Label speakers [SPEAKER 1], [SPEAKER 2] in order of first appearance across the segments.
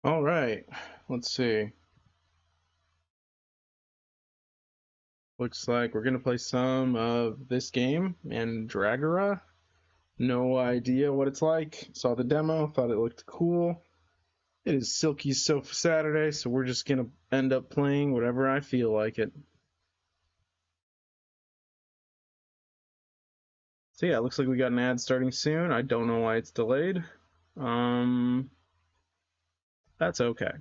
[SPEAKER 1] All right, let's see. Looks like we're gonna play some of this game, Mandragora. No idea what it's like. Saw the demo, thought it looked cool. It is Silky Sofa Saturday, so we're just gonna end up playing whatever I feel like it. So yeah, it looks like we got an ad starting soon. I don't know why it's delayed. Um, that's okay.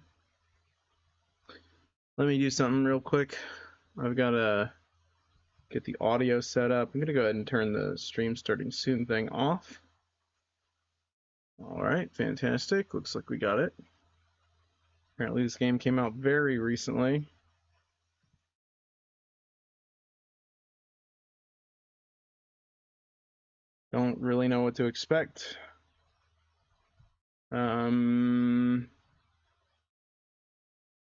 [SPEAKER 1] Let me do something real quick. I've gotta get the audio set up. I'm gonna go ahead and turn the stream starting soon thing off. All right, fantastic. Looks like we got it. Apparently this game came out very recently. Don't really know what to expect.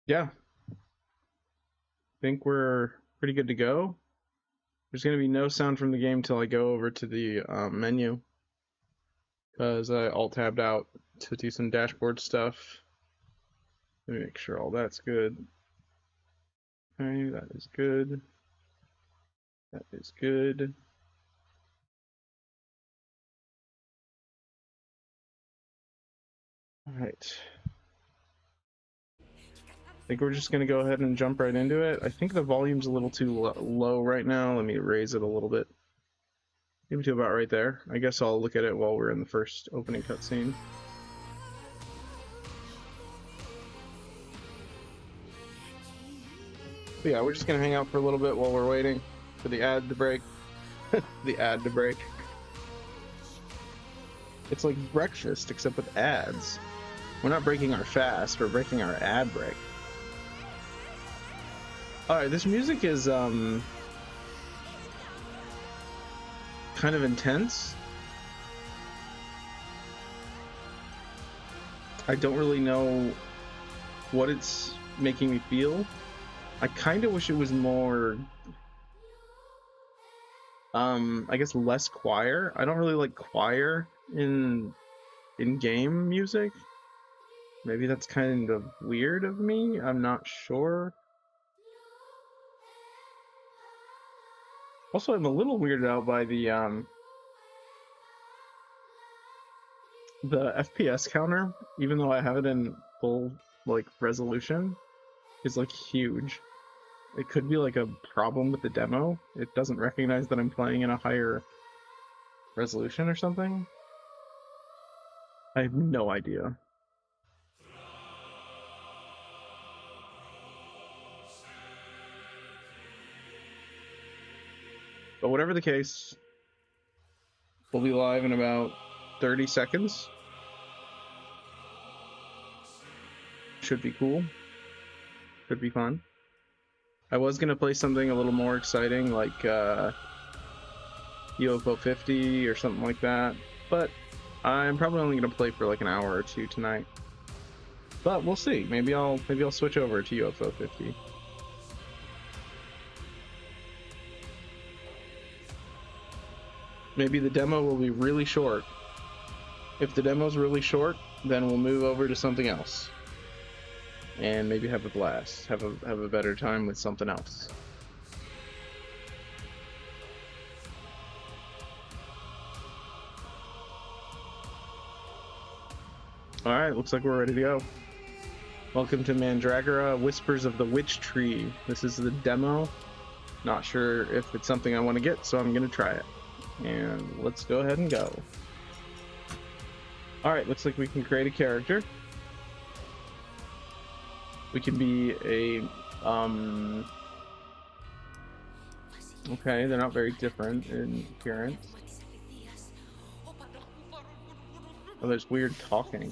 [SPEAKER 1] Yeah. Think we're pretty good to go. There's going to be no sound from the game till I go over to the menu, because I alt-tabbed out to do some dashboard stuff. Let me make sure all that's good. Okay, that is good. That is good. All right. I think we're just going to go ahead and jump right into it. I think the volume's a little too low right now. Let me raise it a little bit. Maybe to about right there. I guess I'll look at it while we're in the first opening cutscene. But yeah, we're just going to hang out for a little bit while we're waiting for the ad to break. The ad to break. It's like breakfast, except with ads. We're not breaking our fast, we're breaking our ad break. Alright, this music is kind of intense. I don't really know what it's making me feel. I kind of wish it was more I guess less choir. I don't really like choir in game music. Maybe that's kind of weird of me. I'm not sure. Also, I'm a little weirded out by the FPS counter, even though I have it in full like resolution, is like huge. It could be like a problem with the demo. It doesn't recognize that I'm playing in a higher resolution or something. I have no idea. But whatever the case, we'll be live in about 30 seconds. Should be cool. Should be fun. I was gonna play something a little more exciting, like UFO 50 or something like that, but I'm probably only gonna play for like an hour or two tonight. But we'll see. Maybe I'll switch over to UFO 50. Maybe the demo will be really short. If the demo's really short, then we'll move over to something else. And maybe have a blast. Have a better time with something else. Alright, looks like we're ready to go. Welcome to Mandragora, Whispers of the Witch Tree. This is the demo. Not sure if it's something I want to get, so I'm going to try it. And let's go ahead and go. Alright, looks like we can create a character. We can be a, okay, they're not very different in appearance. Oh, there's weird talking.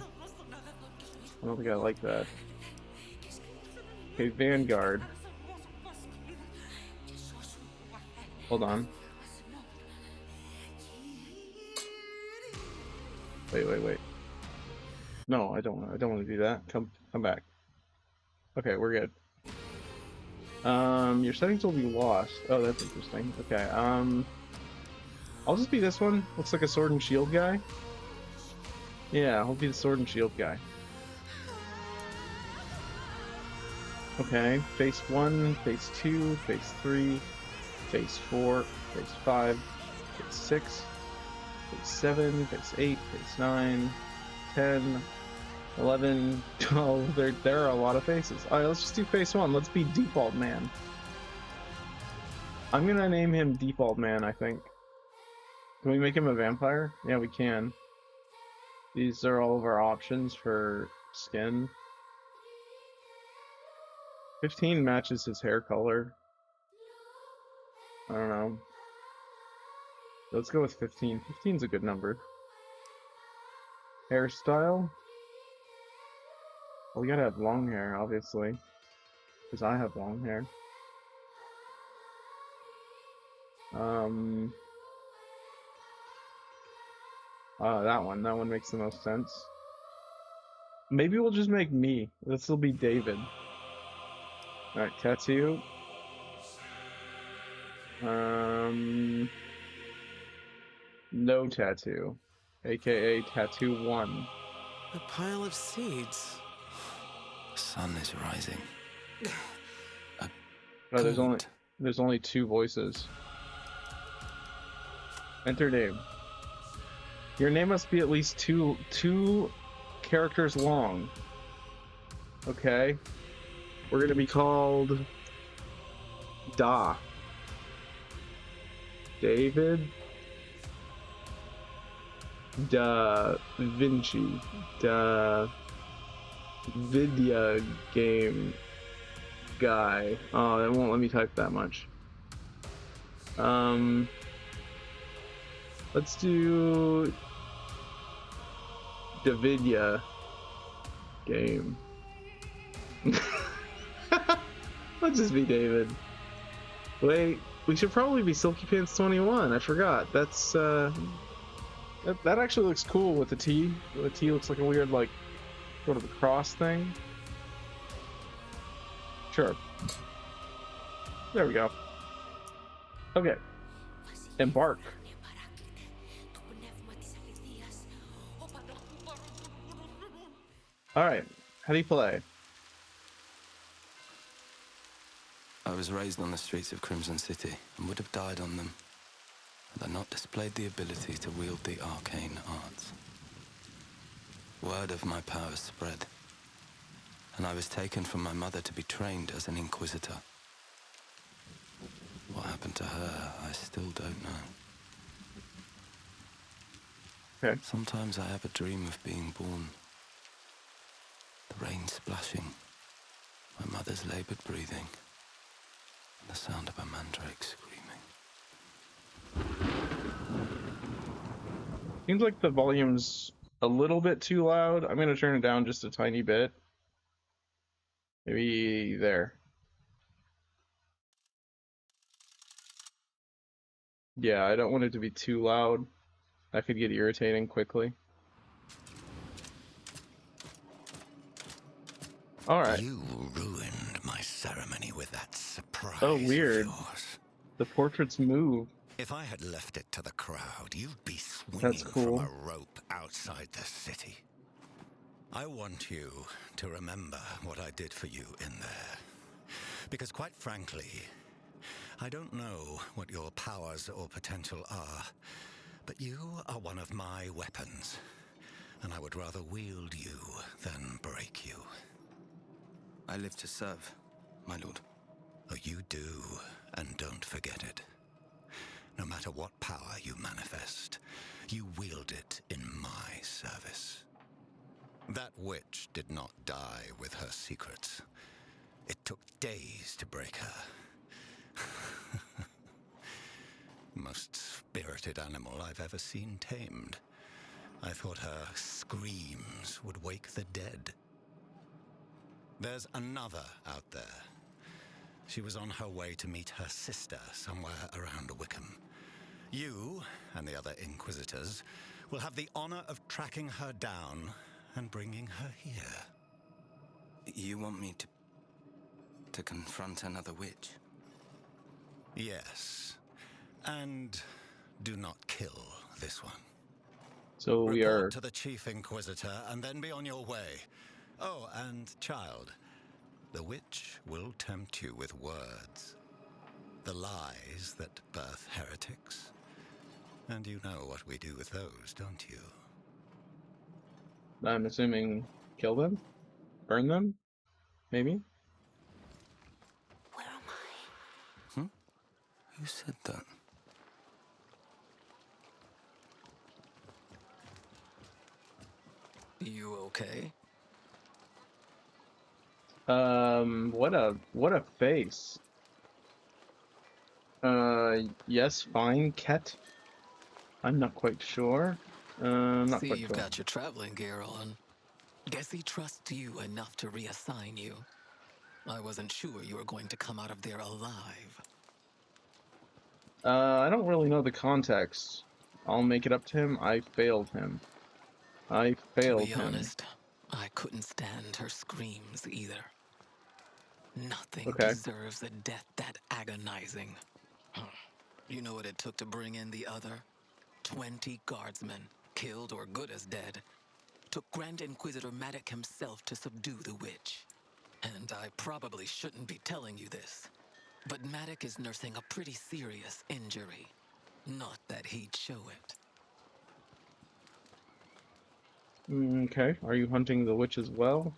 [SPEAKER 1] I don't think I like that. Okay, Vanguard. Hold on. Wait. No, I don't want to do that. Come back. Okay, we're good. Your settings will be lost. Oh, that's interesting. Okay, I'll just be this one. Looks like a sword and shield guy. Yeah, I'll be the sword and shield guy. Okay, phase 1, phase 2, phase 3, phase 4, phase 5, phase 6, phase 7, phase 8, phase 9, 10, 11, 12. There are a lot of phases. Alright, let's just do phase 1. Let's be Default Man. I'm gonna name him Default Man, I think. Can we make him a vampire? Yeah, we can. These are all of our options for skin. 15 matches his hair color. I don't know. Let's go with 15. 15's a good number. Hairstyle? Well, we gotta have long hair, obviously. Because I have long hair. That one. That one makes the most sense. Maybe we'll just make me. This will be David. Alright, tattoo. No tattoo. AKA Tattoo 1.
[SPEAKER 2] A pile of seeds.
[SPEAKER 3] The sun is rising.
[SPEAKER 1] Oh,
[SPEAKER 3] Goat.
[SPEAKER 1] there's only 2 voices. Enter name. Your name must be at least two characters long. Okay. We're gonna be called David Da Vinci. Da Vidya Game Guy. Oh, it won't let me type that much. Let's do Davidya Game. Let's just be David. Wait, we should probably be Silky Pants 21. I forgot. That's that actually looks cool with the T. The T looks like a weird, like, sort of a cross thing. Sure. There we go. Okay. Embark. Alright. How do you play?
[SPEAKER 3] I was raised on the streets of Crimson City and would have died on them had I not displayed the ability to wield the arcane arts. Word of my powers spread, and I was taken from my mother to be trained as an inquisitor. What happened to her, I still don't know.
[SPEAKER 1] Okay.
[SPEAKER 3] Sometimes I have a dream of being born. The rain splashing, my mother's labored breathing, and the sound of a mandrake screaming.
[SPEAKER 1] Seems like the volume's a little bit too loud. I'm gonna turn it down just a tiny bit. Maybe there. Yeah, I don't want it to be too loud. That could get irritating quickly. Alright.
[SPEAKER 4] You ruined my ceremony with that surprise
[SPEAKER 1] Oh, weird.
[SPEAKER 4] of yours.
[SPEAKER 1] The portraits move.
[SPEAKER 4] If I had left it to the crowd, you'd be
[SPEAKER 1] That's
[SPEAKER 4] swinging
[SPEAKER 1] cool.
[SPEAKER 4] from a rope outside the city. I want you to remember what I did for you in there. Because quite frankly, I don't know what your powers or potential are, but you are one of my weapons, and I would rather wield you than break you.
[SPEAKER 3] I live to serve, my lord.
[SPEAKER 4] Oh, you do, and don't forget it. No matter what power you manifest, you wield it in my service. That witch did not die with her secrets. It took days to break her. Most spirited animal I've ever seen tamed. I thought her screams would wake the dead. There's another out there. She was on her way to meet her sister somewhere around Wickham. You and the other Inquisitors will have the honor of tracking her down and bringing her here.
[SPEAKER 3] You want me to confront another witch?
[SPEAKER 4] Yes. And do not kill this one.
[SPEAKER 1] So we
[SPEAKER 4] Report
[SPEAKER 1] are...
[SPEAKER 4] to the Chief Inquisitor and then be on your way. Oh, and child, The witch will tempt you with words, the lies that birth heretics. And you know what we do with those, don't you?
[SPEAKER 1] I'm assuming kill them? Burn them? Maybe?
[SPEAKER 5] Where am I?
[SPEAKER 3] Who said that?
[SPEAKER 2] You okay?
[SPEAKER 1] What a face. Yes, fine, Ket. I'm not quite sure. Not
[SPEAKER 2] See,
[SPEAKER 1] quite
[SPEAKER 2] you've
[SPEAKER 1] sure.
[SPEAKER 2] got your traveling gear on. Guess he trusts you enough to reassign you. I wasn't sure you were going to come out of there alive.
[SPEAKER 1] I don't really know the context. I'll make it up to him. I failed him. I
[SPEAKER 2] To
[SPEAKER 1] failed
[SPEAKER 2] be
[SPEAKER 1] him.
[SPEAKER 2] honest, I couldn't stand her screams either. Nothing
[SPEAKER 1] Okay.
[SPEAKER 2] deserves a death that agonizing. You know what it took to bring in the other? 20 guardsmen, killed or good as dead. Took Grand Inquisitor Maddock himself to subdue the witch. And I probably shouldn't be telling you this, but Maddock is nursing a pretty serious injury. Not that he'd show it.
[SPEAKER 1] Okay. Are you hunting the witch as well?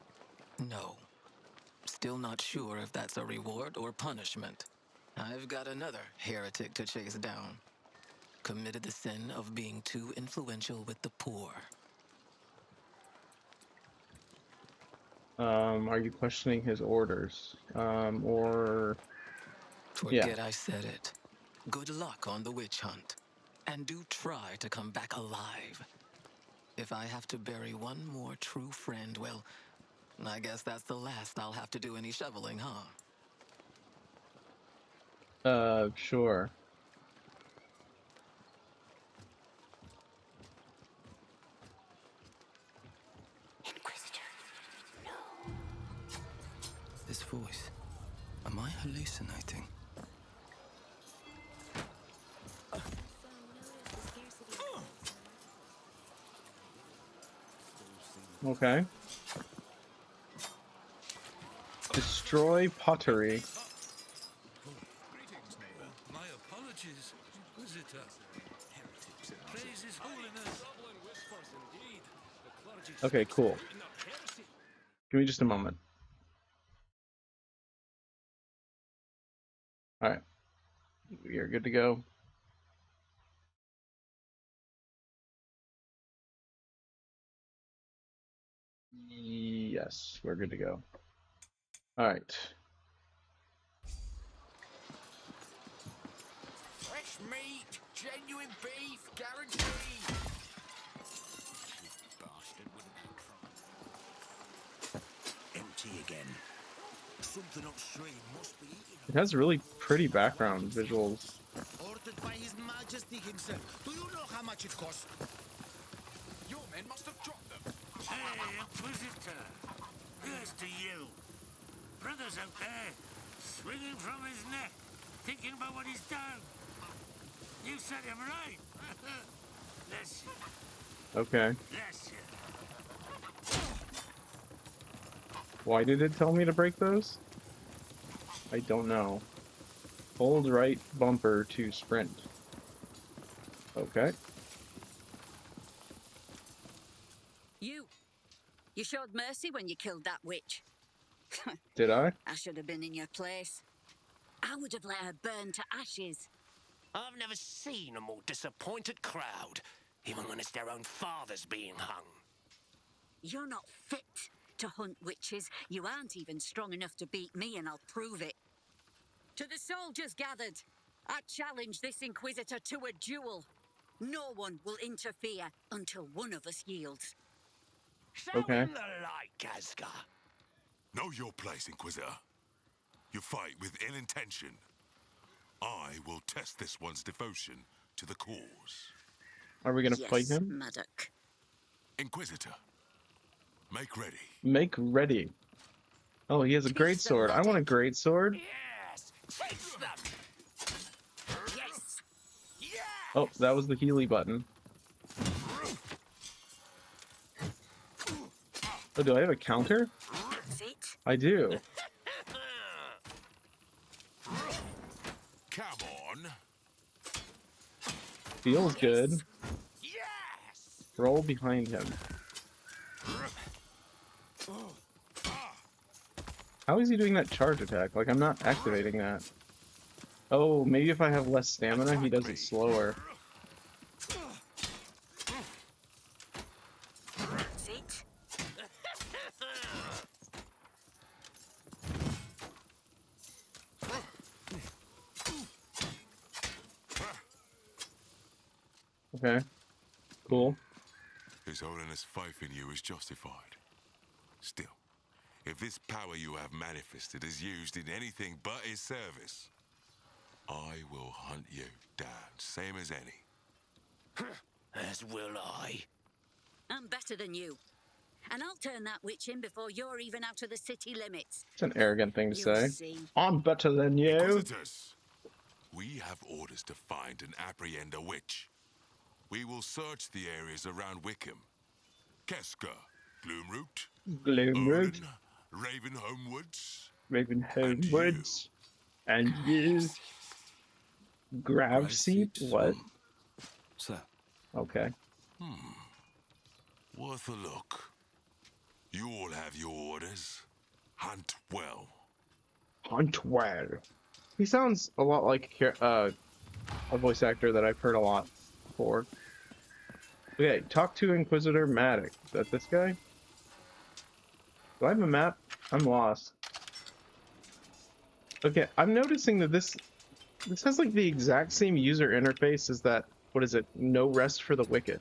[SPEAKER 2] No. Still not sure if that's a reward or punishment. I've got another heretic to chase down. Committed the sin of being too influential with the poor.
[SPEAKER 1] Are you questioning his orders? Or yeah.
[SPEAKER 2] Forget I said it. Good luck on the witch hunt. And do try to come back alive. If I have to bury one more true friend, well, I guess that's the last I'll have to do any shoveling, huh?
[SPEAKER 1] Sure.
[SPEAKER 5] Inquisitor. No.
[SPEAKER 3] This voice. Am I hallucinating?
[SPEAKER 1] Okay. Destroy pottery.
[SPEAKER 6] Greetings, neighbor. My apologies, visitor. Praise his holiness.
[SPEAKER 1] Okay, cool. Give me just a moment. Alright. We are good to go. Yes, we're good to go. Alright.
[SPEAKER 7] Fresh meat, genuine beef, guaranteed. Bastard wouldn't have tried. Empty again. Something upstream must be eating.
[SPEAKER 1] It has really pretty background visuals.
[SPEAKER 7] Ordered by His Majesty himself. Do you know how much it costs? Your men must have dropped them.
[SPEAKER 6] Hey, Inquisitor. Here's to you. Brother's out there, swinging from his neck, thinking about what he's done. You set him right. Bless you.
[SPEAKER 1] Okay.
[SPEAKER 6] Bless you.
[SPEAKER 1] Why did it tell me to break those? I don't know. Hold right bumper to sprint. Okay.
[SPEAKER 5] You showed mercy when you killed that witch.
[SPEAKER 1] Did I?
[SPEAKER 5] I should have been in your place. I would have let her burn to ashes.
[SPEAKER 7] I've never seen a more disappointed crowd, even when it's their own fathers being hung.
[SPEAKER 5] You're not fit to hunt witches. You aren't even strong enough to beat me, and I'll prove it. To the soldiers gathered, I challenge this Inquisitor to a duel. No one will interfere until one of us yields.
[SPEAKER 7] Show
[SPEAKER 1] Okay.
[SPEAKER 7] him the light, Kazka.
[SPEAKER 8] Know your place, Inquisitor. You fight with ill intention. I will test this one's devotion to the cause.
[SPEAKER 1] Are we gonna
[SPEAKER 5] Yes,
[SPEAKER 1] fight him?
[SPEAKER 5] Maddock.
[SPEAKER 8] Inquisitor, make ready.
[SPEAKER 1] Make ready. Oh, he has a great sword. I want a great sword.
[SPEAKER 7] Yes! Chase them!
[SPEAKER 5] Yes!
[SPEAKER 7] Yes!
[SPEAKER 1] Oh, that was the Healy button. Oh, do I have a counter?
[SPEAKER 5] That's it.
[SPEAKER 1] I do. feels good.
[SPEAKER 7] Yes!
[SPEAKER 1] Roll behind him. How is he doing that charge attack? Like, I'm not activating that. Oh, maybe if I have less stamina, he does it slower.
[SPEAKER 5] That's it.
[SPEAKER 1] Okay, cool.
[SPEAKER 8] His Holiness' faith in you is justified. Still, if this power you have manifested is used in anything but his service, I will hunt you down, same as any.
[SPEAKER 6] As will I.
[SPEAKER 5] I'm better than you. And I'll turn that witch in before you're even out of the city limits.
[SPEAKER 1] It's an arrogant thing to
[SPEAKER 5] You'll
[SPEAKER 1] say.
[SPEAKER 5] see.
[SPEAKER 1] I'm better than you.
[SPEAKER 8] Inquisitors, we have orders to find and apprehend a witch. We will search the areas around Wickham. Keska, Gloomroot,
[SPEAKER 1] Gloomroot,
[SPEAKER 8] Olin, Ravenholm Woods,
[SPEAKER 1] Ravenholm
[SPEAKER 8] and you.
[SPEAKER 1] Woods, and you. Graveseed? What?
[SPEAKER 3] Sir.
[SPEAKER 1] Okay.
[SPEAKER 8] Worth a look. You all have your orders. Hunt well.
[SPEAKER 1] Hunt well. He sounds a lot like a voice actor that I've heard a lot before. Okay, talk to Inquisitor Maddox. Is that this guy? Do I have a map? I'm lost. Okay, I'm noticing that this has like the exact same user interface as that, what is it? No Rest for the Wicked.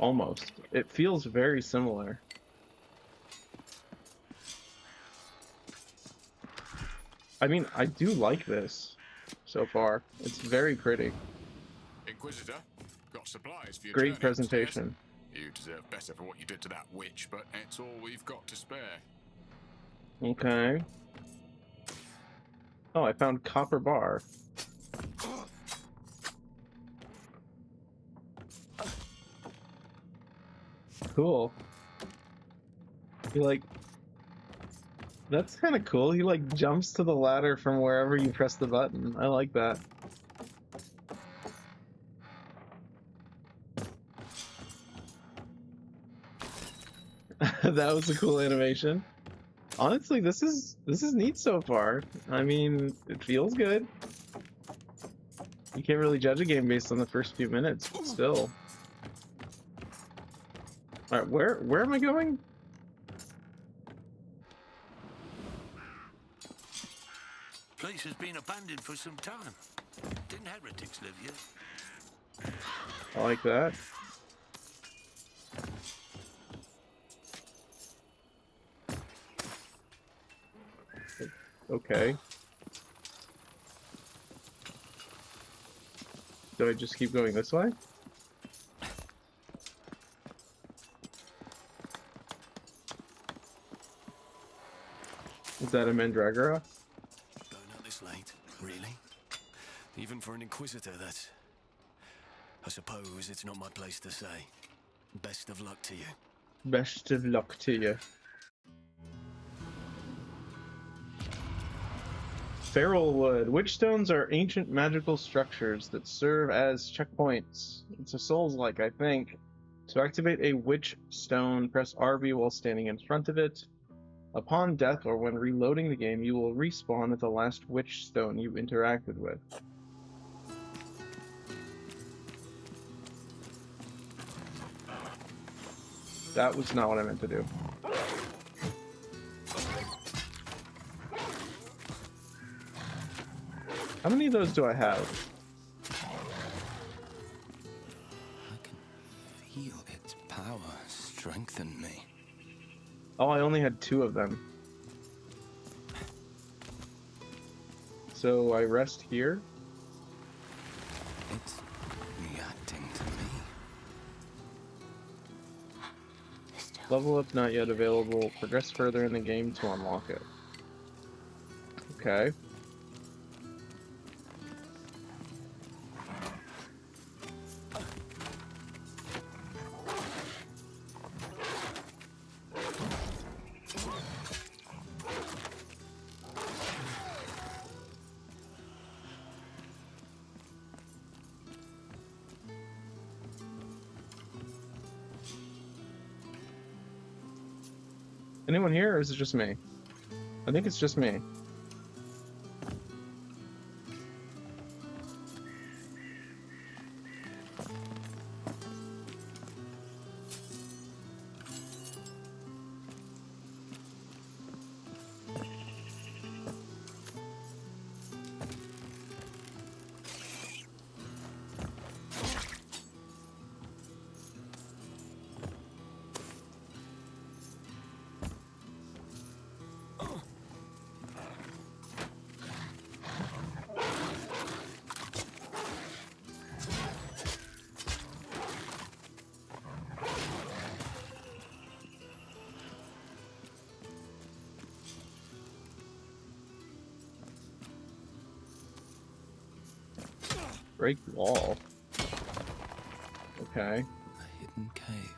[SPEAKER 1] Almost. It feels very similar. I mean, I do like this so far. It's very pretty.
[SPEAKER 7] Inquisitor, got supplies for your
[SPEAKER 1] Great
[SPEAKER 7] journey upstairs.
[SPEAKER 1] presentation.
[SPEAKER 7] You deserve better for what you did to that witch, but it's all we've got to spare.
[SPEAKER 1] Okay. Oh, I found copper bar. Cool. He like... That's kind of cool. He like jumps to the ladder from wherever you press the button. I like that. That was a cool animation. Honestly, this is neat so far. I mean, it feels good. You can't really judge a game based on the first few minutes, but still. All right, where am I going?
[SPEAKER 6] Place has been abandoned for some time. Didn't heretics live here?
[SPEAKER 1] I like that. Okay. Do I just keep going this way? Is that a Mandragora?
[SPEAKER 3] Going out this late? Really? Even for an Inquisitor, that's... I suppose it's not my place to say. Best of luck to you.
[SPEAKER 1] Best of luck to you. Feral Wood. Witch stones are ancient magical structures that serve as checkpoints. It's a Souls-like, I think. To activate a witch stone, press RB while standing in front of it. Upon death or when reloading the game, you will respawn at the last witch stone you interacted with. That was not what I meant to do. How many of those do I have?
[SPEAKER 3] I can feel its power strengthen me.
[SPEAKER 1] Oh, I only had 2 of them. So I rest here.
[SPEAKER 3] It's reacting to me.
[SPEAKER 1] Level up not yet available. Progress further in the game to unlock it. Okay. Anyone here, or is it just me? I think it's just me. Break wall. Okay.
[SPEAKER 3] A hidden cave.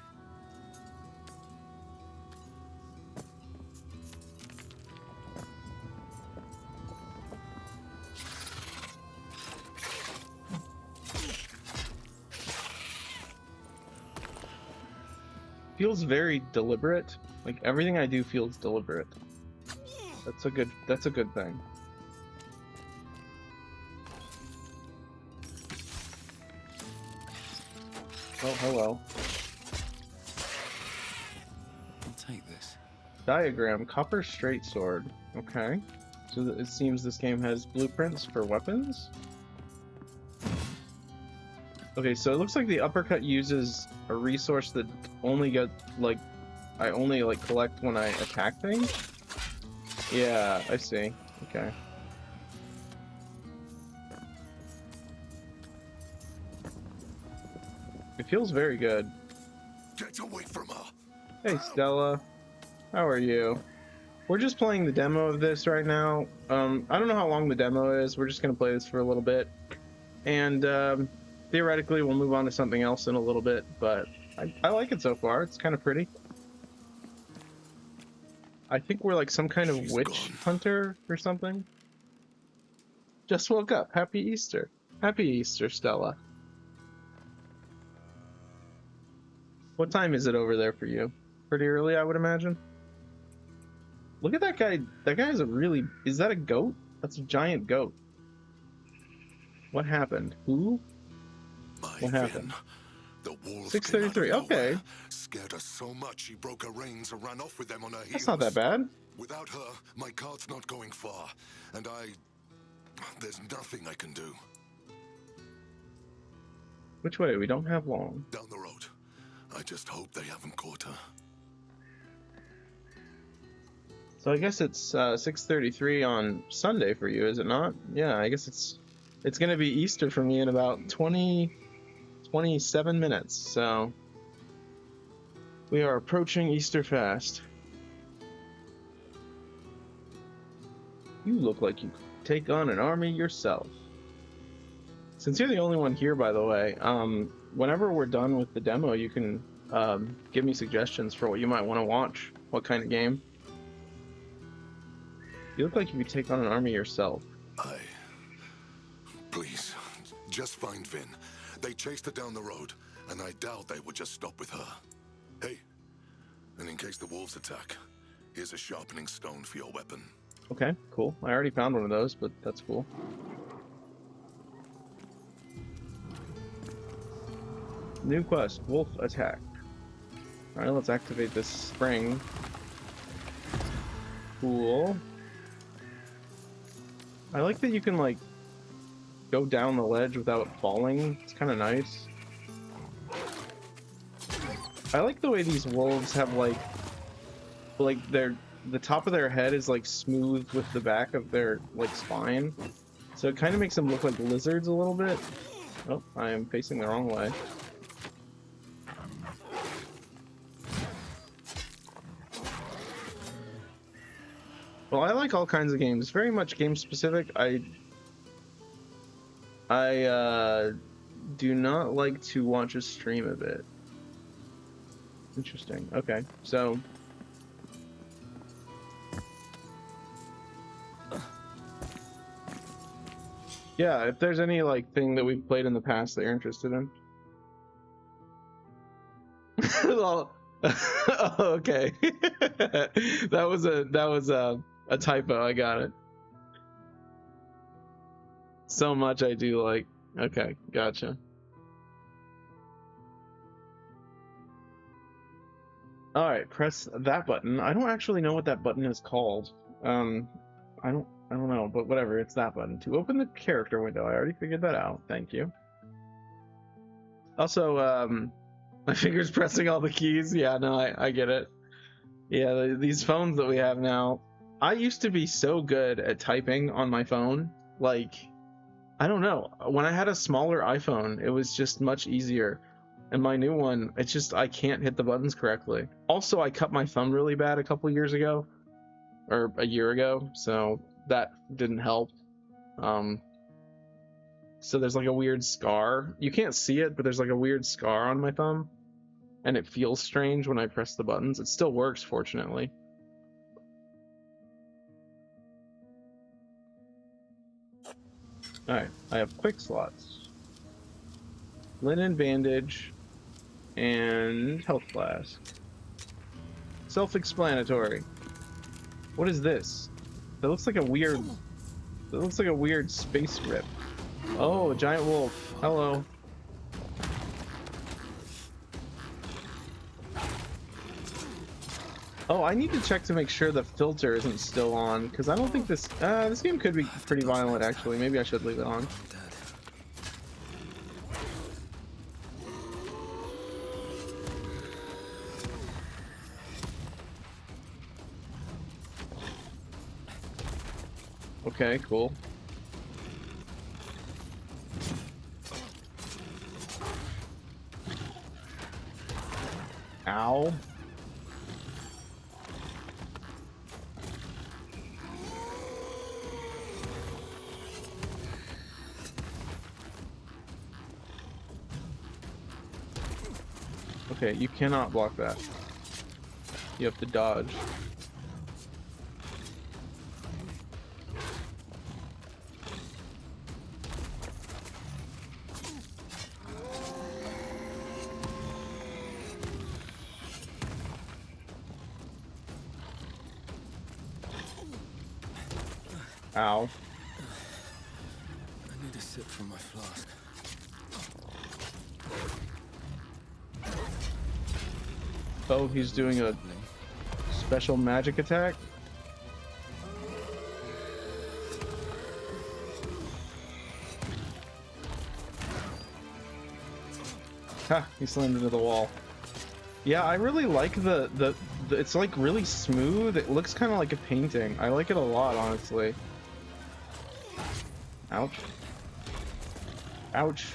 [SPEAKER 1] Feels very deliberate. Like everything I do feels deliberate. That's a good thing. Oh, hello.
[SPEAKER 3] I'll take this.
[SPEAKER 1] Diagram, copper straight sword. Okay. So it seems this game has blueprints for weapons. Okay, so it looks like the uppercut uses a resource that only get like I only like collect when I attack things. Yeah, I see. Okay. It feels very good.
[SPEAKER 8] Get away from her.
[SPEAKER 1] Hey Stella, how are you? We're just playing the demo of this right now. I don't know how long the demo is. We're just gonna play this for a little bit, and theoretically we'll move on to something else in a little bit. But I like it so far. It's kind of pretty. I think we're like some kind of
[SPEAKER 8] She's
[SPEAKER 1] witch
[SPEAKER 8] gone.
[SPEAKER 1] hunter or something. Just woke up. Happy Easter. Happy Easter, Stella. What time is it over there for you? Pretty early, I would imagine. Look at that guy. That guy is a really... Is that a goat? That's a giant goat. What happened? Who? What happened?
[SPEAKER 8] The wolves
[SPEAKER 1] 6:33.
[SPEAKER 8] came out of
[SPEAKER 1] Okay.
[SPEAKER 8] nowhere, scared her so much she broke her reins and ran off with them on her heels.
[SPEAKER 1] That's not that bad.
[SPEAKER 8] Without her, my cart's not going far, and there's nothing I can do.
[SPEAKER 1] Which way? We don't have long.
[SPEAKER 8] Down the road. I just hope they haven't caught her.
[SPEAKER 1] So I guess it's 6:33 on Sunday for you, is it not? Yeah, I guess it's gonna be Easter for me in about 27 minutes. So we are approaching Easter fast. You look like you could take on an army yourself. Since you're the only one here, by the way, whenever we're done with the demo, you can give me suggestions for what you might want to watch. What kind of game? You look like you could take on an army yourself.
[SPEAKER 8] Please, just find Vin. They chased her down the road, and I doubt they would just stop with her. Hey, and in case the wolves attack, here's a sharpening stone for your weapon.
[SPEAKER 1] Okay, cool. I already found one of those, but that's cool. New quest, wolf attack. Alright, let's activate this spring. Cool. I like that you can, like, go down the ledge without falling. It's kind of nice. I like the way these wolves have, like the top of their head is, like, smooth with the back of their, like, spine. So it kind of makes them look like lizards a little bit. Oh, I am facing the wrong way. Well, I like all kinds of games. Very much game specific. I do not like to watch a stream of it. Interesting. Okay, so yeah, if there's any like thing that we've played in the past that you're interested in. Oh, okay. That was a typo. I got it. So much I do like. Okay, gotcha. All right, press that button. I don't actually know what that button is called. Um, I don't know, but whatever. It's that button to open the character window. I already figured that out. Thank you. Also, my fingers pressing all the keys. Yeah, no, I get it. Yeah, these phones that we have now. I used to be so good at typing on my phone. Like, I don't know. When I had a smaller iPhone, it was just much easier. And my new one, it's just I can't hit the buttons correctly. Also, I cut my thumb really bad a couple years ago, or a year ago, so that didn't help. Um, so there's like a weird scar. You can't see it, but there's like a weird scar on my thumb, and it feels strange when I press the buttons. It still works, fortunately. Alright, I have quick slots. Linen bandage and health flask. Self-explanatory. What is this? That looks like a weird... That looks like a weird space rip. Oh, a giant wolf. Hello. Oh, I need to check to make sure the filter isn't still on, because I don't think this... this game could be pretty violent, actually. Maybe I should leave it on. Okay, cool. Ow. Okay, you cannot block that. You have to dodge. Ow.
[SPEAKER 3] I need a sip from my flask.
[SPEAKER 1] Oh, he's doing a special magic attack? Ha, he slammed into the wall. Yeah, I really like the it's like really smooth. It looks kind of like a painting. I like it a lot, honestly. Ouch. Ouch.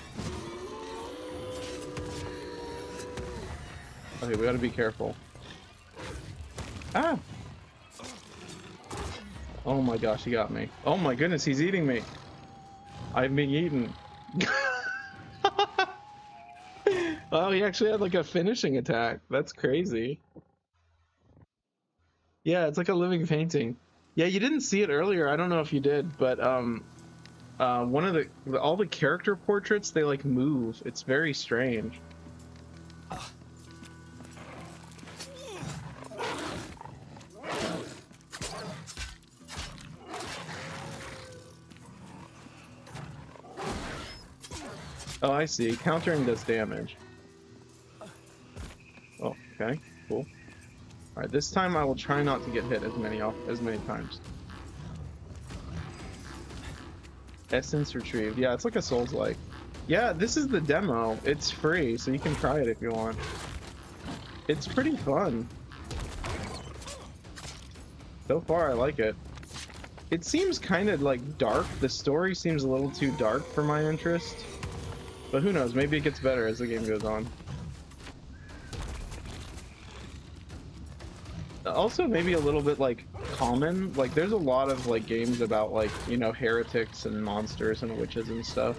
[SPEAKER 1] Okay, we gotta be careful. Ah! Oh my gosh, he got me. Oh my goodness, he's eating me. I'm being eaten. Oh, he actually had like a finishing attack. That's crazy. Yeah, it's like a living painting. Yeah, you didn't see it earlier. I don't know if you did, but one of all the character portraits, they like move. It's very strange. Oh, I see. Countering does damage. Oh, okay, cool. All right, this time I will try not to get hit as many times. Essence retrieved. Yeah, it's like a Souls-like. Yeah, this is the demo. It's free, so you can try it if you want. It's pretty fun. So far, I like it. It seems kind of like dark. The story seems a little too dark for my interest. But who knows? Maybe it gets better as the game goes on. Also, maybe a little bit like common. Like, there's a lot of like games about like, you know, heretics and monsters and witches and stuff.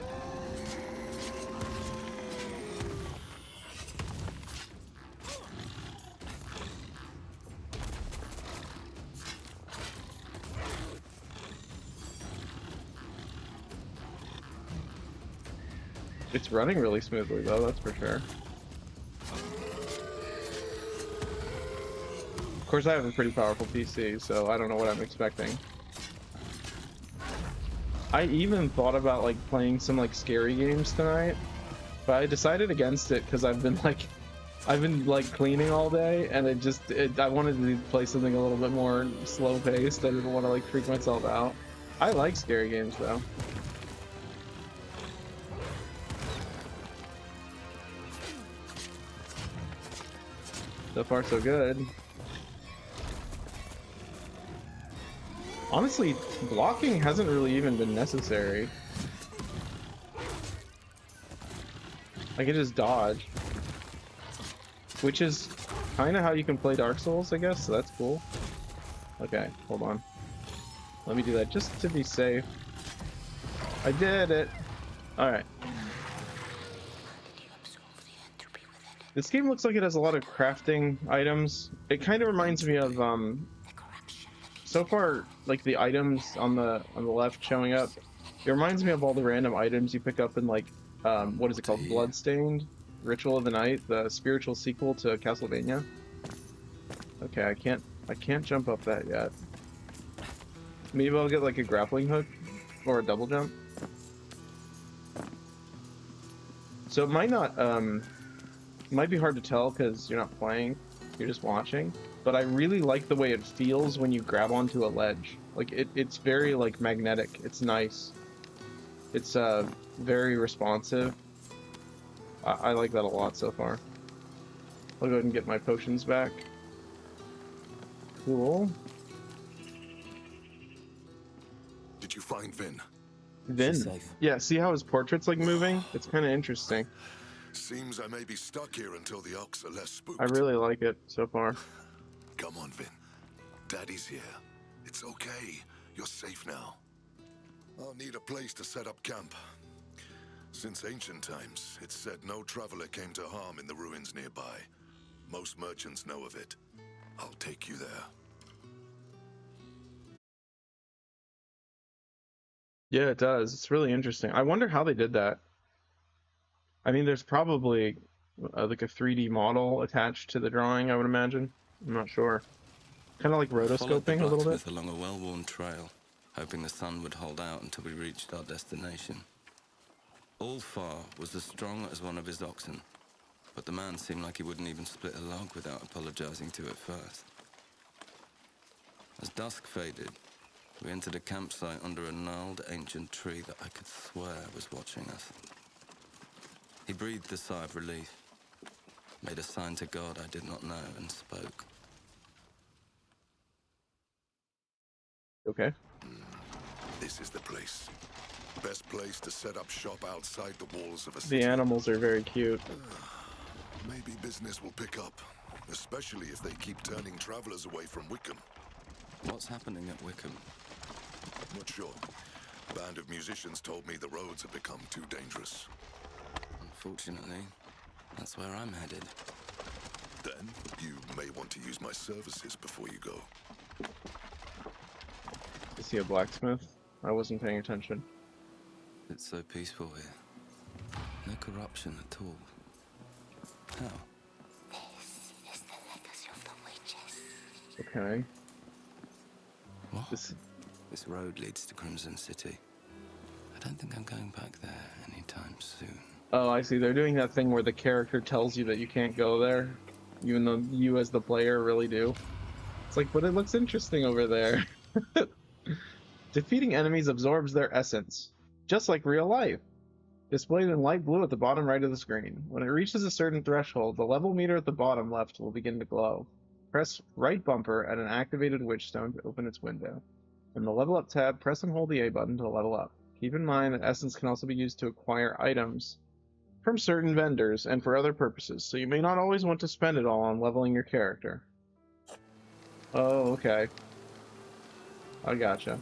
[SPEAKER 1] It's running really smoothly though, that's for sure. Of course, I have a pretty powerful PC, so I don't know what I'm expecting. I even thought about like playing some like scary games tonight, but I decided against it because I've been like cleaning all day, and I wanted to play something a little bit more slow paced. I didn't want to like freak myself out. I like scary games though. So far so good. Honestly, blocking hasn't really even been necessary. I can just dodge, which is kind of how you can play Dark Souls, I guess, so that's cool. Okay, hold on. Let me do that just to be safe. I did it! Alright. This game looks like it has a lot of crafting items. It kind of reminds me of, so far, like the items on the left showing up, it reminds me of all the random items you pick up in like, what is it called? Bloodstained? Ritual of the Night, the spiritual sequel to Castlevania. Okay, I can't jump up that yet. Maybe I'll get like a grappling hook or a double jump. So it might not, it might be hard to tell because you're not playing, you're just watching. But I really like the way it feels when you grab onto a ledge. Like it's very like magnetic. It's nice. It's very responsive. I like that a lot so far. I'll go ahead and get my potions back. Cool.
[SPEAKER 8] Did you find Vin?
[SPEAKER 1] Vin?
[SPEAKER 3] She's safe.
[SPEAKER 1] Yeah, see how his portrait's like moving? It's kind of interesting.
[SPEAKER 8] Seems I may be stuck here until the Ox are less spooked.
[SPEAKER 1] I really like it so far.
[SPEAKER 8] Come on, Vin. Daddy's here. It's okay. You're safe now. I'll need a place to set up camp. Since ancient times, it's said no traveler came to harm in the ruins nearby. Most merchants know of it. I'll take you there.
[SPEAKER 1] Yeah, it does. It's really interesting. I wonder how they did that. I mean, there's probably like a 3D model attached to the drawing, I would imagine. I'm not sure. Kind of like
[SPEAKER 3] Followed the
[SPEAKER 1] rotoscoping a little bit.
[SPEAKER 3] blacksmith along a well-worn trail, hoping the sun would hold out until we reached our destination. Ulfar was as strong as one of his oxen, but the man seemed like he wouldn't even split a log without apologizing to it first. As dusk faded, we entered a campsite under a gnarled ancient tree that I could swear was watching us. He breathed a sigh of relief, made a sign to God I did not know, and spoke.
[SPEAKER 1] Okay.
[SPEAKER 8] This is the place. Best place to set up shop outside the walls of a city.
[SPEAKER 1] The animals are very cute.
[SPEAKER 8] Maybe business will pick up, especially if they keep turning travelers away from Wickham.
[SPEAKER 3] What's happening at Wickham?
[SPEAKER 8] Not sure. Band of musicians told me the roads have become too dangerous.
[SPEAKER 3] Unfortunately, that's where I'm headed.
[SPEAKER 8] Then, you may want to use my services before you go.
[SPEAKER 1] Is he a blacksmith? I wasn't paying attention.
[SPEAKER 3] It's so peaceful here. No corruption at all. How?
[SPEAKER 5] This is the legacy of the witches.
[SPEAKER 1] Okay.
[SPEAKER 3] What?
[SPEAKER 1] This...
[SPEAKER 3] This road leads to Crimson City. I don't think I'm going back there anytime soon.
[SPEAKER 1] Oh, I see. They're doing that thing where the character tells you that you can't go there, even though you as the player really do. It's like, but it looks interesting over there. Defeating enemies absorbs their essence, just like real life. Displayed in light blue at the bottom right of the screen. When it reaches a certain threshold, the level meter at the bottom left will begin to glow. Press right bumper at an activated witchstone to open its window. In the level up tab, press and hold the A button to level up. Keep in mind that essence can also be used to acquire items from certain vendors and for other purposes, so you may not always want to spend it all on leveling your character. Oh, okay. I gotcha.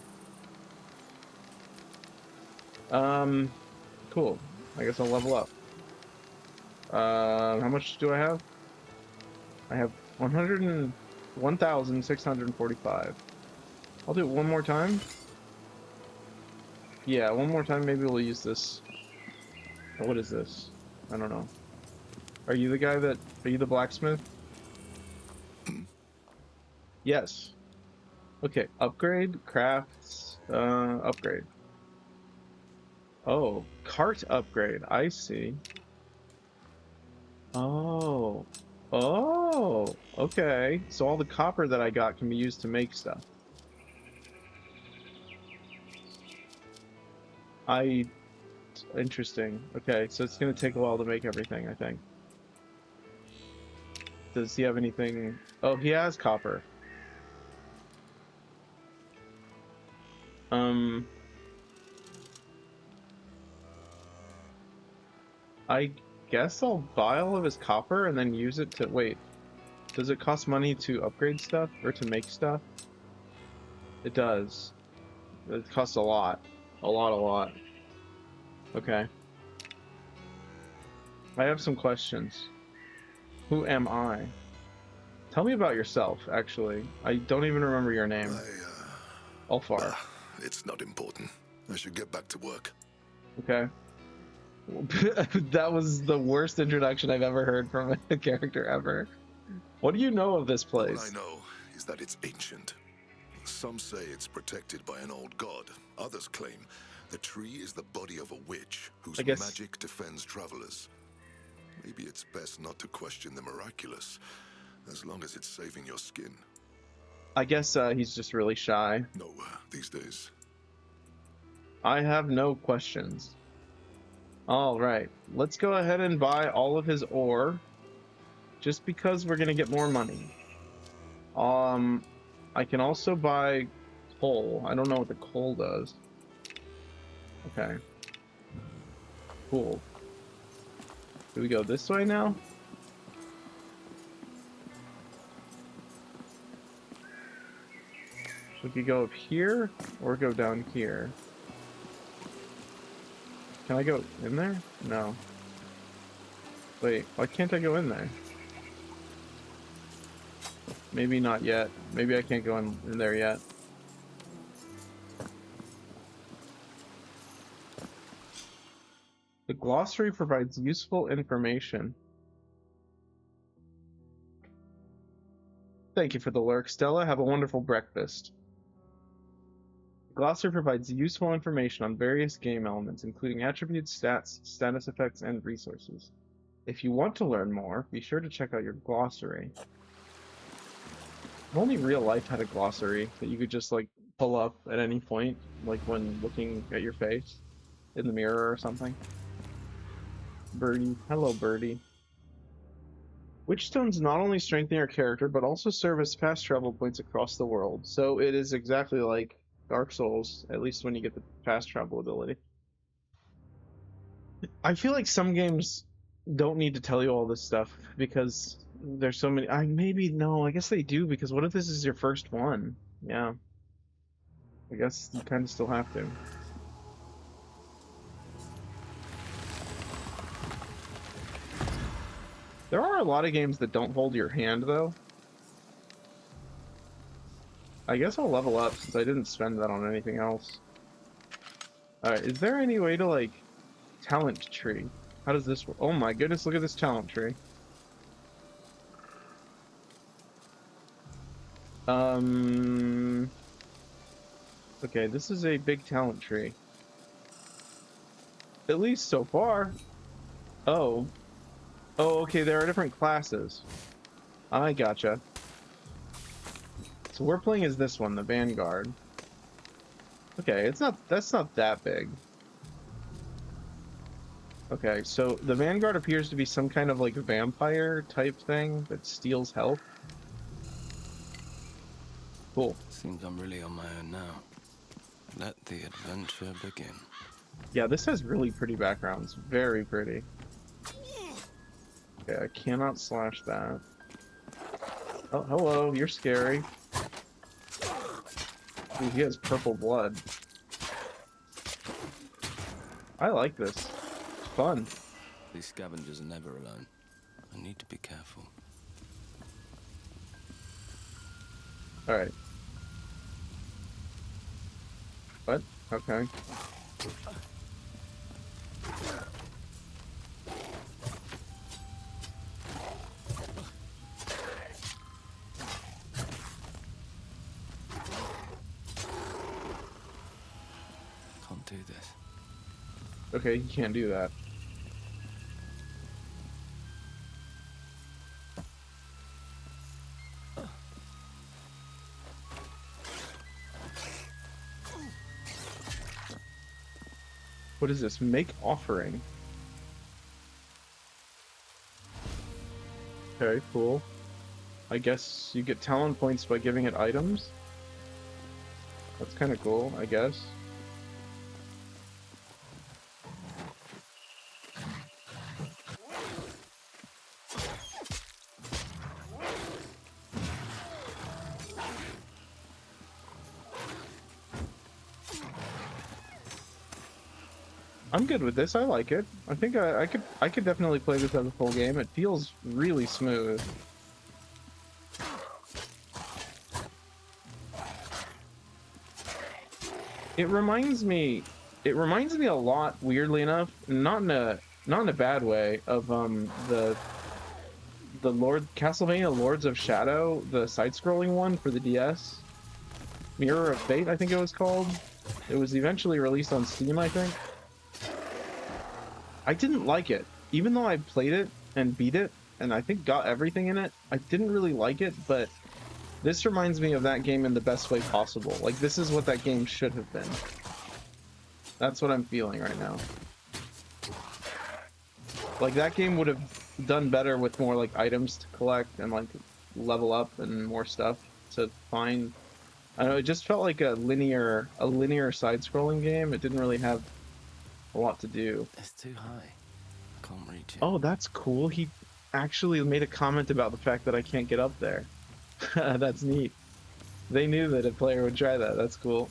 [SPEAKER 1] Cool. I guess I'll level up. How much do I have? I have 1,645. I'll do it one more time. Yeah, one more time. Maybe we'll use this. What is this? I don't know. Are you the guy that... Are you the blacksmith? Yes. Okay, upgrade, crafts, upgrade. Oh, cart upgrade. I see. Oh. Oh, okay. So all the copper that I got can be used to make stuff. Interesting. Okay, so it's gonna take a while to make everything, I think. Does he have anything? Oh, he has copper. Um, I guess I'll buy all of his copper and then use it to, wait, does it cost money to upgrade stuff or to make stuff? It does. It costs a lot. A lot, a lot. Okay. I have some questions. Who am I? Tell me about yourself, actually. I don't even remember your name. Alfar.
[SPEAKER 9] It's not important. I should get back to work.
[SPEAKER 1] Okay. That was the worst introduction I've ever heard from a character ever. What do you know of this place?
[SPEAKER 9] All I know is that it's ancient. Some say it's protected by an old god. Others claim the tree is the body of a witch whose magic defends travelers. Maybe it's best not to question the miraculous, as long as it's saving your skin.
[SPEAKER 1] I guess he's just really shy.
[SPEAKER 9] No, these days.
[SPEAKER 1] I have no questions. All right, let's go ahead and buy all of his ore, just because we're gonna get more money. I can also buy coal. I don't know what the coal does. Okay. Cool. Do we go this way now? We could go up here or go down here. Can I go in there? No. Wait, why can't I go in there? Maybe not yet. Maybe I can't go in there yet. The glossary provides useful information. Thank you for the lurk, Stella. Have a wonderful breakfast. The glossary provides useful information on various game elements, including attributes, stats, status effects, and resources. If you want to learn more, be sure to check out your glossary. If only real life had a glossary that you could just like pull up at any point, like when looking at your face in the mirror or something. Birdie. Hello, Birdie. Witchstones not only strengthen your character, but also serve as fast travel points across the world. So it is exactly like Dark Souls, at least when you get the fast travel ability. I feel like some games don't need to tell you all this stuff because there's so many. I guess they do, because what if this is your first one? Yeah. I guess you kind of still have to. There are a lot of games that don't hold your hand, though. I guess I'll level up since I didn't spend that on anything else. Alright, is there any way to, like, talent tree? How does this work? Oh my goodness, look at this talent tree. Okay, this is a big talent tree. At least so far. Oh. Oh, okay, there are different classes. I gotcha. So we're playing as this one, the Vanguard. Okay, that's not that big. Okay, so the Vanguard appears to be some kind of like vampire type thing that steals health. Cool.
[SPEAKER 3] Seems I'm really on my own now. Let the adventure begin.
[SPEAKER 1] Yeah, this has really pretty backgrounds. Very pretty. Okay, I cannot slash that. Oh, hello, you're scary. Ooh, he has purple blood. I like this. It's fun.
[SPEAKER 3] These scavengers are never alone. I need to be careful.
[SPEAKER 1] Alright. What? Okay.
[SPEAKER 3] can't do this.
[SPEAKER 1] Okay, you can't do that. What is this? Make offering. Okay, cool. I guess you get talent points by giving it items. That's kind of cool, I guess. I'm good with this. I like it. I think I could definitely play this as a full game. It feels really smooth. It reminds me a lot, weirdly enough, not in a bad way, of the Castlevania Lords of Shadow, the side-scrolling one for the DS. Mirror of Fate, I think it was called. It was eventually released on Steam, I think. I didn't like it. Even though I played it and beat it, and I think got everything in it, I didn't really like it, but this reminds me of that game in the best way possible. Like, this is what that game should have been. That's what I'm feeling right now. Like, that game would have done better with more, like, items to collect and, like, level up and more stuff to find. I don't know, it just felt like a linear side-scrolling game. It didn't really have a lot to do.
[SPEAKER 3] It's too high. I can't reach it.
[SPEAKER 1] Oh, that's cool. He actually made a comment about the fact that I can't get up there. That's neat. They knew that a player would try that. That's cool.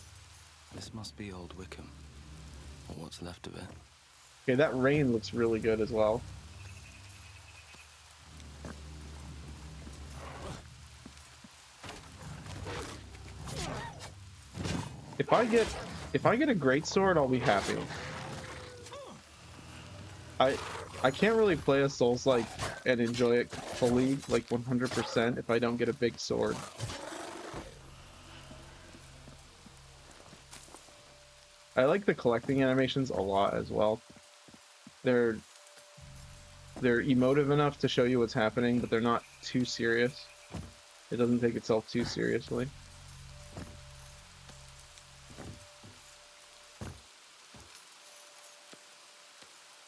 [SPEAKER 3] This must be Old Wickham, or what's left of it.
[SPEAKER 1] Okay, that rain looks really good as well. If I get a great sword, I'll be happy. I can't really play a Souls-like and enjoy it fully, like 100%, if I don't get a big sword. I like the collecting animations a lot as well. They're emotive enough to show you what's happening, but they're not too serious. It doesn't take itself too seriously.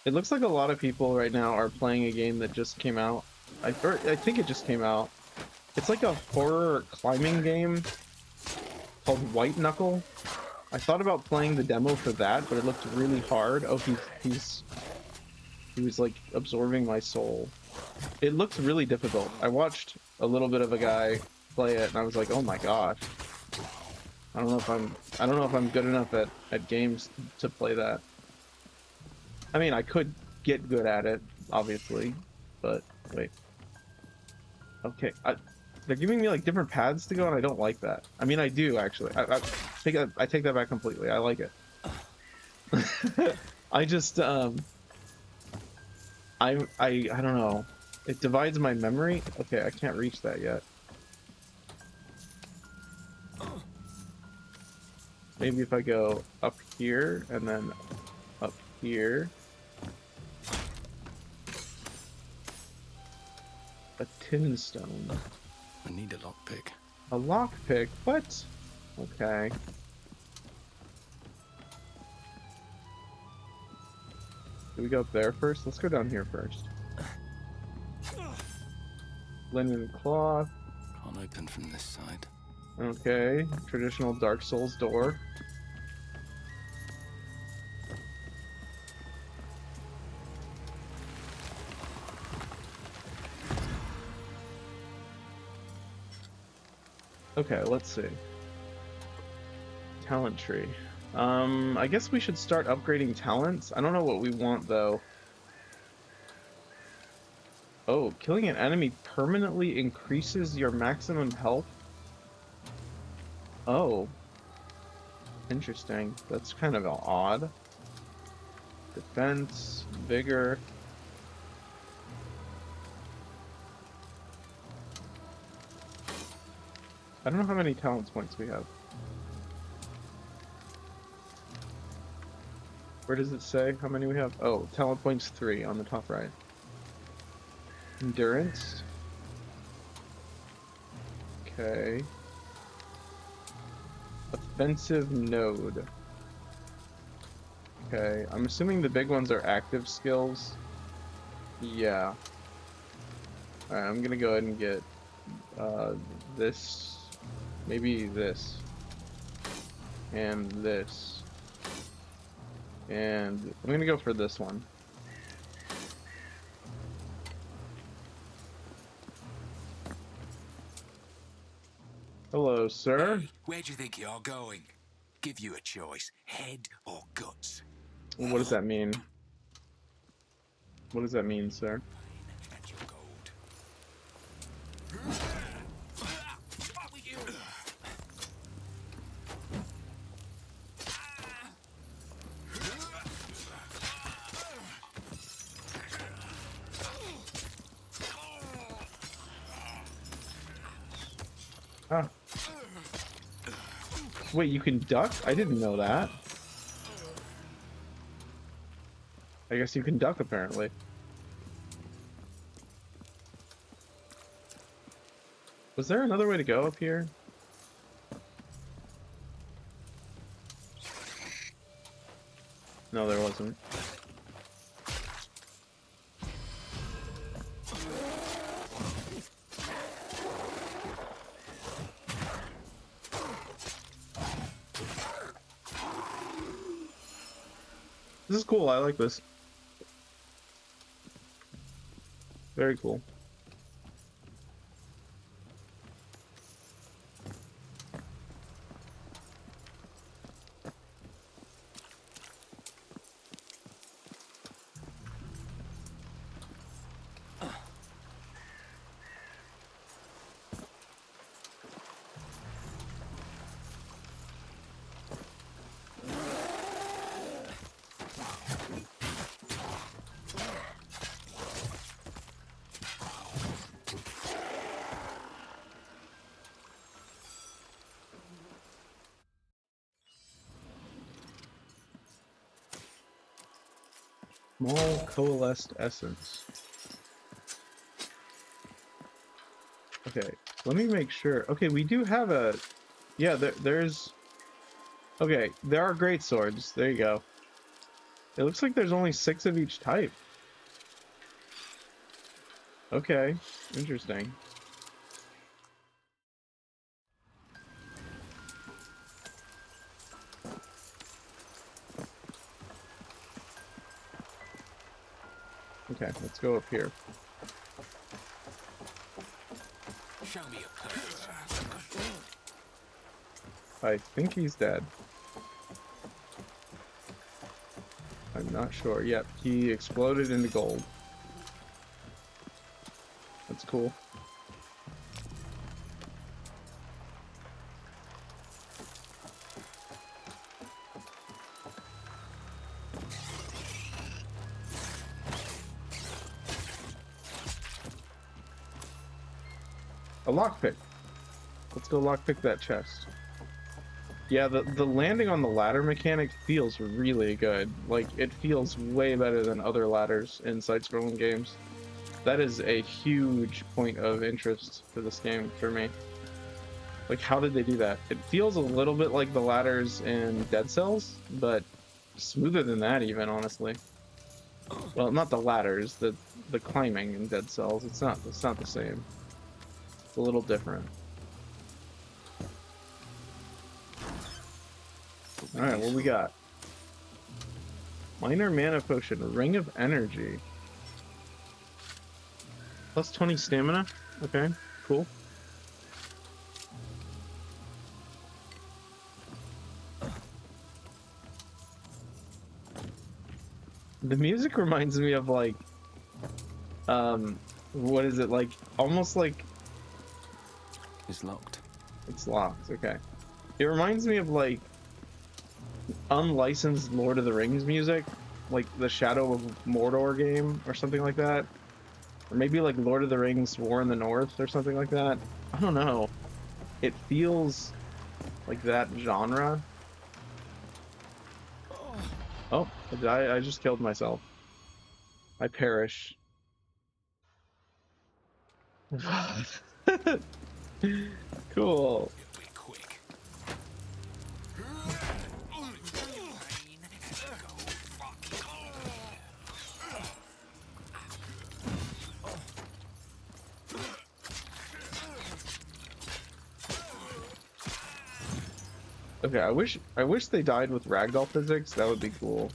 [SPEAKER 1] It looks like a lot of people right now are playing a game that just came out. I think it just came out. It's like a horror climbing game called White Knuckle. I thought about playing the demo for that, but it looked really hard. Oh, he was like absorbing my soul. It looked really difficult. I watched a little bit of a guy play it, and I was like, oh my gosh. I don't know if I'm good enough at games to play that. I mean, I could get good at it, obviously, but wait. Okay, they're giving me like different paths to go, and I don't like that. I mean, I do actually. I take that back completely. I like it. I just I don't know. It divides my memory. Okay, I can't reach that yet. Maybe if I go up here and then up here. A tin stone.
[SPEAKER 3] I need a lockpick.
[SPEAKER 1] A lockpick? What? Okay. Do we go up there first? Let's go down here first. Linen cloth.
[SPEAKER 3] Can't open from this side.
[SPEAKER 1] Okay. Traditional Dark Souls door. Okay, let's see. Talent tree. I guess we should start upgrading talents. I don't know what we want, though. Oh, killing an enemy permanently increases your maximum health? Oh. Interesting. That's kind of odd. Defense, vigor. I don't know how many talents points we have. Where does it say how many we have? Oh, talent points 3 on the top right. Endurance. Okay. Offensive node. Okay, I'm assuming the big ones are active skills. Yeah. Alright, I'm gonna go ahead and get this, maybe this, and this, and I'm gonna go for this one. Hello, sir.
[SPEAKER 7] Hey, where do you think you're going? Give you a choice, head or guts.
[SPEAKER 1] What does that mean? What does that mean, sir?
[SPEAKER 7] And your gold.
[SPEAKER 1] Ah. Wait, you can duck? I didn't know that. I guess you can duck, apparently. Was there another way to go up here? No, there wasn't. This is cool. I like this. Very cool. Small coalesced essence. Okay, let me make sure. Okay, we do have a... Yeah, there's... Okay, there are great swords. There you go. It looks like there's only 6 of each type. Okay, interesting. Okay, let's go up here.
[SPEAKER 7] Show me a purse.
[SPEAKER 1] I think he's dead. I'm not sure. Yep, he exploded into gold. That's cool. A lockpick. Let's go lockpick that chest. Yeah, the landing on the ladder mechanic feels really good. Like, it feels way better than other ladders in side-scrolling games. That is a huge point of interest for this game for me. Like, how did they do that? It feels a little bit like the ladders in Dead Cells, but smoother than that even, honestly. Well, not the ladders, the climbing in Dead Cells. It's not the same. It's a little different. Alright, what we got? Minor mana potion, Ring of Energy. Plus 20 stamina? Okay, cool. The music reminds me of like, what is it, like, almost like...
[SPEAKER 3] It's locked.
[SPEAKER 1] It's locked, okay. It reminds me of like, unlicensed Lord of the Rings music, like the Shadow of Mordor game or something like that, or maybe like Lord of the Rings War in the North or something like that. I don't know, it feels like that genre. Oh, I just killed myself. I perish. Cool. Okay, I wish they died with ragdoll physics. That would be cool.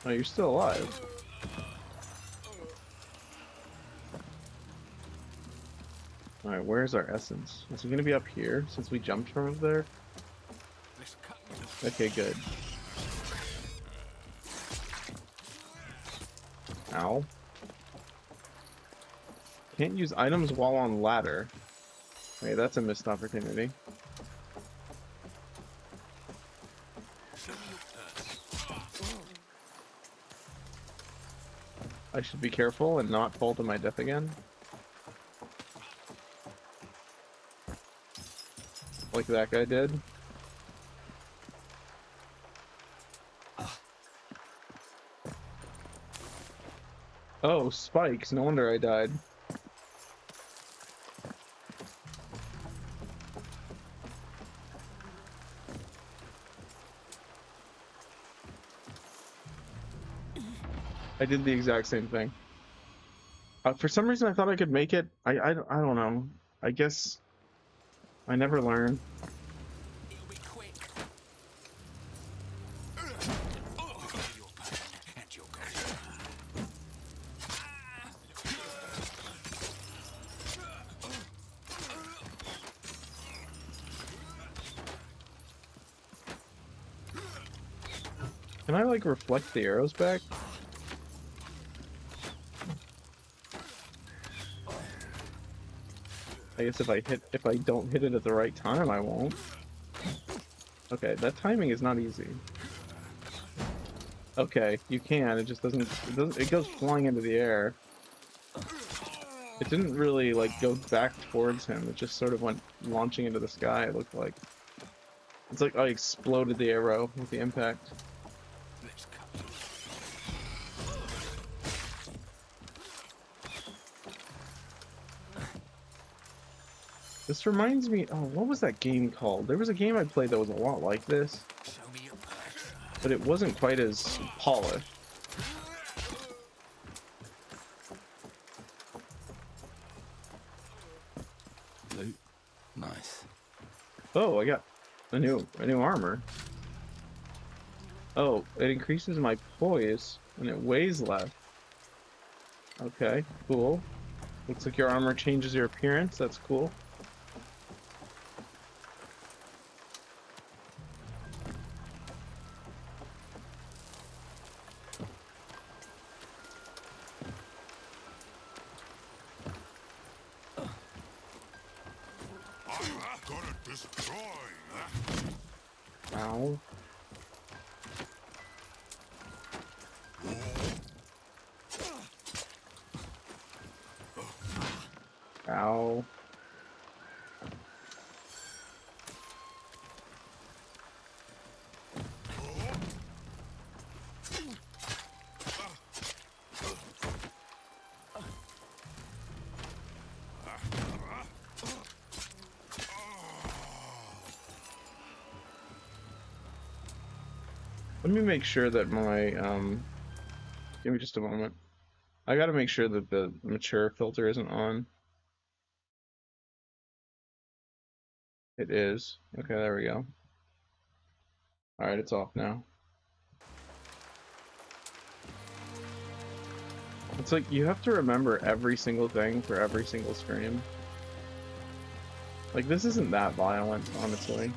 [SPEAKER 1] Oh, you're still alive. All right, where's our essence? Is it gonna be up here since we jumped from up there? Okay, good. Ow. Can't use items while on ladder. Wait, that's a missed opportunity. I should be careful and not fall to my death again. Like that guy did. Oh, spikes. No wonder I died. I did the exact same thing. For some reason, I thought I could make it. I don't know. I guess I never learn. Can I like reflect the arrows back? I guess if I don't hit it at the right time, I won't. Okay, that timing is not easy. Okay, you can. It just doesn't. It goes flying into the air. It didn't really like go back towards him. It just sort of went launching into the sky. It looked like. It's like I exploded the arrow with the impact. This reminds me. Oh, what was that game called? There was a game I played that was a lot like this, but it wasn't quite as polished.
[SPEAKER 3] Loot. Nice.
[SPEAKER 1] Oh, I got a new armor. Oh, it increases my poise and it weighs less. Okay, cool. Looks like your armor changes your appearance. That's cool. Ow. Ow. Let me make sure that my, give me just a moment. I gotta make sure that the mature filter isn't on. It is. Okay, there we go. Alright, it's off now. It's like, you have to remember every single thing for every single scream. Like, this isn't that violent, honestly.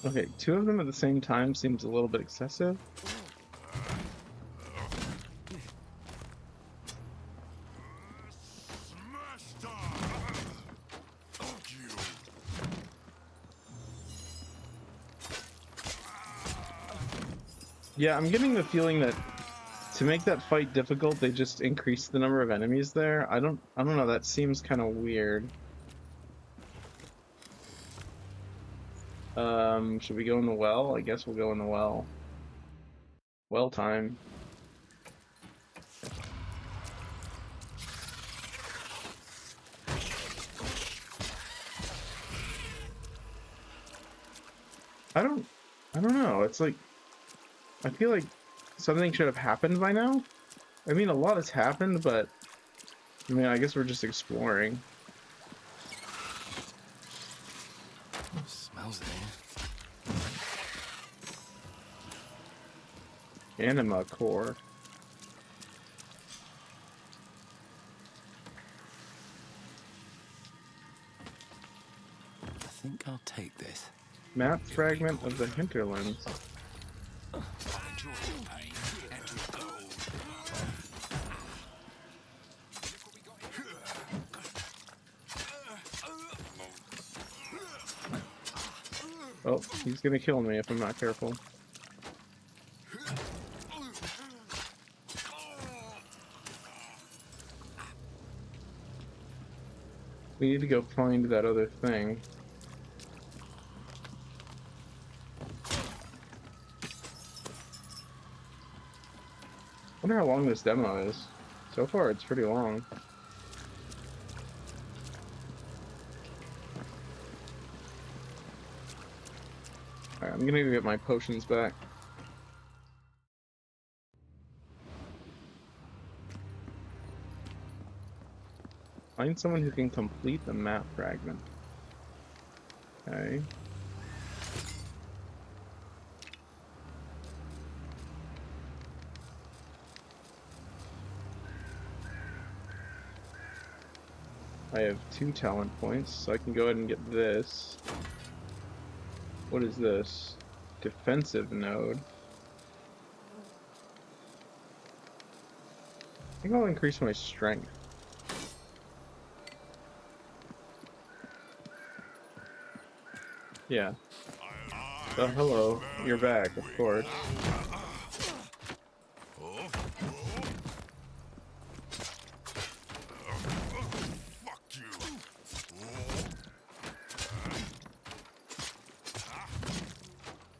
[SPEAKER 1] Okay, 2 of them at the same time seems a little bit excessive. Yeah, I'm getting the feeling that to make that fight difficult, they just increase the number of enemies there. I don't know, that seems kind of weird. Should we go in the well? I guess we'll go in the well. Well time. I don't know. It's like I feel like something should have happened by now. I mean, a lot has happened, but I mean, I guess we're just exploring.
[SPEAKER 3] Smells there.
[SPEAKER 1] Anima core.
[SPEAKER 3] I think I'll take this.
[SPEAKER 1] Map fragment of the hinterlands. Oh, he's gonna kill me if I'm not careful. We need to go find that other thing. I wonder how long this demo is. So far, it's pretty long. Alright, I'm gonna go get my potions back. Find someone who can complete the map fragment. Okay. I have 2 talent points, so I can go ahead and get this. What is this? Defensive node. I think I'll increase my strength. Yeah. Oh, hello. You're back, of course.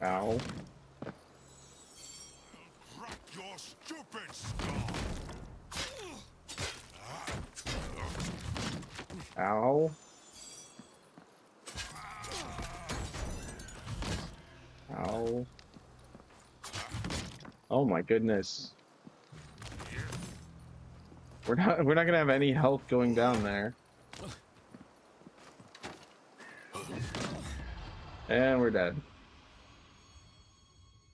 [SPEAKER 1] Ow. Ow. Ow. Oh my goodness. We're not gonna have any health going down there. And we're dead.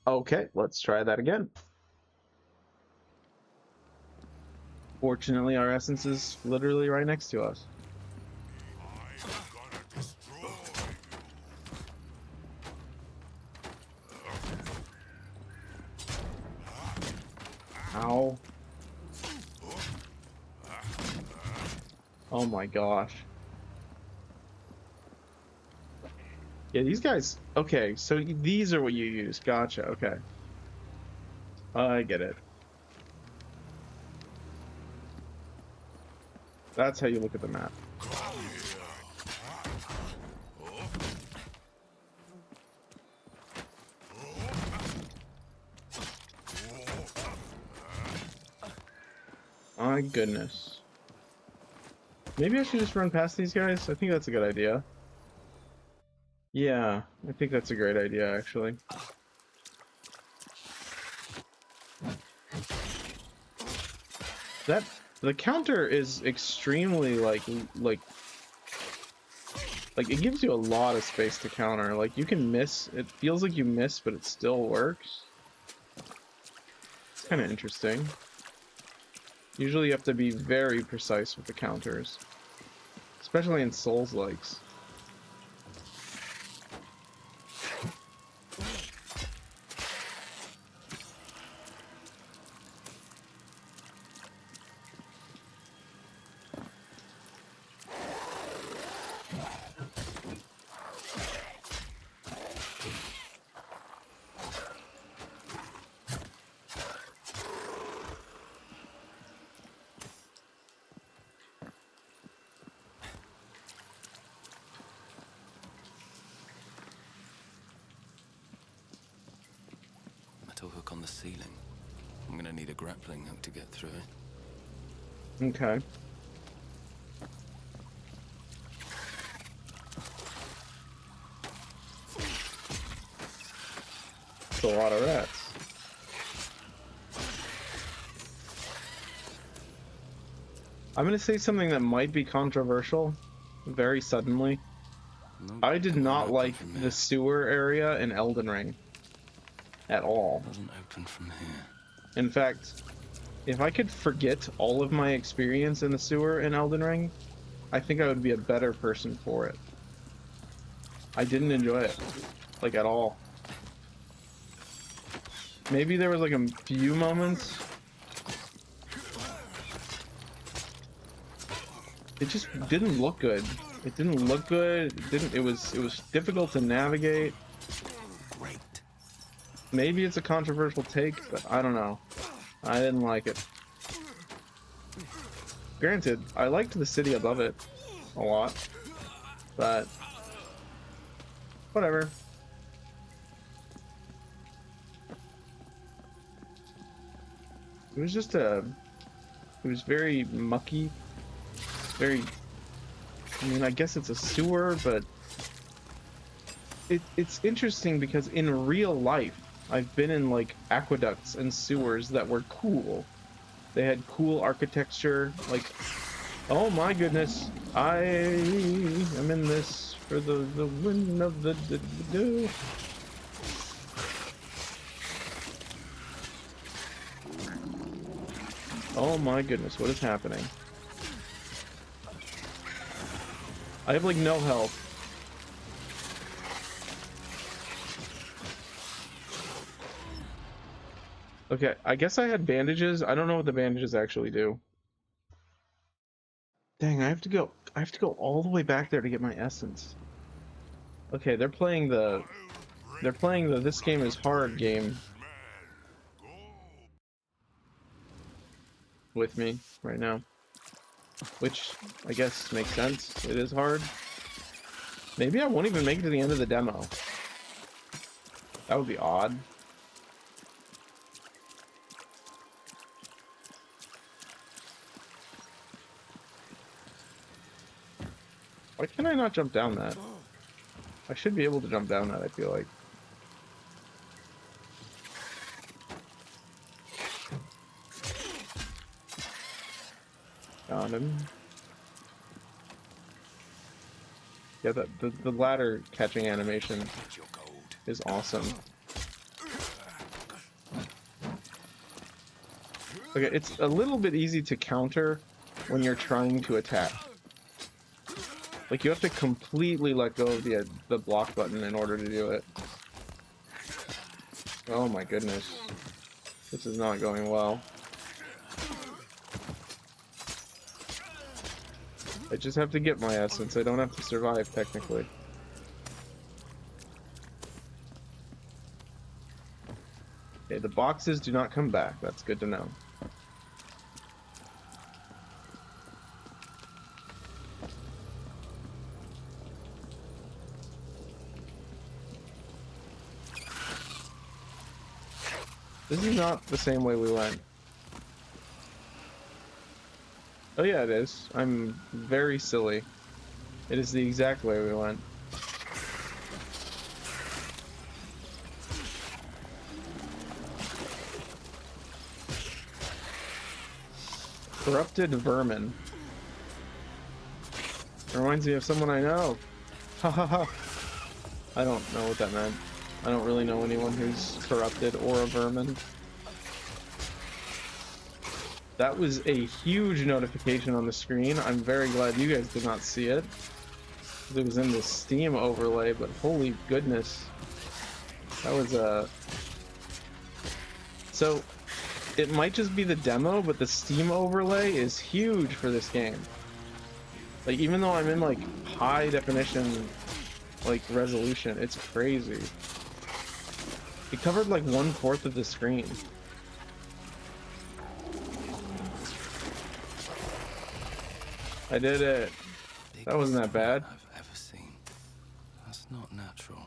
[SPEAKER 1] Okay, let's try that again. Fortunately, our essence is literally right next to us. Ow. Oh my gosh. Yeah, these guys... Okay, so these are what you use. Gotcha, okay. I get it. That's how you look at the map. My goodness. Maybe I should just run past these guys? I think that's a good idea. Yeah, I think that's a great idea, actually. The counter is extremely, like it gives you a lot of space to counter. Like, you can miss, it feels like you miss, but it still works. It's kind of interesting. Usually you have to be very precise with the counters. Especially in Souls-likes.
[SPEAKER 3] ceiling. I'm gonna need a grappling hook to get through it.
[SPEAKER 1] Okay. That's a lot of rats. I'm gonna say something that might be controversial very suddenly.
[SPEAKER 3] Nope,
[SPEAKER 1] I did not
[SPEAKER 3] open
[SPEAKER 1] like
[SPEAKER 3] from
[SPEAKER 1] the
[SPEAKER 3] here.
[SPEAKER 1] sewer area in Elden Ring at all.
[SPEAKER 3] Doesn't open from here.
[SPEAKER 1] In fact, if I could forget all of my experience in the sewer in Elden Ring, I think I would be a better person for it. I didn't enjoy it, like, at all. Maybe there was like a few moments. It just didn't look good. It didn't look good. It was difficult to navigate.
[SPEAKER 3] Great.
[SPEAKER 1] Maybe it's a controversial take, but I don't know. I didn't like it. Granted, I liked the city above it a lot, but whatever. It was just it was very mucky, very, I mean, I guess it's a sewer, but it's interesting because in real life, I've been in like aqueducts and sewers that were cool. They had cool architecture, like, oh my goodness, I am in this for the win of the Oh my goodness, what is happening? I have like no health. Okay, I guess I had bandages. I don't know what the bandages actually do. Dang, I have to go all the way back there to get my essence. Okay, they're playing the this game is hard game with me right now. Which I guess makes sense. It is hard. Maybe I won't even make it to the end of the demo. That would be odd. Why can I not jump down that? I should be able to jump down that, I feel like. Got him. Yeah, the ladder catching animation is awesome. Okay, it's a little bit easy to counter when you're trying to attack. Like, you have to completely let go of the block button in order to do it. Oh my goodness. This is not going well. I just have to get my essence. I don't have to survive, technically. Okay, the boxes do not come back. That's good to know. This is not the same way we went. Oh yeah, it is. I'm very silly. It is the exact way we went. Corrupted vermin. Reminds me of someone I know. Ha ha ha. I don't know what that meant. I don't really know anyone who's corrupted or a vermin. That was a huge notification on the screen. I'm very glad you guys did not see it. It was in the Steam overlay, but holy goodness. That was a... So, it might just be the demo, but the Steam overlay is huge for this game. Like, even though I'm in, like, high definition, like, resolution, it's crazy. It covered, like, 1/4 of the screen. I did it. That wasn't that bad.
[SPEAKER 3] I've ever seen. That's not natural.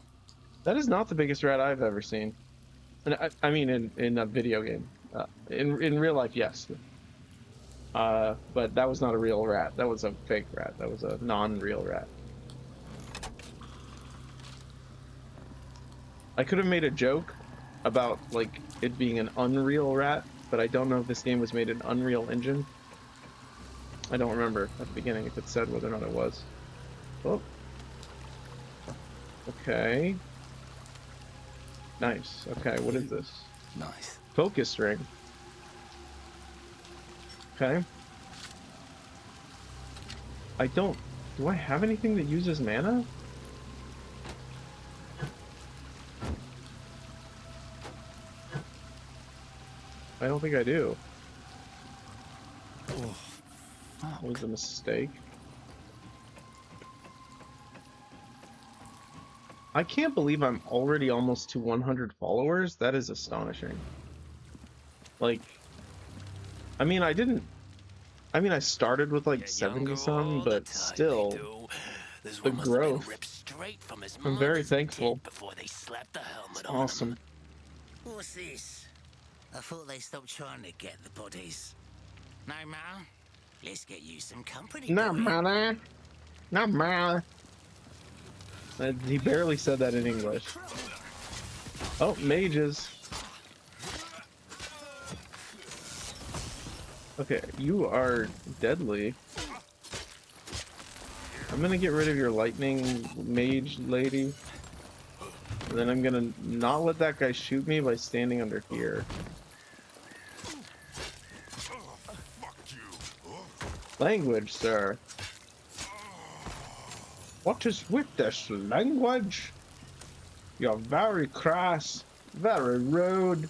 [SPEAKER 1] That is not the biggest rat I've ever seen. And I mean, in a video game. In real life, yes. But that was not a real rat. That was a fake rat. That was a non-real rat. I could have made a joke about like it being an Unreal rat, but I don't know if this game was made in Unreal Engine. I don't remember at the beginning if it said whether or not it was. Oh. Okay. Nice. Okay, what is this?
[SPEAKER 3] Nice.
[SPEAKER 1] Focus ring. Okay. Do I have anything that uses mana? I don't think I do.
[SPEAKER 3] Oh,
[SPEAKER 1] That was a mistake. I can't believe I'm already almost to 100 followers. That is astonishing. Like, I mean, I started with like 70 some, but still, the growth. I'm very thankful. It's awesome.
[SPEAKER 6] What's this? I thought they stopped trying to get the bodies. No matter. Let's get you some company,
[SPEAKER 1] Not
[SPEAKER 6] boy.
[SPEAKER 1] matter. Not matter. He barely said that in English. Oh, mages. Okay, you are deadly. I'm gonna get rid of your lightning mage lady. And then I'm gonna not let that guy shoot me by standing under here. Language, sir. What is with this language? You're very crass, very rude.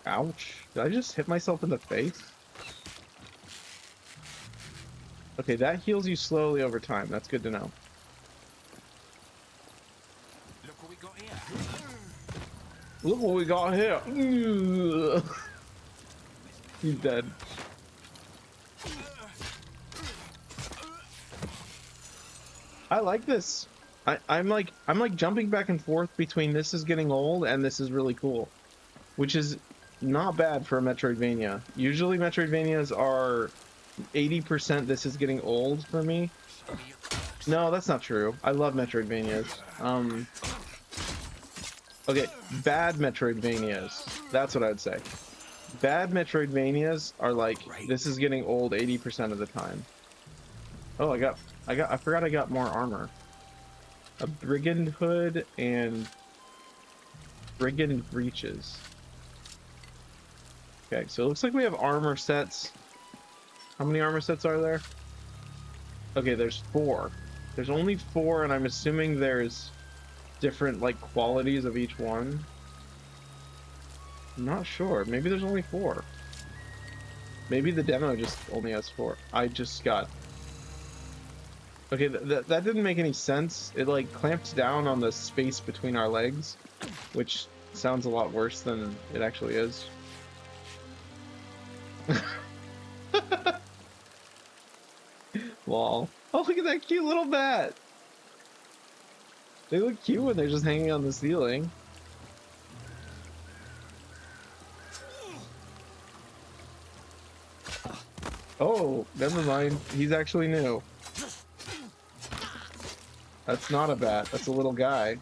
[SPEAKER 1] Ouch. Did I just hit myself in the face? Okay, that heals you slowly over time. That's good to know.
[SPEAKER 7] Look what we got here.
[SPEAKER 1] Look what we got here. He's dead. I like this. I'm like jumping back and forth between this is getting old and this is really cool, which is not bad for a Metroidvania. Usually Metroidvanias are 80% this is getting old for me. No, that's not true. I love Metroidvanias. Okay, bad Metroidvanias. That's what I'd say. Bad Metroidvanias are like, this is getting old 80% of the time. Oh, I forgot I got more armor. A brigand hood and brigand breeches. Okay, so it looks like we have armor sets. How many armor sets are there? Okay, there's 4. There's only 4, and I'm assuming there's different like qualities of each one. I'm not sure. Maybe there's only 4. Maybe the demo just only has 4. I just got... Okay, that didn't make any sense. It like clamps down on the space between our legs, which sounds a lot worse than it actually is. Lol. Oh, look at that cute little bat. They look cute when they're just hanging on the ceiling. Oh, never mind. He's actually new. That's not a bat. That's a little guy.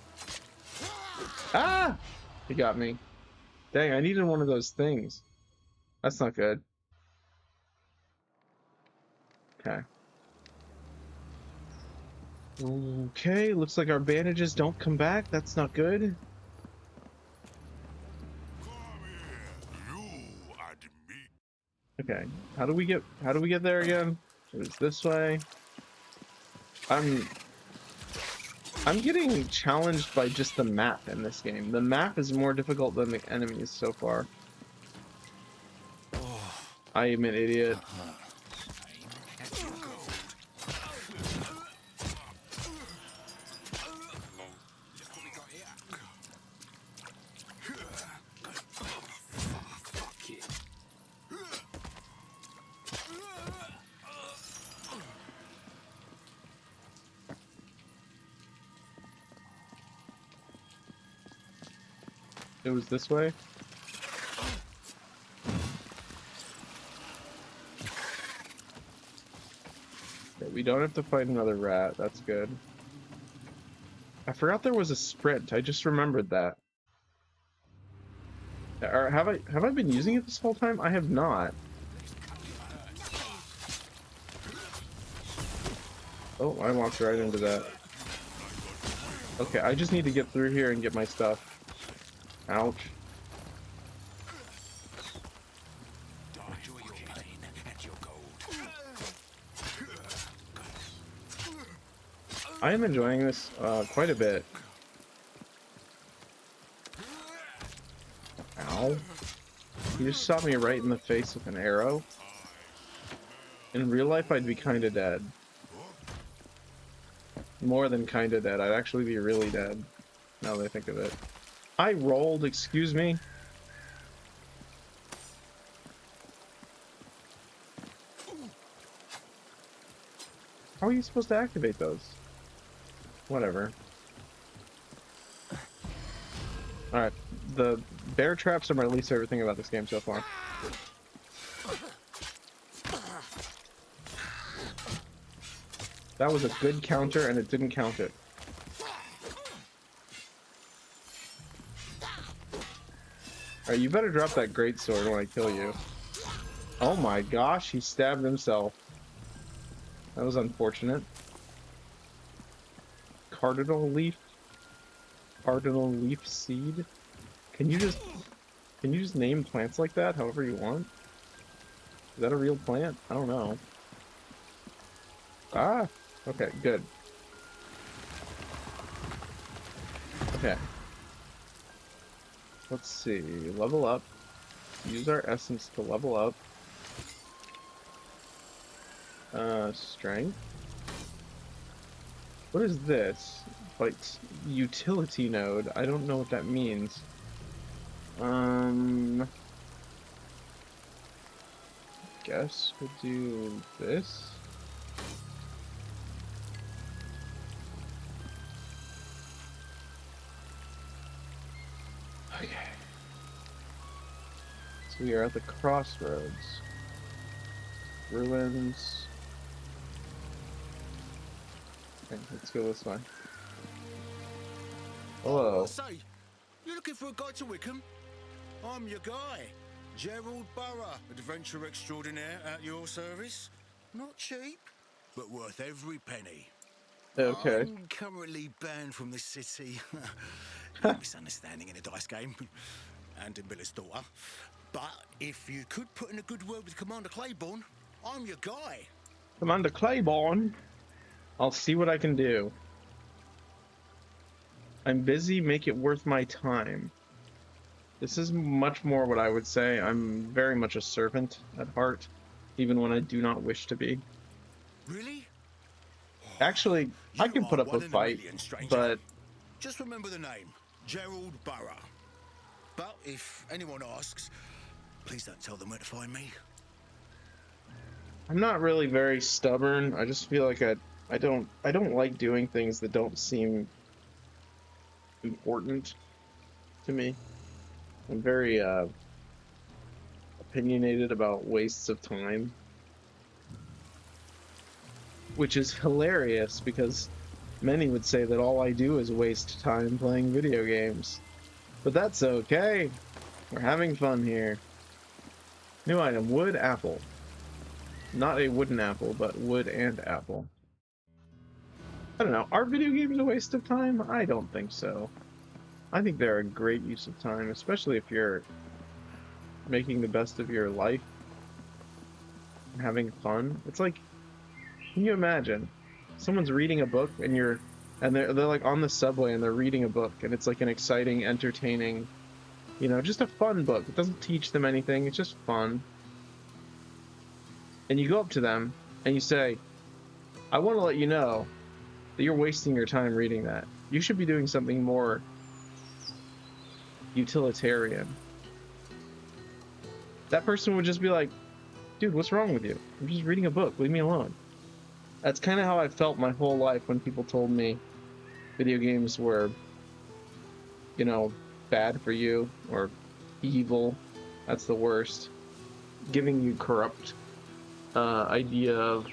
[SPEAKER 1] Ah! He got me. Dang, I needed one of those things. That's not good. Okay. Okay, looks like our bandages don't come back. That's not good. Okay, how do we get there again? It was this way. I'm getting challenged by just the map in this game. The map is more difficult than the enemies so far. I am an idiot. It was this way? Okay, we don't have to fight another rat. That's good. I forgot there was a sprint. I just remembered that. Or have I been using it this whole time? I have not. Oh, I walked right into that. Okay, I just need to get through here and get my stuff. Ouch. I am enjoying this quite a bit. Ow. He just shot me right in the face with an arrow. In real life, I'd be kinda dead. More than kinda dead. I'd actually be really dead, now that I think of it. I rolled, excuse me. How are you supposed to activate those? Whatever. Alright, the bear traps are my least favorite thing about this game so far. That was a good counter, and it didn't count it. Alright, you better drop that greatsword when I kill you. Oh my gosh, he stabbed himself. That was unfortunate. Cardinal leaf? Cardinal leaf seed? Can you just name plants like that however you want? Is that a real plant? I don't know. Ah! Okay, good. Okay. Let's see. Level up. Use our essence to level up. Strength. What is this? Like, utility node. I don't know what that means. Guess we'll do this. Okay. So we are at the crossroads. Ruins. Okay, let's go this way. Hello.
[SPEAKER 7] Say, you looking for a guide to Wickham? I'm your guy, Gerald Burrough, adventurer extraordinaire at your service. Not cheap, but worth every penny.
[SPEAKER 1] Okay.
[SPEAKER 7] I'm currently banned from this city. No misunderstanding in a dice game. And in Miller's daughter. But if you could put in a good word with Commander Claiborne, I'm your guy.
[SPEAKER 1] Commander Claiborne? I'll see what I can do. I'm busy, make it worth my time. This is much more what I would say. I'm very much a servant at heart, even when I do not wish to be.
[SPEAKER 7] Really?
[SPEAKER 1] Actually, I can put up a fight, but...
[SPEAKER 7] Just remember the name, Gerald Burrough. But if anyone asks, please don't tell them where to find me.
[SPEAKER 1] I'm not really very stubborn. I just feel like I don't like doing things that don't seem important to me. I'm very opinionated about wastes of time, which is hilarious because many would say that all I do is waste time playing video games. But that's okay. We're having fun here. New item, wood apple. Not a wooden apple, but wood and apple. I don't know. Are video games a waste of time? I don't think so. I think they're a great use of time, especially if you're making the best of your life and having fun. It's like, can you imagine? Someone's reading a book and they're like on the subway and they're reading a book and it's like an exciting, entertaining, you know, just a fun book. It doesn't teach them anything. It's just fun. And you go up to them and you say, I want to let you know that you're wasting your time reading that. You should be doing something more utilitarian. That person would just be like, dude, what's wrong with you? I'm just reading a book. Leave me alone. That's kind of how I felt my whole life when people told me video games were, you know, bad for you or evil. That's the worst. Giving you corrupt idea of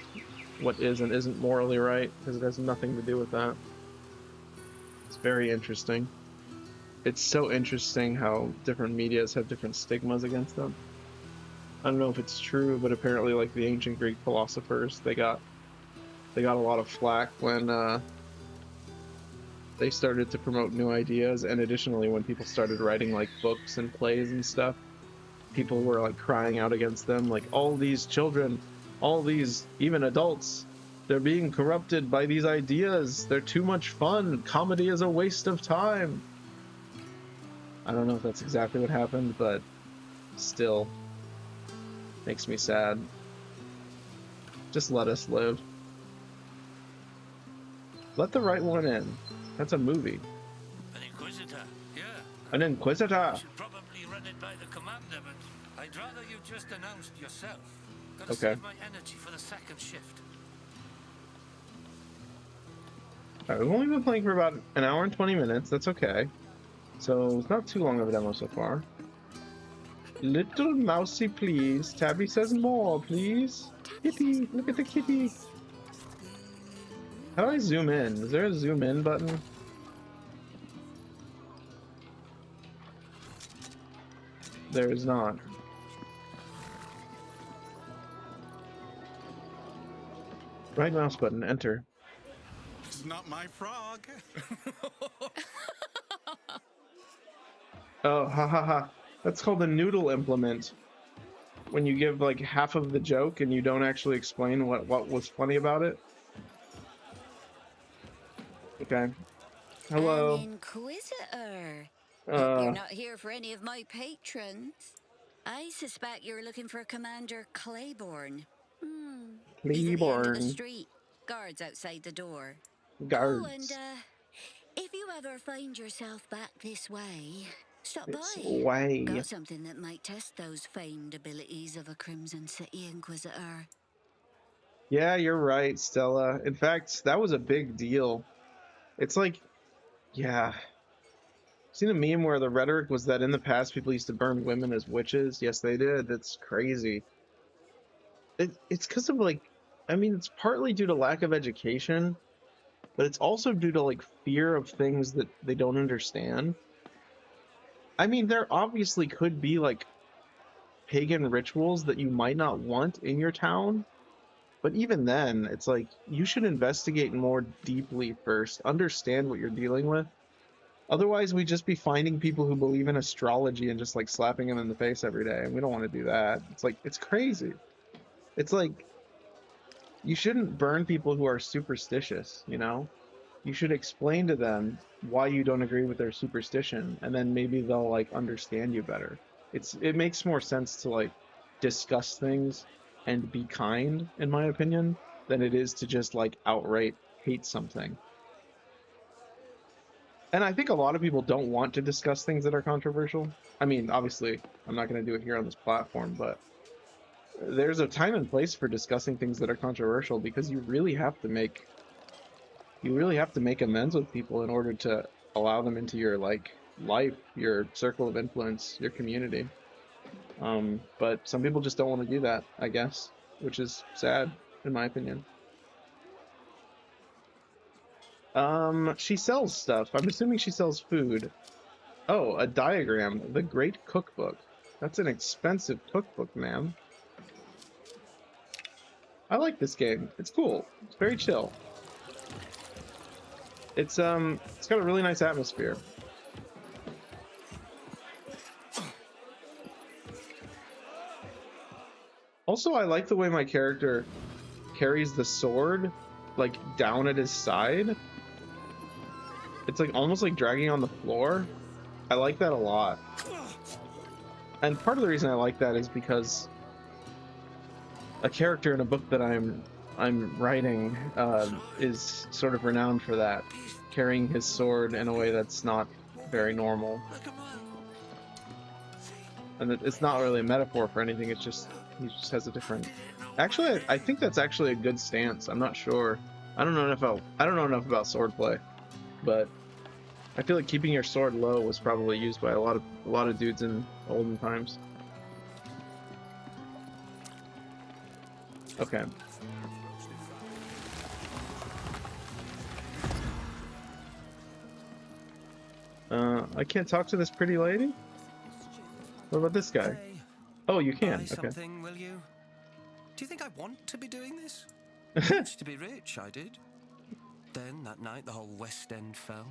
[SPEAKER 1] what is and isn't morally right, because it has nothing to do with that. It's very interesting. It's so interesting how different medias have different stigmas against them. I don't know if it's true, but apparently, like the ancient Greek philosophers, they got a lot of flack when they started to promote new ideas, and additionally, when people started writing like books and plays and stuff, people were like crying out against them, like all these children, all these even adults, they're being corrupted by these ideas. They're too much fun. Comedy is a waste of time. I don't know if that's exactly what happened, but still makes me sad. Just let us live. Let the right one in. That's a movie.
[SPEAKER 6] An Inquisitor, yeah.
[SPEAKER 1] An Inquisitor.
[SPEAKER 6] I should probably run it by the commander, but I'd rather you just announced yourself. Gotta save my energy for the second shift.
[SPEAKER 1] Alright, we've only been playing for about an hour and 20 minutes. That's okay. So it's not too long of a demo so far. Little mousy, please. Tabby says more, please. Kitty, look at the kitty. How do I zoom in? Is there a zoom in button? There is not. Right mouse button, enter.
[SPEAKER 7] It's not my frog.
[SPEAKER 1] Oh, ha ha ha. That's called a noodle implement. When you give like half of the joke and you don't actually explain what was funny about it. Okay. Hello.
[SPEAKER 5] An Inquisitor. You're not here for any of my patrons. I suspect you're looking for Commander Claiborne. He's at the end of the street. Guards outside the door.
[SPEAKER 1] Guards.
[SPEAKER 5] Oh, and if you ever find yourself back this way, stop
[SPEAKER 1] This
[SPEAKER 5] by.
[SPEAKER 1] way.
[SPEAKER 5] Got something that might test those famed abilities of a Crimson City Inquisitor.
[SPEAKER 1] Yeah, you're right, Stella. In fact, that was a big deal. It's like, yeah. Seen a meme where the rhetoric was that in the past people used to burn women as witches. Yes, they did. That's crazy. It's because of like, I mean, it's partly due to lack of education, but it's also due to like fear of things that they don't understand. I mean, there obviously could be like pagan rituals that you might not want in your town, but even then, it's like you should investigate more deeply first, understand what you're dealing with. Otherwise, we'd just be finding people who believe in astrology and just like slapping them in the face every day, and we don't want to do that. It's like, it's crazy. It's like, you shouldn't burn people who are superstitious, you know? You should explain to them why you don't agree with their superstition, and then maybe they'll like understand you better. It makes more sense to like discuss things and be kind, in my opinion, than it is to just like outright hate something. And I think a lot of people don't want to discuss things that are controversial. I mean, obviously, I'm not going to do it here on this platform, but there's a time and place for discussing things that are controversial, because you really have to make amends with people in order to allow them into your like life, your circle of influence, your community. But some people just don't want to do that, I guess, which is sad in my opinion. She sells stuff. I'm assuming she sells food. Oh, a diagram. The Great Cookbook. That's an expensive cookbook, ma'am. I like this game. It's cool. It's very chill. It's got a really nice atmosphere. Also, I like the way my character carries the sword like down at his side. It's like almost like dragging on the floor. I like that a lot. And part of the reason I like that is because a character in a book that I'm writing is sort of renowned for that, carrying his sword in a way that's not very normal. And it's not really a metaphor for anything. It's just he just has a different. Actually, I think that's actually a good stance. I'm not sure. I don't know enough about swordplay, but I feel like keeping your sword low was probably used by a lot of dudes in olden times. Okay. I can't talk to this pretty lady? What about this guy?
[SPEAKER 10] Hey,
[SPEAKER 1] Oh, you can.
[SPEAKER 10] buy
[SPEAKER 1] Okay.
[SPEAKER 10] something, will you? Do you think I want to be doing this? I used to be rich, I did. Then that night the whole West End fell.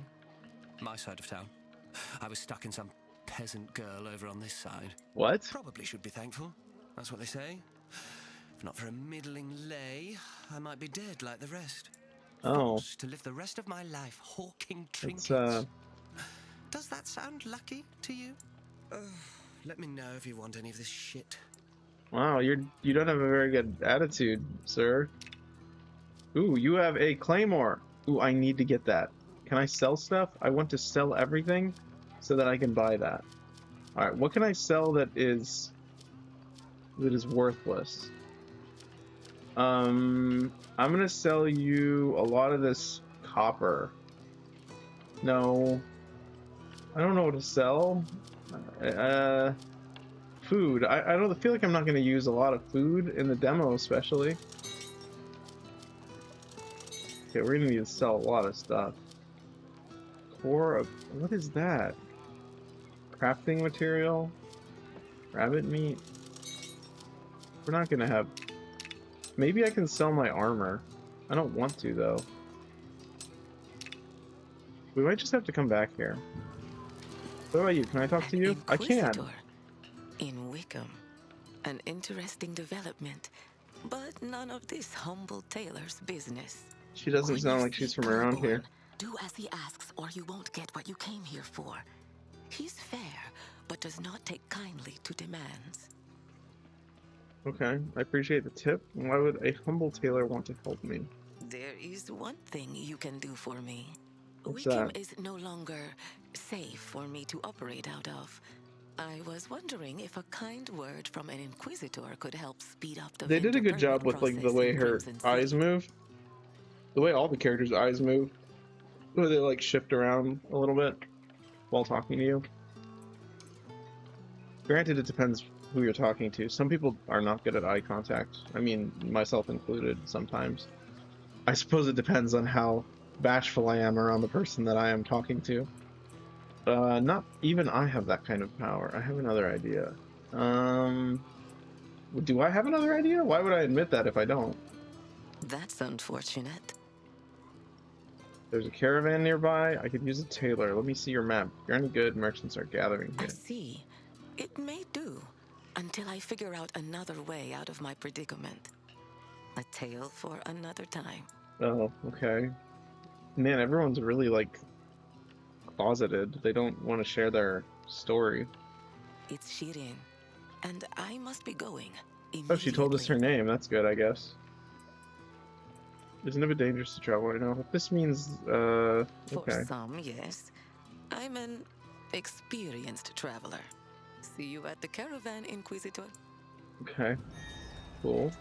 [SPEAKER 10] My side of town. I was stuck in some peasant girl over on this side.
[SPEAKER 1] What?
[SPEAKER 10] Probably should be thankful. That's what they say. If not for a middling lay, I might be dead like the rest.
[SPEAKER 1] Oh.
[SPEAKER 10] Forced to live the rest of my life hawking trinkets. Does that sound lucky to you? Let me know if you want any of this shit.
[SPEAKER 1] Wow, you don't have a very good attitude, sir. Ooh, you have a claymore. Ooh, I need to get that. Can I sell stuff? I want to sell everything so that I can buy that. All right, what can I sell that is worthless? I'm gonna sell you a lot of this copper. No, I don't know what to sell. Food. I don't feel like I'm not gonna use a lot of food in the demo, especially. Okay, we're gonna need to sell a lot of stuff. Core of what is that? Crafting material? Rabbit meat? We're not gonna have. Maybe I can sell my armor. I don't want to though. We might just have to come back here. What about you? Can I talk to you? I can.
[SPEAKER 2] In Wickham. An interesting development, but none of this humble tailor's business.
[SPEAKER 1] She doesn't sound like she's from around here.
[SPEAKER 2] Do as he asks, or you won't get what you came here for. He's fair, but does not take kindly to demands.
[SPEAKER 1] Okay, I appreciate the tip. Why would a humble tailor want to help me?
[SPEAKER 2] There is one thing you can do for me.
[SPEAKER 1] What's
[SPEAKER 2] Wickham
[SPEAKER 1] that?
[SPEAKER 2] is no longer safe for me to operate out of. I was wondering if a kind word from an inquisitor could help speed up the.
[SPEAKER 1] They did a good job with like the way her eyes move. The way all the characters' eyes move. Where they like shift around a little bit while talking to you. Granted, it depends who you're talking to. Some people are not good at eye contact. I mean, myself included sometimes. I suppose it depends on how bashful I am around the person that I am talking to. Not even I have that kind of power. I have another idea. Do I have another idea? Why would I admit that if I don't?
[SPEAKER 2] That's unfortunate.
[SPEAKER 1] There's a caravan nearby. I could use a tailor. Let me see your map. If you're any good, merchants are gathering here.
[SPEAKER 2] I see. It may do, until I figure out another way out of my predicament. A tale for another time.
[SPEAKER 1] Oh, okay. Man, everyone's really, like, closeted. They don't want to share their story.
[SPEAKER 2] It's Shirin, and I must be going immediately.
[SPEAKER 1] Oh, she told us her name. That's good, I guess. Isn't it a bit dangerous to travel right now? If this means, okay.
[SPEAKER 2] For some, yes. I'm an experienced traveler. See you at the caravan, Inquisitor.
[SPEAKER 1] Okay. Cool.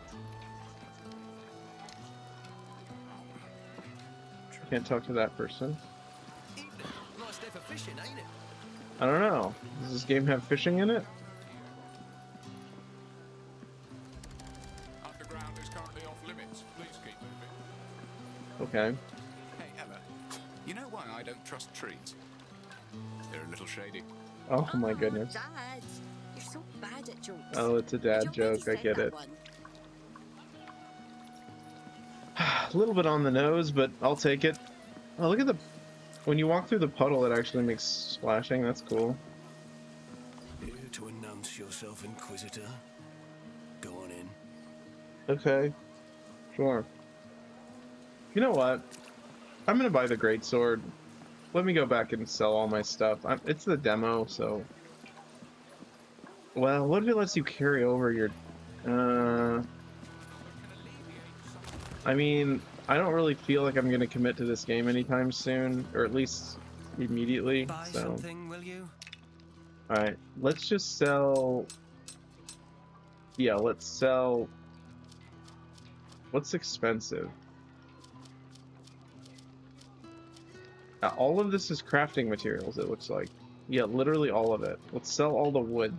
[SPEAKER 1] Can't talk to that person.
[SPEAKER 10] Nice day for fishing, ain't it?
[SPEAKER 1] I don't know. Does this game have fishing in it?
[SPEAKER 11] Underground is currently off limits. Please keep moving.
[SPEAKER 1] Okay.
[SPEAKER 11] Hey, Emma. You know why I don't trust trees? They're a little shady.
[SPEAKER 1] Oh my goodness.
[SPEAKER 5] Dad, you're so bad at jokes.
[SPEAKER 1] Oh, it's a dad joke. I get it. A little bit on the nose, but I'll take it. Oh, look at the... When you walk through the puddle, it actually makes splashing. That's cool.
[SPEAKER 10] Here to announce yourself, Inquisitor. Go on in.
[SPEAKER 1] Okay. Sure. You know what? I'm gonna buy the greatsword. Let me go back and sell all my stuff. It's the demo, so... Well, what if it lets you carry over your... I mean, I don't really feel like I'm gonna commit to this game anytime soon, or at least immediately.
[SPEAKER 10] Buy
[SPEAKER 1] So,
[SPEAKER 10] something, will you?
[SPEAKER 1] all right, let's just sell. Yeah, let's sell. What's expensive? All of this is crafting materials, it looks like. Yeah, literally all of it. Let's sell all the wood.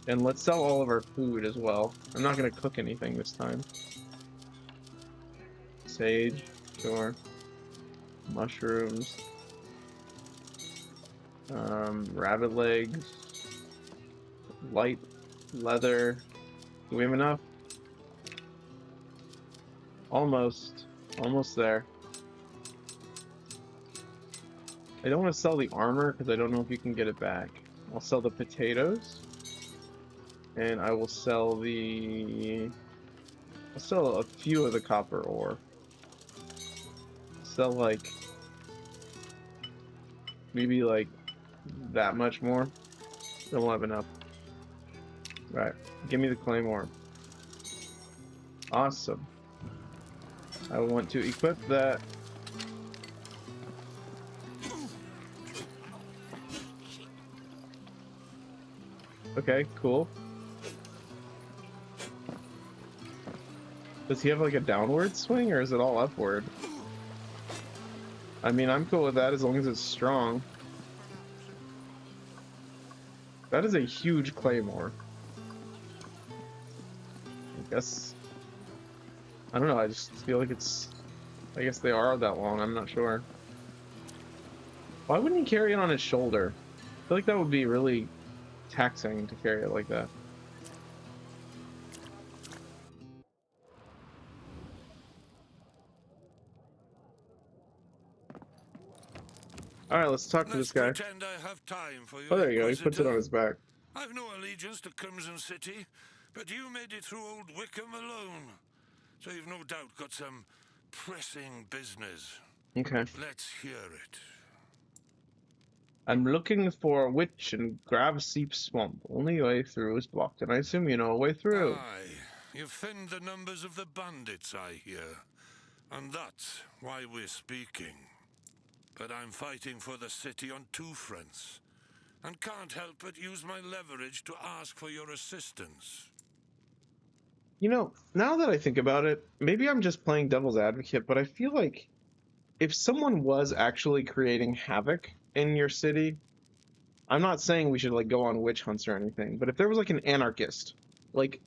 [SPEAKER 1] And let's sell all of our food as well. I'm not going to cook anything this time. Sage, sure. Mushrooms. Rabbit legs. Light leather. Do we have enough? Almost. Almost there. I don't want to sell the armor because I don't know if you can get it back. I'll sell the potatoes. And I will sell the... I'll sell a few of the copper ore. Sell like... maybe like that much more. Don't have enough. Right. Give me the claymore. Awesome. I want to equip that. Okay, cool. Does he have like a downward swing or is it all upward? I mean, I'm cool with that as long as it's strong. That is a huge claymore. I guess... I don't know, I just feel like it's... I guess they are that long, I'm not sure. Why wouldn't he carry it on his shoulder? I feel like that would be really taxing to carry it like that. Alright, let's talk to this guy.
[SPEAKER 6] Pretend I have time for you,
[SPEAKER 1] Oh, there you go, he puts it on his back.
[SPEAKER 6] I've no allegiance to Crimson City, but you made it through Old Wickham alone. So you've no doubt got some pressing business.
[SPEAKER 1] Okay.
[SPEAKER 6] Let's hear it.
[SPEAKER 1] I'm looking for a witch in Graveseep Swamp. Only way through is blocked, and I assume you know a way through.
[SPEAKER 6] Aye, you've thinned the numbers of the bandits, I hear. And that's why we're speaking. But I'm fighting for the city on two fronts, and can't help but use my leverage to ask for your assistance.
[SPEAKER 1] You know, now that I think about it, maybe I'm just playing devil's advocate, but I feel like if someone was actually creating havoc in your city, I'm not saying we should like go on witch hunts or anything, but if there was like an anarchist, like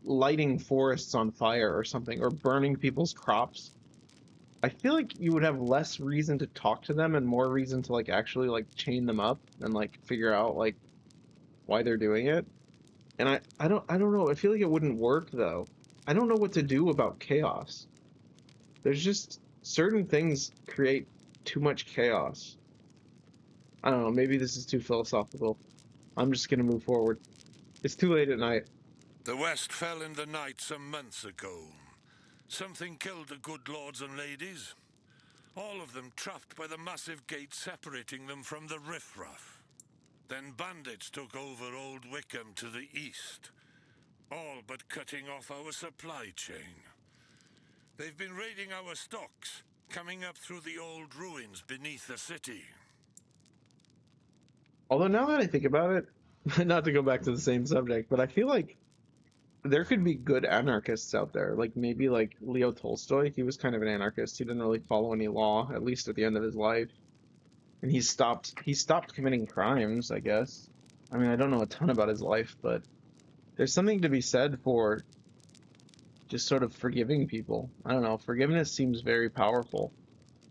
[SPEAKER 1] lighting forests on fire or something, or burning people's crops, I feel like you would have less reason to talk to them and more reason to like actually like chain them up and like figure out like why they're doing it. And I don't know. I feel like it wouldn't work though. I don't know what to do about chaos. There's just certain things create too much chaos. I don't know, maybe this is too philosophical. I'm just gonna move forward. It's too late at night.
[SPEAKER 6] The West fell in the night some months ago. Something killed the good lords and ladies. All of them trapped by the massive gate separating them from the riffraff. Then bandits took over Old Wickham to the east, all but cutting off our supply chain. They've been raiding our stocks, coming up through the old ruins beneath the city.
[SPEAKER 1] Although now that I think about it, not to go back to the same subject, but I feel like there could be good anarchists out there. Like maybe like Leo Tolstoy, he was kind of an anarchist. He didn't really follow any law, at least at the end of his life. And he stopped committing crimes, I guess. I mean, I don't know a ton about his life, but there's something to be said for just sort of forgiving people. I don't know, forgiveness seems very powerful.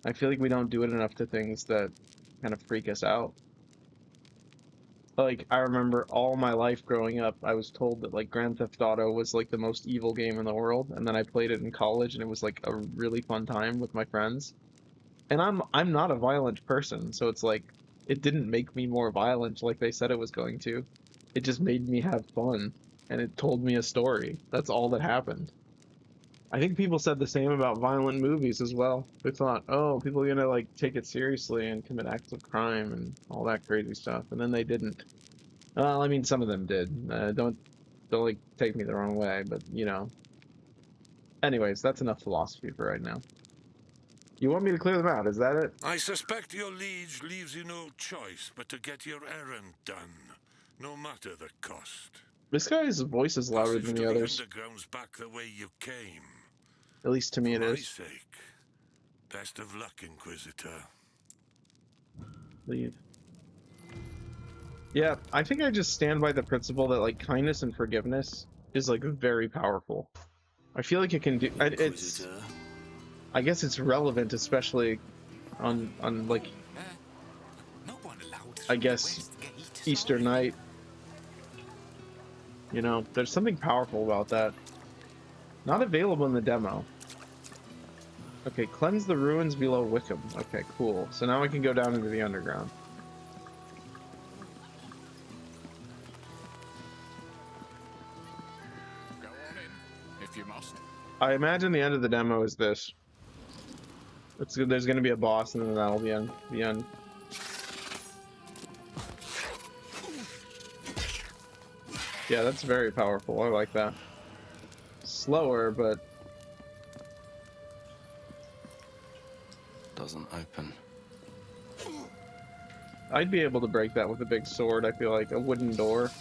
[SPEAKER 1] I feel like we don't do it enough to things that kind of freak us out. Like, I remember all my life growing up, I was told that, like, Grand Theft Auto was, like, the most evil game in the world, and then I played it in college, and it was, like, a really fun time with my friends. And I'm not a violent person, so it's like, it didn't make me more violent like they said it was going to. It just made me have fun, and it told me a story. That's all that happened. I think people said the same about violent movies as well. They thought, oh, people are gonna like take it seriously and commit acts of crime and all that crazy stuff, and then they didn't. Well, I mean, some of them did. Don't like take me the wrong way, but you know. Anyways, that's enough philosophy for right now. You want me to clear them out? Is that it?
[SPEAKER 6] I suspect your liege leaves you no choice but to get your errand done, no matter the cost.
[SPEAKER 1] This guy's voice is louder than the others.
[SPEAKER 6] The underground's back the way you came.
[SPEAKER 1] At least to me
[SPEAKER 6] For
[SPEAKER 1] it
[SPEAKER 6] my
[SPEAKER 1] is.
[SPEAKER 6] sake, best of luck, Inquisitor.
[SPEAKER 1] Leave. Yeah, I think I just stand by the principle that like kindness and forgiveness is like very powerful. I feel like it can do it's I guess it's relevant, especially on like I guess Easter night. You know, there's something powerful about that. Not available in the demo. Okay, cleanse the ruins below Wickham. Okay, cool. So now I can go down into the underground.
[SPEAKER 11] Go on in, if you must.
[SPEAKER 1] I imagine the end of the demo is this. There's going to be a boss, and then that'll be the end. Yeah, that's very powerful. I like that. Slower, but
[SPEAKER 3] Doesn't open.
[SPEAKER 1] I'd be able to break that with a big sword. I feel like a wooden door.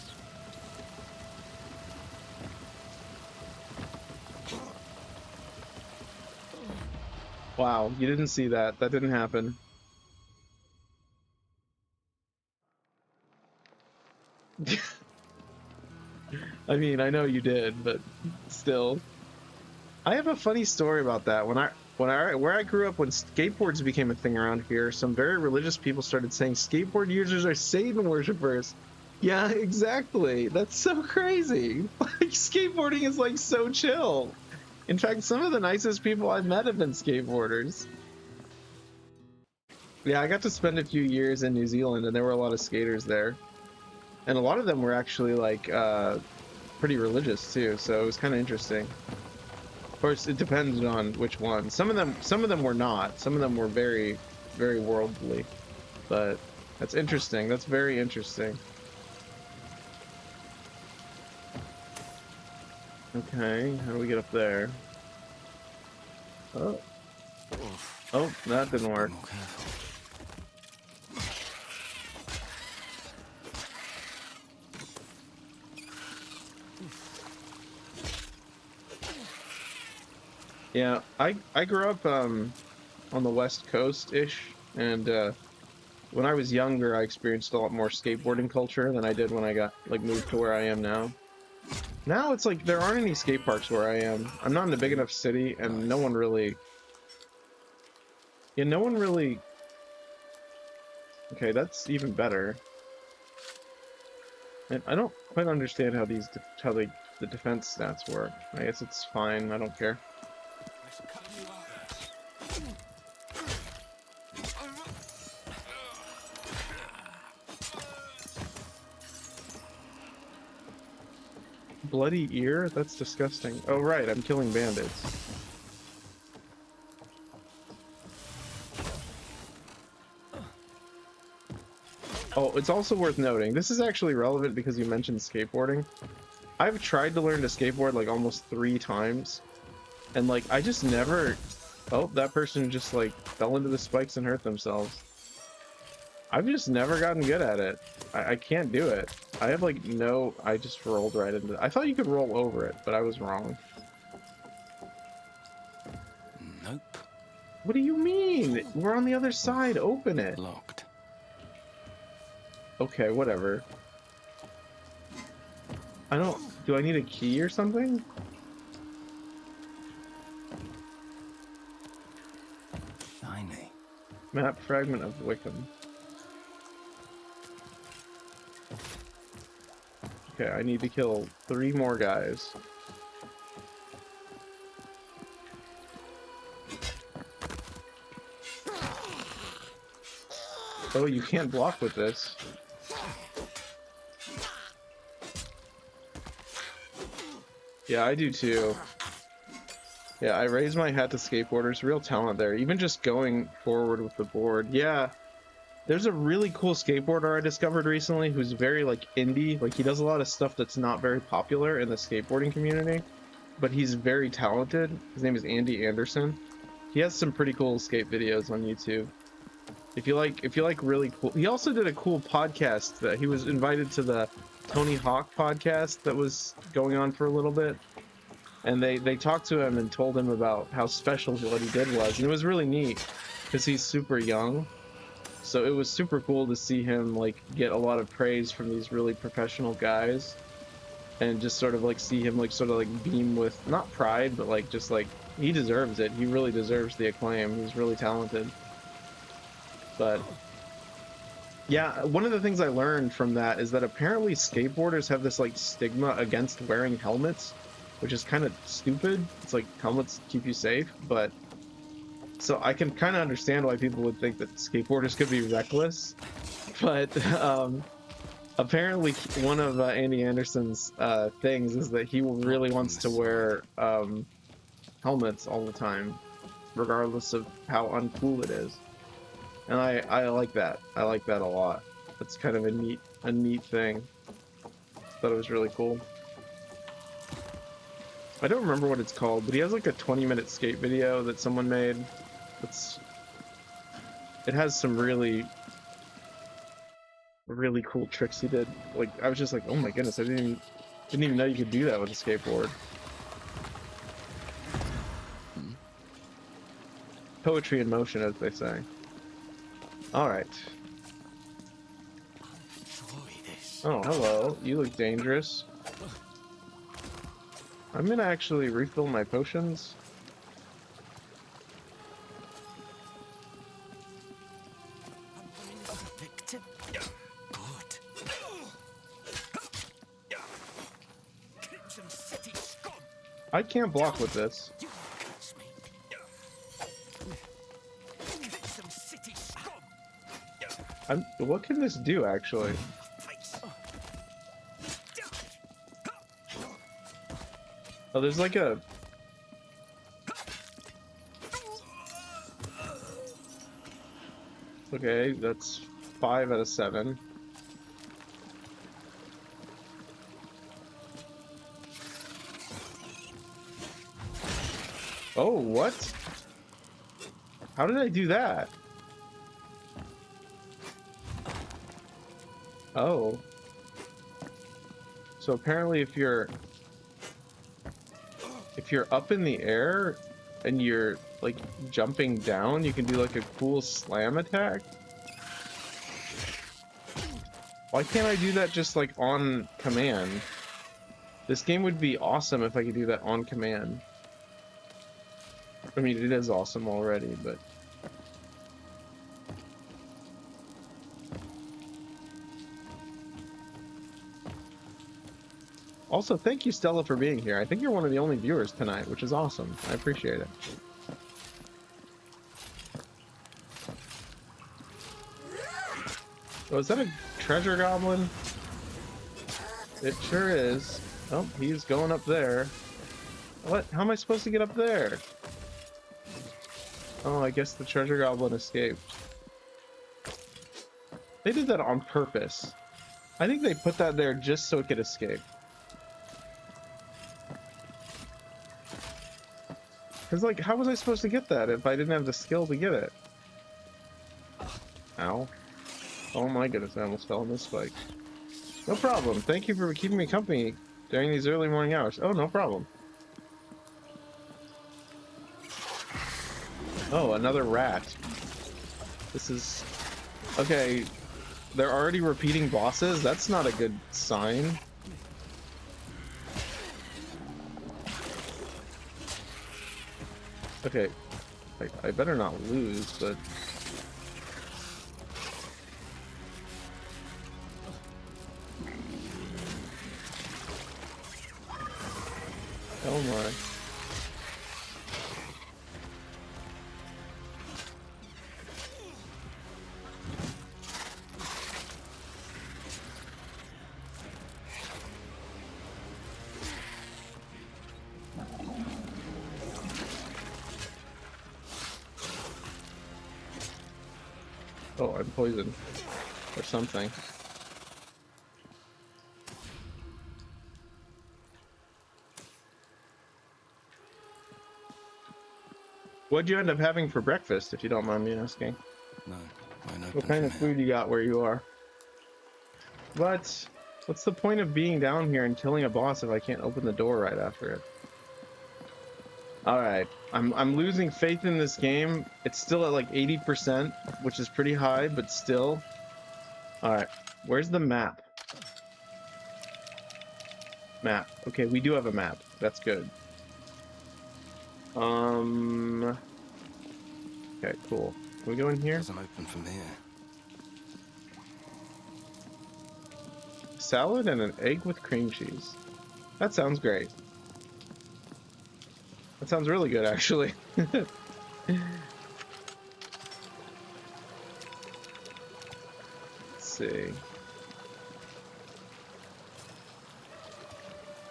[SPEAKER 1] Wow, you didn't see that. That didn't happen. I mean, I know you did, but still. I have a funny story about that. Where I grew up, when skateboards became a thing around here, some very religious people started saying skateboard users are Satan worshippers. Yeah, exactly. That's so crazy. Like, skateboarding is like so chill. In fact, some of the nicest people I've met have been skateboarders. Yeah, I got to spend a few years in New Zealand, and there were a lot of skaters there. And a lot of them were actually like pretty religious too, so it was kind of interesting. Of course, it depended on which one. Some of them were not. Some of them were very, very worldly. But that's interesting. That's very interesting. Okay, how do we get up there? Oh, oh, that didn't work. Yeah, I grew up on the West Coast-ish, and when I was younger, I experienced a lot more skateboarding culture than I did when I got like moved to where I am now. Now it's like there aren't any skate parks where I am. I'm not in a big enough city, and no one really. Yeah, no one really. Okay, that's even better. And I don't quite understand how the defense stats work. I guess it's fine. I don't care. Bloody ear? That's disgusting. Oh, right, I'm killing bandits. Oh, it's also worth noting, this is actually relevant because you mentioned skateboarding. I've tried to learn to skateboard like almost 3 times, and like I just never... Oh, that person just like fell into the spikes and hurt themselves. I've just never gotten good at it. I can't do it. I have like no... I just rolled right into it. I thought you could roll over it, but I was wrong.
[SPEAKER 3] Nope.
[SPEAKER 1] What do you mean? We're on the other side. Open it.
[SPEAKER 3] Locked.
[SPEAKER 1] Okay, whatever. I don't... Do I need a key or something?
[SPEAKER 3] Shiny.
[SPEAKER 1] Map fragment of Wickham. Okay, I need to kill 3 more guys. Oh, you can't block with this. Yeah, I do too. Yeah, I raise my hat to skateboarders. Real talent there. Even just going forward with the board. Yeah, there's a really cool skateboarder I discovered recently who's very like indie. Like he does a lot of stuff that's not very popular in the skateboarding community, but he's very talented. His name is Andy Anderson. He has some pretty cool skate videos on YouTube. If you like really cool. He also did a cool podcast that he was invited to the Tony Hawk podcast that was going on for a little bit. and they talked to him and told him about how special what he did was, and it was really neat because he's super young. So it was super cool to see him like get a lot of praise from these really professional guys, and just sort of like see him like sort of like beam with not pride, but like just like he deserves it. He really deserves the acclaim. He's really talented. But yeah, one of the things I learned from that is that apparently skateboarders have this like stigma against wearing helmets, which is kind of stupid. It's like helmets keep you safe, but so I can kind of understand why people would think that skateboarders could be reckless. But apparently one of Andy Anderson's things is that he really wants to wear helmets all the time, regardless of how uncool it is. And I like that. I like that a lot. It's kind of a neat thing. Thought it was really cool. I don't remember what it's called, but he has like a 20-minute skate video that someone made. It has some really cool tricks he did. Like I was just like, oh my goodness, I didn't even know you could do that with a skateboard. Poetry in motion, as they say. All right. Oh, hello. You look dangerous. I'm gonna actually refill my potions. I can't block with this. What can this do, actually? Oh, there's like a... Okay, that's 5 out of 7. Oh, what? How did I do that? Oh. So apparently if you're up in the air and you're like jumping down, you can do like a cool slam attack. Why can't I do that just like on command? This game would be awesome if I could do that on command. I mean, it is awesome already, but... Also, thank you, Stella, for being here. I think you're one of the only viewers tonight, which is awesome. I appreciate it. Oh, is that a treasure goblin? It sure is. Oh, he's going up there. What? How am I supposed to get up there? Oh, I guess the treasure goblin escaped. They did that on purpose. I think they put that there just so it could escape. Because, like, how was I supposed to get that if I didn't have the skill to get it? Ow. Oh my goodness, I almost fell on this spike. No problem. Thank you for keeping me company during these early morning hours. Oh, no problem. Oh, another rat. This is... Okay, they're already repeating bosses? That's not a good sign. Okay, I better not lose, but... Oh my. Oh, I'm poisoned. Or something. What'd you end up having for breakfast, if you don't mind me asking?
[SPEAKER 3] No,
[SPEAKER 1] what kind of food you got where you are? What's the point of being down here and killing a boss if I can't open the door right after it? All right, I'm losing faith in this game. It's still at like 80%, which is pretty high, but still. All right, where's the map? Map. Okay, we do have a map. That's good. Okay, cool. Can we go in here?
[SPEAKER 3] Doesn't open from here.
[SPEAKER 1] Salad and an egg with cream cheese. That sounds great. That sounds really good, actually. Let's see.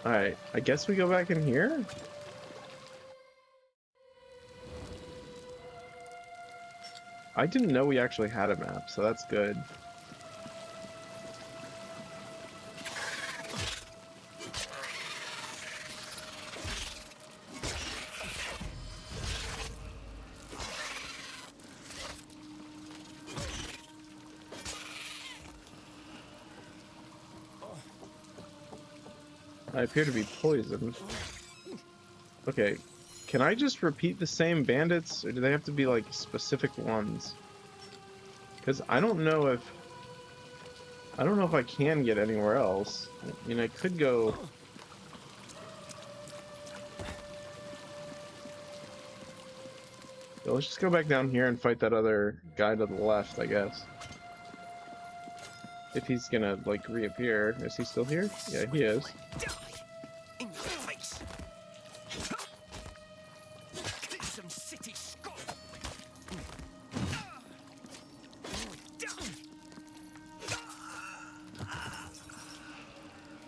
[SPEAKER 1] All right, I guess we go back in here. I didn't know we actually had a map, so that's good. I appear to be poisoned. Okay, can I just repeat the same bandits, or do they have to be like specific ones? Because I don't know if I can get anywhere else. I mean, I could go. So let's just go back down here and fight that other guy to the left, I guess. If he's gonna like reappear. Is he still here? Yeah, he is.
[SPEAKER 10] In your face. Some city scum.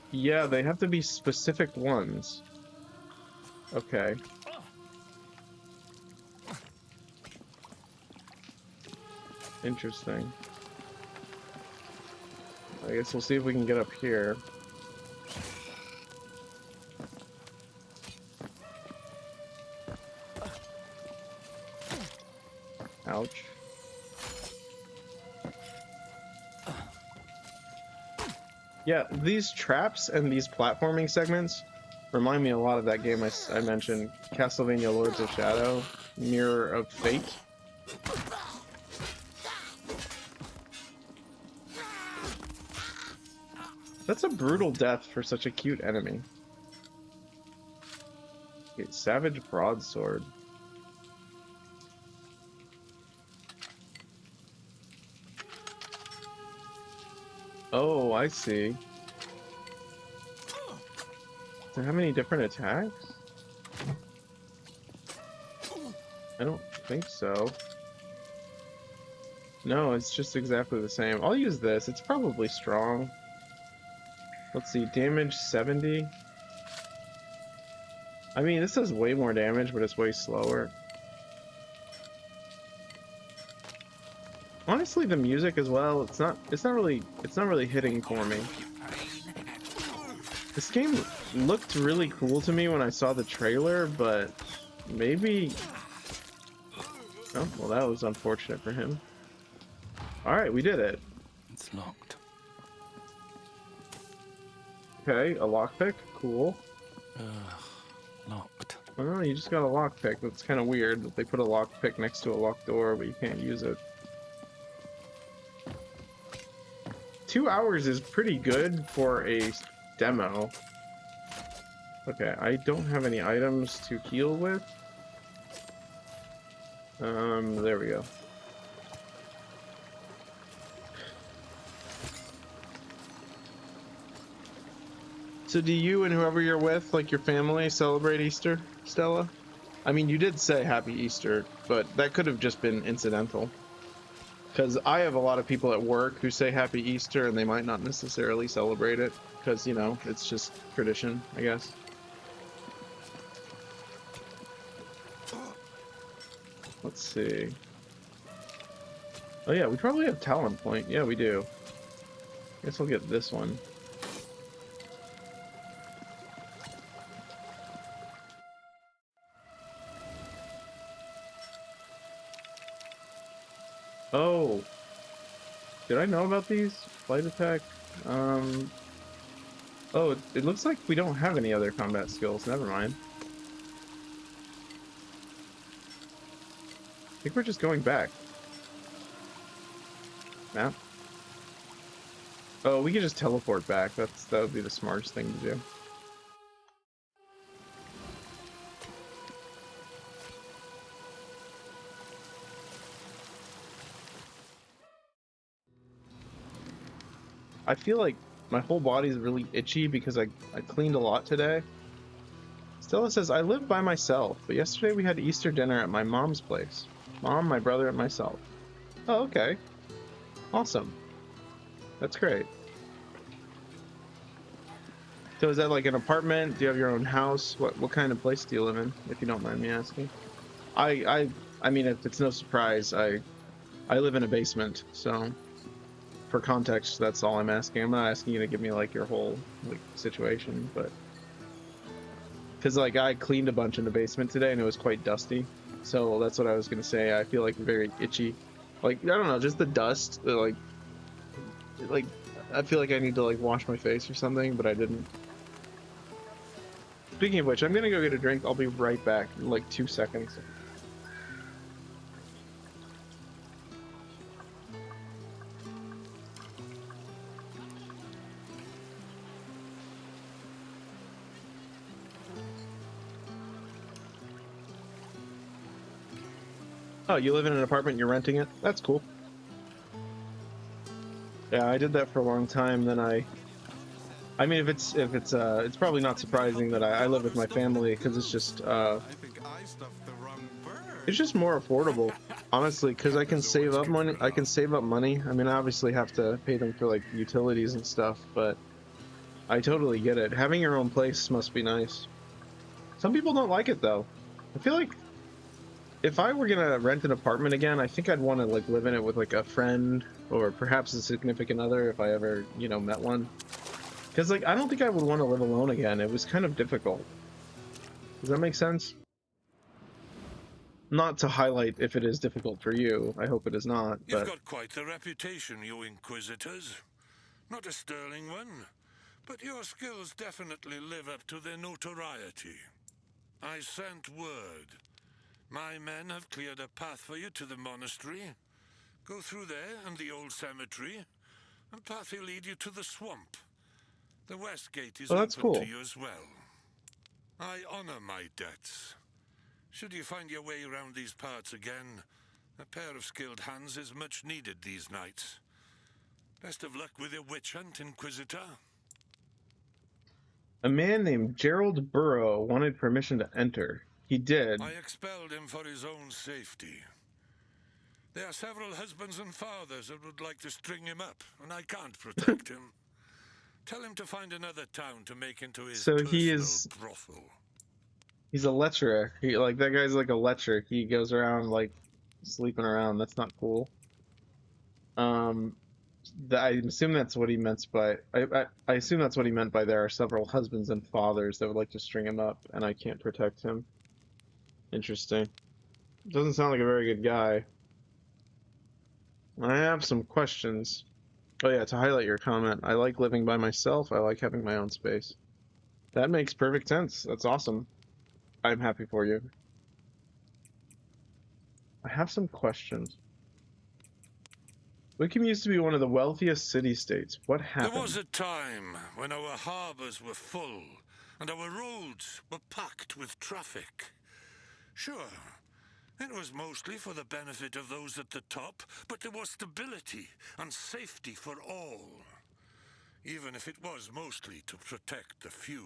[SPEAKER 1] Yeah, they have to be specific ones. Okay. Interesting. I guess we'll see if we can get up here. Ouch. Yeah, these traps and these platforming segments remind me a lot of that game I mentioned, Castlevania Lords of Shadow, Mirror of Fate. That's a brutal death for such a cute enemy. Okay, Savage Broadsword. Oh, I see. Does it have any different attacks? I don't think so. No, it's just exactly the same. I'll use this. It's probably strong. Let's see, damage 70. I mean, this does way more damage, but it's way slower. Honestly, the music as well, it's not really hitting for me. This game looked really cool to me when I saw the trailer, but maybe... Oh, well, that was unfortunate for him. Alright, we did it.
[SPEAKER 3] It's locked.
[SPEAKER 1] Okay, a lockpick. Cool.
[SPEAKER 3] Locked.
[SPEAKER 1] Oh, you just got a lockpick. That's kind of weird that they put a lockpick next to a locked door, but you can't use it. 2 hours is pretty good for a demo. Okay, I don't have any items to heal with. There we go. So do you and whoever you're with, like your family, celebrate Easter, Stella? I mean, you did say Happy Easter, but that could have just been incidental. Because I have a lot of people at work who say Happy Easter, and they might not necessarily celebrate it, because, you know, it's just tradition, I guess. Let's see. Oh yeah, we probably have Talon Point. Yeah, we do. Guess I'll get this one. Oh. Did I know about these? Flight attack? Oh, it looks like we don't have any other combat skills. Never mind. I think we're just going back. Map. Oh, we can just teleport back. That would be the smartest thing to do. I feel like my whole body's really itchy because I cleaned a lot today. Stella says, I live by myself, but yesterday we had Easter dinner at my mom's place. Mom, my brother, and myself. Oh, okay. Awesome. That's great. So is that like an apartment? Do you have your own house? What kind of place do you live in, if you don't mind me asking? I mean, if it's no surprise, I live in a basement, so for context, that's all I'm asking. I'm not asking you to give me like your whole like situation, but because like I cleaned a bunch in the basement today and it was quite dusty, so that's what I was gonna say. I feel like very itchy, like I don't know, just the dust, like I feel like I need to like wash my face or something, but I didn't. Speaking of which, I'm gonna go get a drink. I'll be right back in like 2 seconds. Oh, you live in an apartment, you're renting it? That's cool. Yeah, I did that for a long time, then I mean, if it's probably not surprising that I live with my family because it's just more affordable, honestly, because I can save up money. I can save up money. I mean, I obviously have to pay them for like utilities and stuff, but I totally get it. Having your own place must be nice. Some people don't like it though. I feel like if I were gonna rent an apartment again, I think I'd want to like live in it with like a friend or perhaps a significant other if I ever, you know, met one. Because like I don't think I would want to live alone again. It was kind of difficult. Does that make sense? Not to highlight if it is difficult for you. I hope it is not,
[SPEAKER 6] You've
[SPEAKER 1] but
[SPEAKER 6] got quite the reputation, you Inquisitors. Not a sterling one, but your skills definitely live up to their notoriety. I sent word. My men have cleared a path for you to the monastery. Go through there and the old cemetery, and path will lead you to the swamp. The west gate is
[SPEAKER 1] well, that's
[SPEAKER 6] open to
[SPEAKER 1] cool.
[SPEAKER 6] you as well. I honor my debts. Should you find your way around these parts again, a pair of skilled hands is much needed these nights. Best of luck with your witch hunt, Inquisitor.
[SPEAKER 1] A man named Gerald Burrow wanted permission to enter. He did.
[SPEAKER 6] I expelled him for his own safety. There are several husbands and fathers that would like to string him up, and I can't protect him. Tell him to find another town to make into his
[SPEAKER 1] So
[SPEAKER 6] personal brothel.
[SPEAKER 1] he's a lecher. He like that guy's like a lecher. He goes around like sleeping around. That's not cool. I assume that's what he meant by I assume that's what he meant by there are several husbands and fathers that would like to string him up, and I can't protect him. Interesting. Doesn't sound like a very good guy. I have some questions. Oh yeah, to highlight your comment, I like living by myself. I like having my own space. That makes perfect sense. That's awesome. I'm happy for you. I have some questions. Wickham used to be one of the wealthiest city-states. What happened?
[SPEAKER 6] There was a time when our harbors were full and our roads were packed with traffic. Sure, it was mostly for the benefit of those at the top, but there was stability and safety for all. Even if it was mostly to protect the few.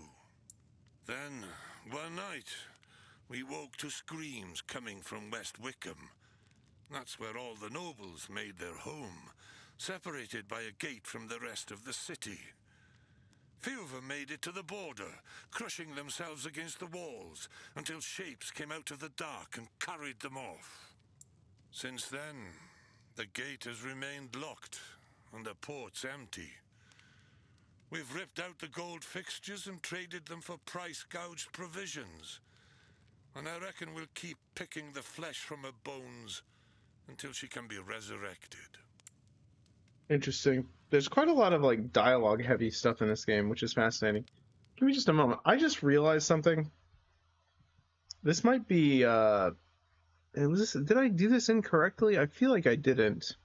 [SPEAKER 6] Then, one night, we woke to screams coming from West Wickham. That's where all the nobles made their home, separated by a gate from the rest of the city. Few of them made it to the border, crushing themselves against the walls until shapes came out of the dark and carried them off. Since then, the gate has remained locked and the port's empty. We've ripped out the gold fixtures and traded them for price-gouged provisions. And I reckon we'll keep picking the flesh from her bones until she can be resurrected.
[SPEAKER 1] Interesting. There's quite a lot of like dialogue heavy stuff in this game, which is fascinating. Give me just a moment. I just realized something. This might be Did I do this incorrectly? I feel like I didn't.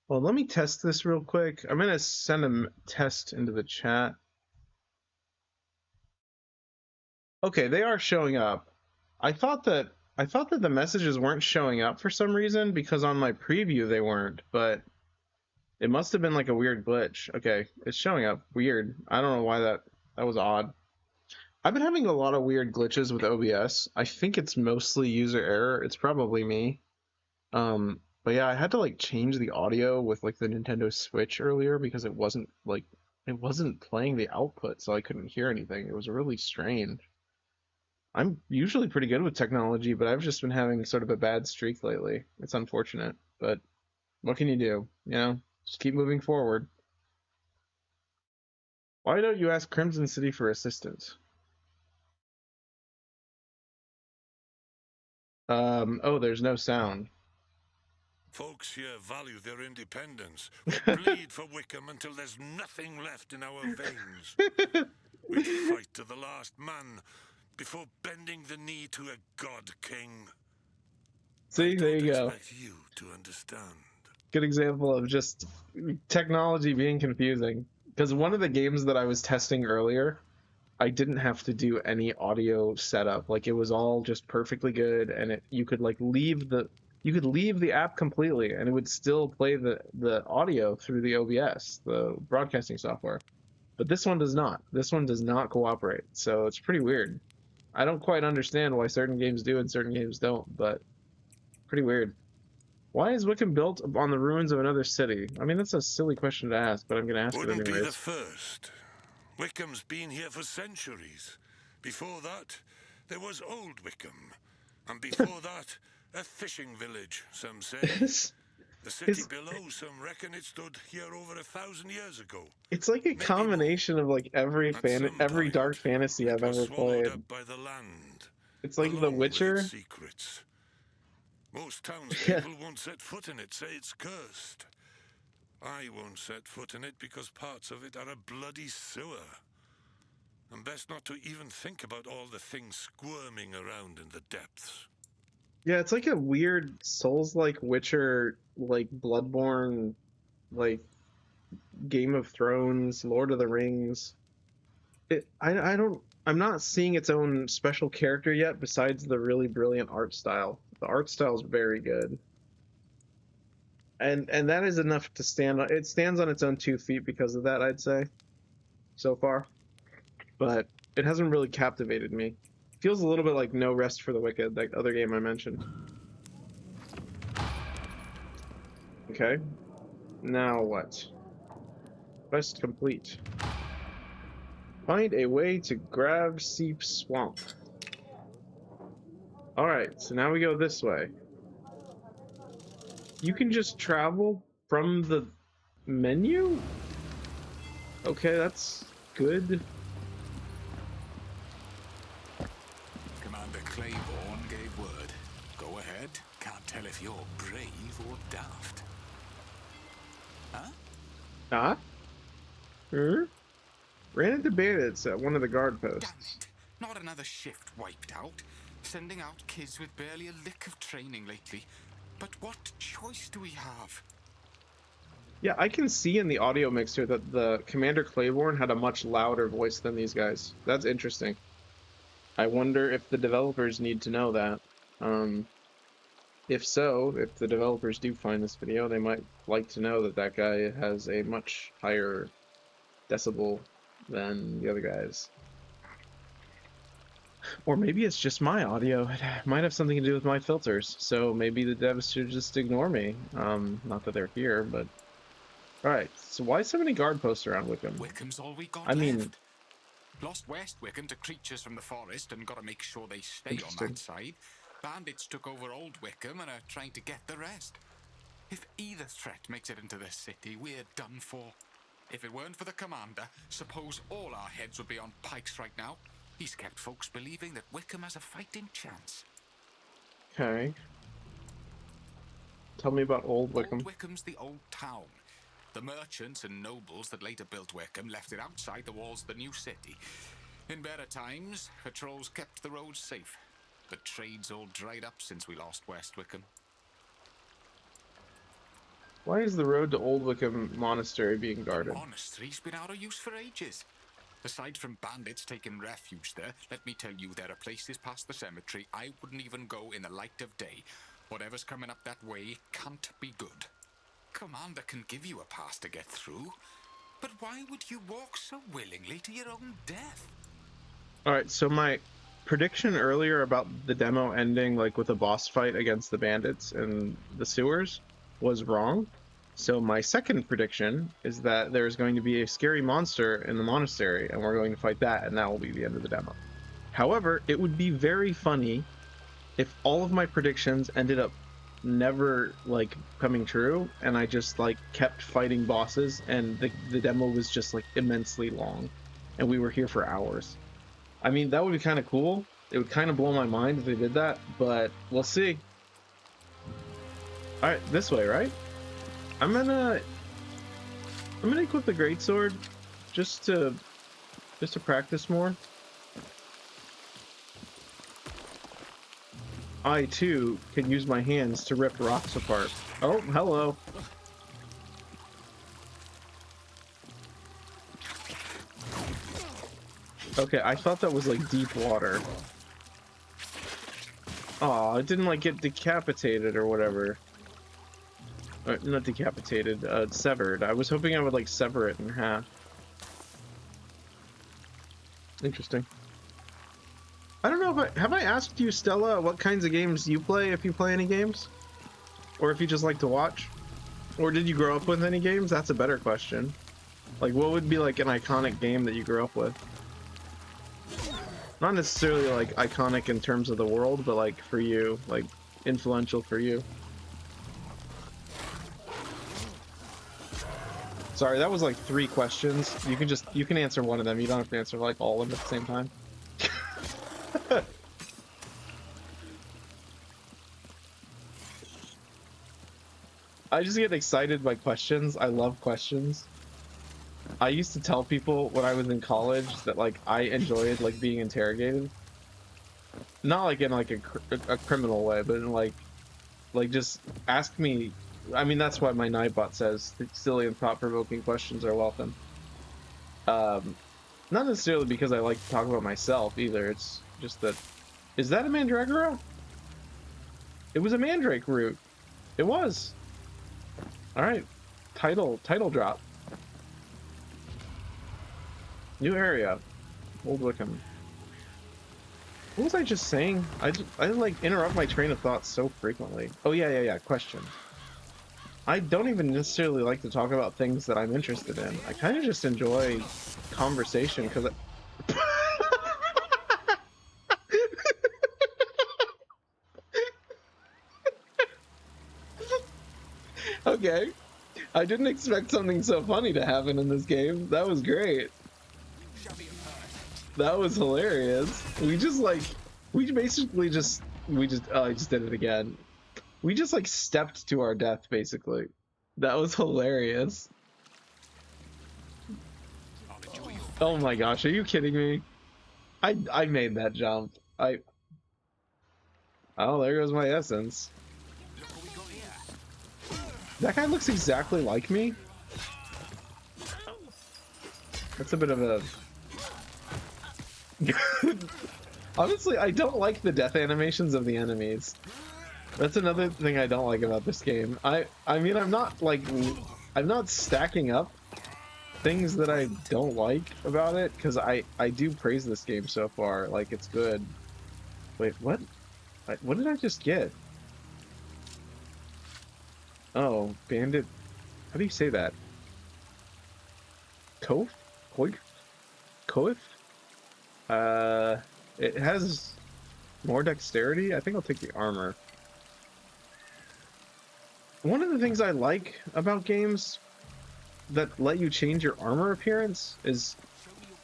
[SPEAKER 1] Well, let me test this real quick. I'm gonna send a test into the chat. Okay, they are showing up. I thought that the messages weren't showing up for some reason because on my preview they weren't, but it must have been like a weird glitch. Okay, it's showing up. Weird. I don't know why that was odd. I've been having a lot of weird glitches with OBS. I think it's mostly user error. It's probably me. But yeah, I had to like change the audio with like the Nintendo Switch earlier because it wasn't playing the output, so I couldn't hear anything. It was really strange. I'm usually pretty good with technology, but I've just been having sort of a bad streak lately. It's unfortunate, but what can you do? You know, just keep moving forward. Why don't you ask Crimson City for assistance? Oh, there's no sound.
[SPEAKER 8] Folks here value their independence. We bleed for Wickham until there's nothing left in our veins. We'd fight to the last man before bending the knee to a god king.
[SPEAKER 1] See, there you go.
[SPEAKER 8] I don't expect you to understand.
[SPEAKER 1] Good example of just technology being confusing. Because one of the games that I was testing earlier, I didn't have to do any audio setup. Like it was all just perfectly good, and you could like leave the app completely, and it would still play the audio through the OBS, the broadcasting software. But this one does not. This one does not cooperate. So it's pretty weird. I don't quite understand why certain games do and certain games don't, but pretty weird. Why is Wickham built on the ruins of another city? I mean, that's a silly question to ask, but I'm going to ask it anyways.
[SPEAKER 8] Wouldn't be the first. Wickham's been here for centuries. Before that, there was Old Wickham. And before that, a fishing village, some say. The city below, some reckon it stood here over 1,000 years ago.
[SPEAKER 1] It's like a combination of like every dark fantasy I've ever played.
[SPEAKER 8] Up by the land,
[SPEAKER 1] it's like The Witcher.
[SPEAKER 8] Secrets. Most townspeople won't set foot in it, say it's cursed. I won't set foot in it because parts of it are a bloody sewer. And best not to even think about all the things squirming around in the depths.
[SPEAKER 1] Yeah, it's like a weird Souls-like Witcher, like Bloodborne, like Game of Thrones, Lord of the Rings. I'm not seeing its own special character yet besides the really brilliant art style. The art style is very good. And that is enough to stand on. It stands on its own 2 feet because of that, I'd say, so far. But it hasn't really captivated me. Feels a little bit like No Rest for the Wicked, that other game I mentioned. Okay. Now what? Quest complete. Find a way to Grave Seep Swamp. Alright, so now we go this way. You can just travel from the menu? Okay, that's good.
[SPEAKER 11] Commander Claiborne gave word. Go ahead. Can't tell if you're brave or daft. Huh?
[SPEAKER 1] Huh? Ran into bandits at one of the guard posts.
[SPEAKER 11] Damn it. Not another shift wiped out. Sending out kids with barely a lick of training lately. But what choice do we have?
[SPEAKER 1] Yeah, I can see in the audio mixer that the Commander Claiborne had a much louder voice than these guys. That's interesting. I wonder if the developers need to know that. If so, if the developers do find this video, they might like to know that that guy has a much higher decibel than the other guys. Or maybe it's just my audio. It might have something to do with my filters. So maybe the devs should just ignore me. Not that they're here, but... Alright, so why so many guard posts around Wickham?
[SPEAKER 11] Wickham's all we got left. Lost West Wickham to creatures from the forest and gotta make sure they stay on that side. Bandits took over Old Wickham and are trying to get the rest. If either threat makes it into the city, we're done for. If it weren't for the commander, suppose all our heads would be on pikes right now. He's kept folks believing that Wickham has a fighting chance.
[SPEAKER 1] Okay. Tell me about Old Wickham.
[SPEAKER 11] Old Wickham's the old town. The merchants and nobles that later built Wickham left it outside the walls of the new city. In better times, patrols kept the roads safe. The trade's all dried up since we lost West Wickham.
[SPEAKER 1] Why is the road to Old Wickham Monastery being guarded?
[SPEAKER 11] The monastery's been out of use for ages. Aside from bandits taking refuge there, let me tell you there are places past the cemetery I wouldn't even go in the light of day. Whatever's coming up that way can't be good. Commander can give you a pass to get through, but why would you walk so willingly to your own death?
[SPEAKER 1] Alright, so my prediction earlier about the demo ending like with a boss fight against the bandits in the sewers was wrong. So my second prediction is that there's going to be a scary monster in the monastery, and we're going to fight that, and that will be the end of the demo. However, it would be very funny if all of my predictions ended up never like coming true, and I just like kept fighting bosses, and the demo was just like immensely long, and we were here for hours. I mean, that would be kind of cool. It would kind of blow my mind if they did that, but we'll see. All right, this way, right? I'm gonna equip the greatsword just to practice more. I too can use my hands to rip rocks apart. Oh, hello. Okay, I thought that was like deep water. Aw, it didn't like get decapitated or whatever. Not decapitated, severed. I was hoping I would like sever it in half. Interesting. I don't know if have I asked you, Stella, what kinds of games you play, if you play any games? Or if you just like to watch? Or did you grow up with any games? That's a better question. Like, what would be like an iconic game that you grew up with? Not necessarily like iconic in terms of the world, but like for you, like influential for you. Sorry, that was like 3 questions. You can answer one of them. You don't have to answer like all of them at the same time. I just get excited by questions. I love questions. I used to tell people when I was in college that like I enjoyed like being interrogated. Not like in like a criminal way, but in like just ask me. I mean, that's why my Nightbot says silly and thought-provoking questions are welcome. Not necessarily because I like to talk about myself either. It's just that. Is that a Mandragora? It was a Mandrake root. It was. All right. Title drop. New area. Old Wickham. What was I just saying? I like interrupt my train of thought so frequently. Oh yeah. Question. I don't even necessarily like to talk about things that I'm interested in. I kind of just enjoy conversation because Okay. I didn't expect something so funny to happen in this game. That was great. That was hilarious. We basically just oh, I just did it again. We just like stepped to our death basically. That was hilarious. Oh my gosh, are you kidding me? I made that jump. Oh, there goes my essence. That guy looks exactly like me. That's a bit of a... Honestly, I don't like the death animations of the enemies. That's another thing I don't like about this game. I mean, I'm not stacking up things that I don't like about it, because I do praise this game so far. Like, it's good. Wait, what? What did I just get? Oh, bandit. How do you say that? Kof? Koif? Koif? It has more dexterity. I think I'll take the armor. One of the things I like about games that let you change your armor appearance is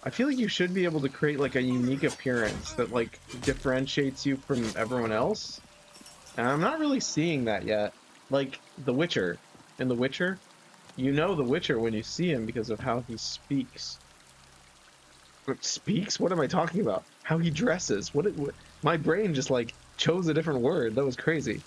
[SPEAKER 1] I feel like you should be able to create like a unique appearance that like differentiates you from everyone else. And I'm not really seeing that yet. Like The Witcher. In The Witcher, you know The Witcher when you see him because of how he speaks. Speaks? What am I talking about? How he dresses. My brain just like chose a different word. That was crazy.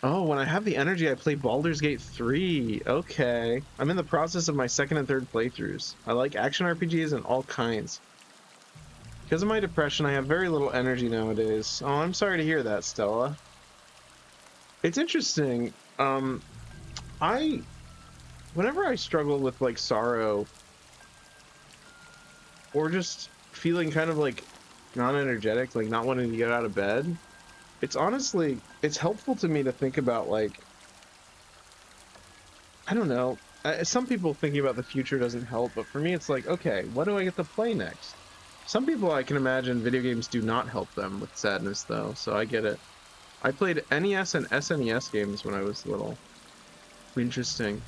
[SPEAKER 1] Oh, when I have the energy, I play Baldur's Gate 3. Okay. I'm in the process of my second and third playthroughs. I like action RPGs and all kinds. Because of my depression, I have very little energy nowadays. Oh, I'm sorry to hear that, Stella. It's interesting. Whenever I struggle with like sorrow or just feeling kind of like non-energetic, like not wanting to get out of bed, it's helpful to me to think about like, I don't know. Some people thinking about the future doesn't help, but for me, it's like, okay, what do I get to play next? Some people I can imagine video games do not help them with sadness though, so I get it. I played NES and SNES games when I was little. Interesting.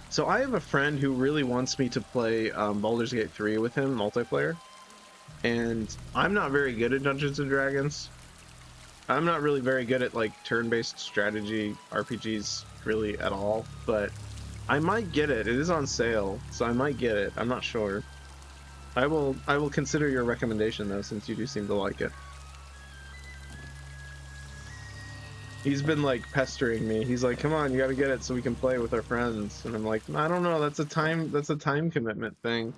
[SPEAKER 1] So I have a friend who really wants me to play Baldur's Gate 3 with him, multiplayer. And I'm not very good at Dungeons and Dragons. I'm not really very good at like turn-based strategy RPGs really at all, but I might get it. It is on sale, so I might get it. I'm not sure. I will consider your recommendation though, since you do seem to like it. He's been like pestering me. He's like, "Come on, you got to get it so we can play with our friends." And I'm like, "I don't know. That's a time commitment thing."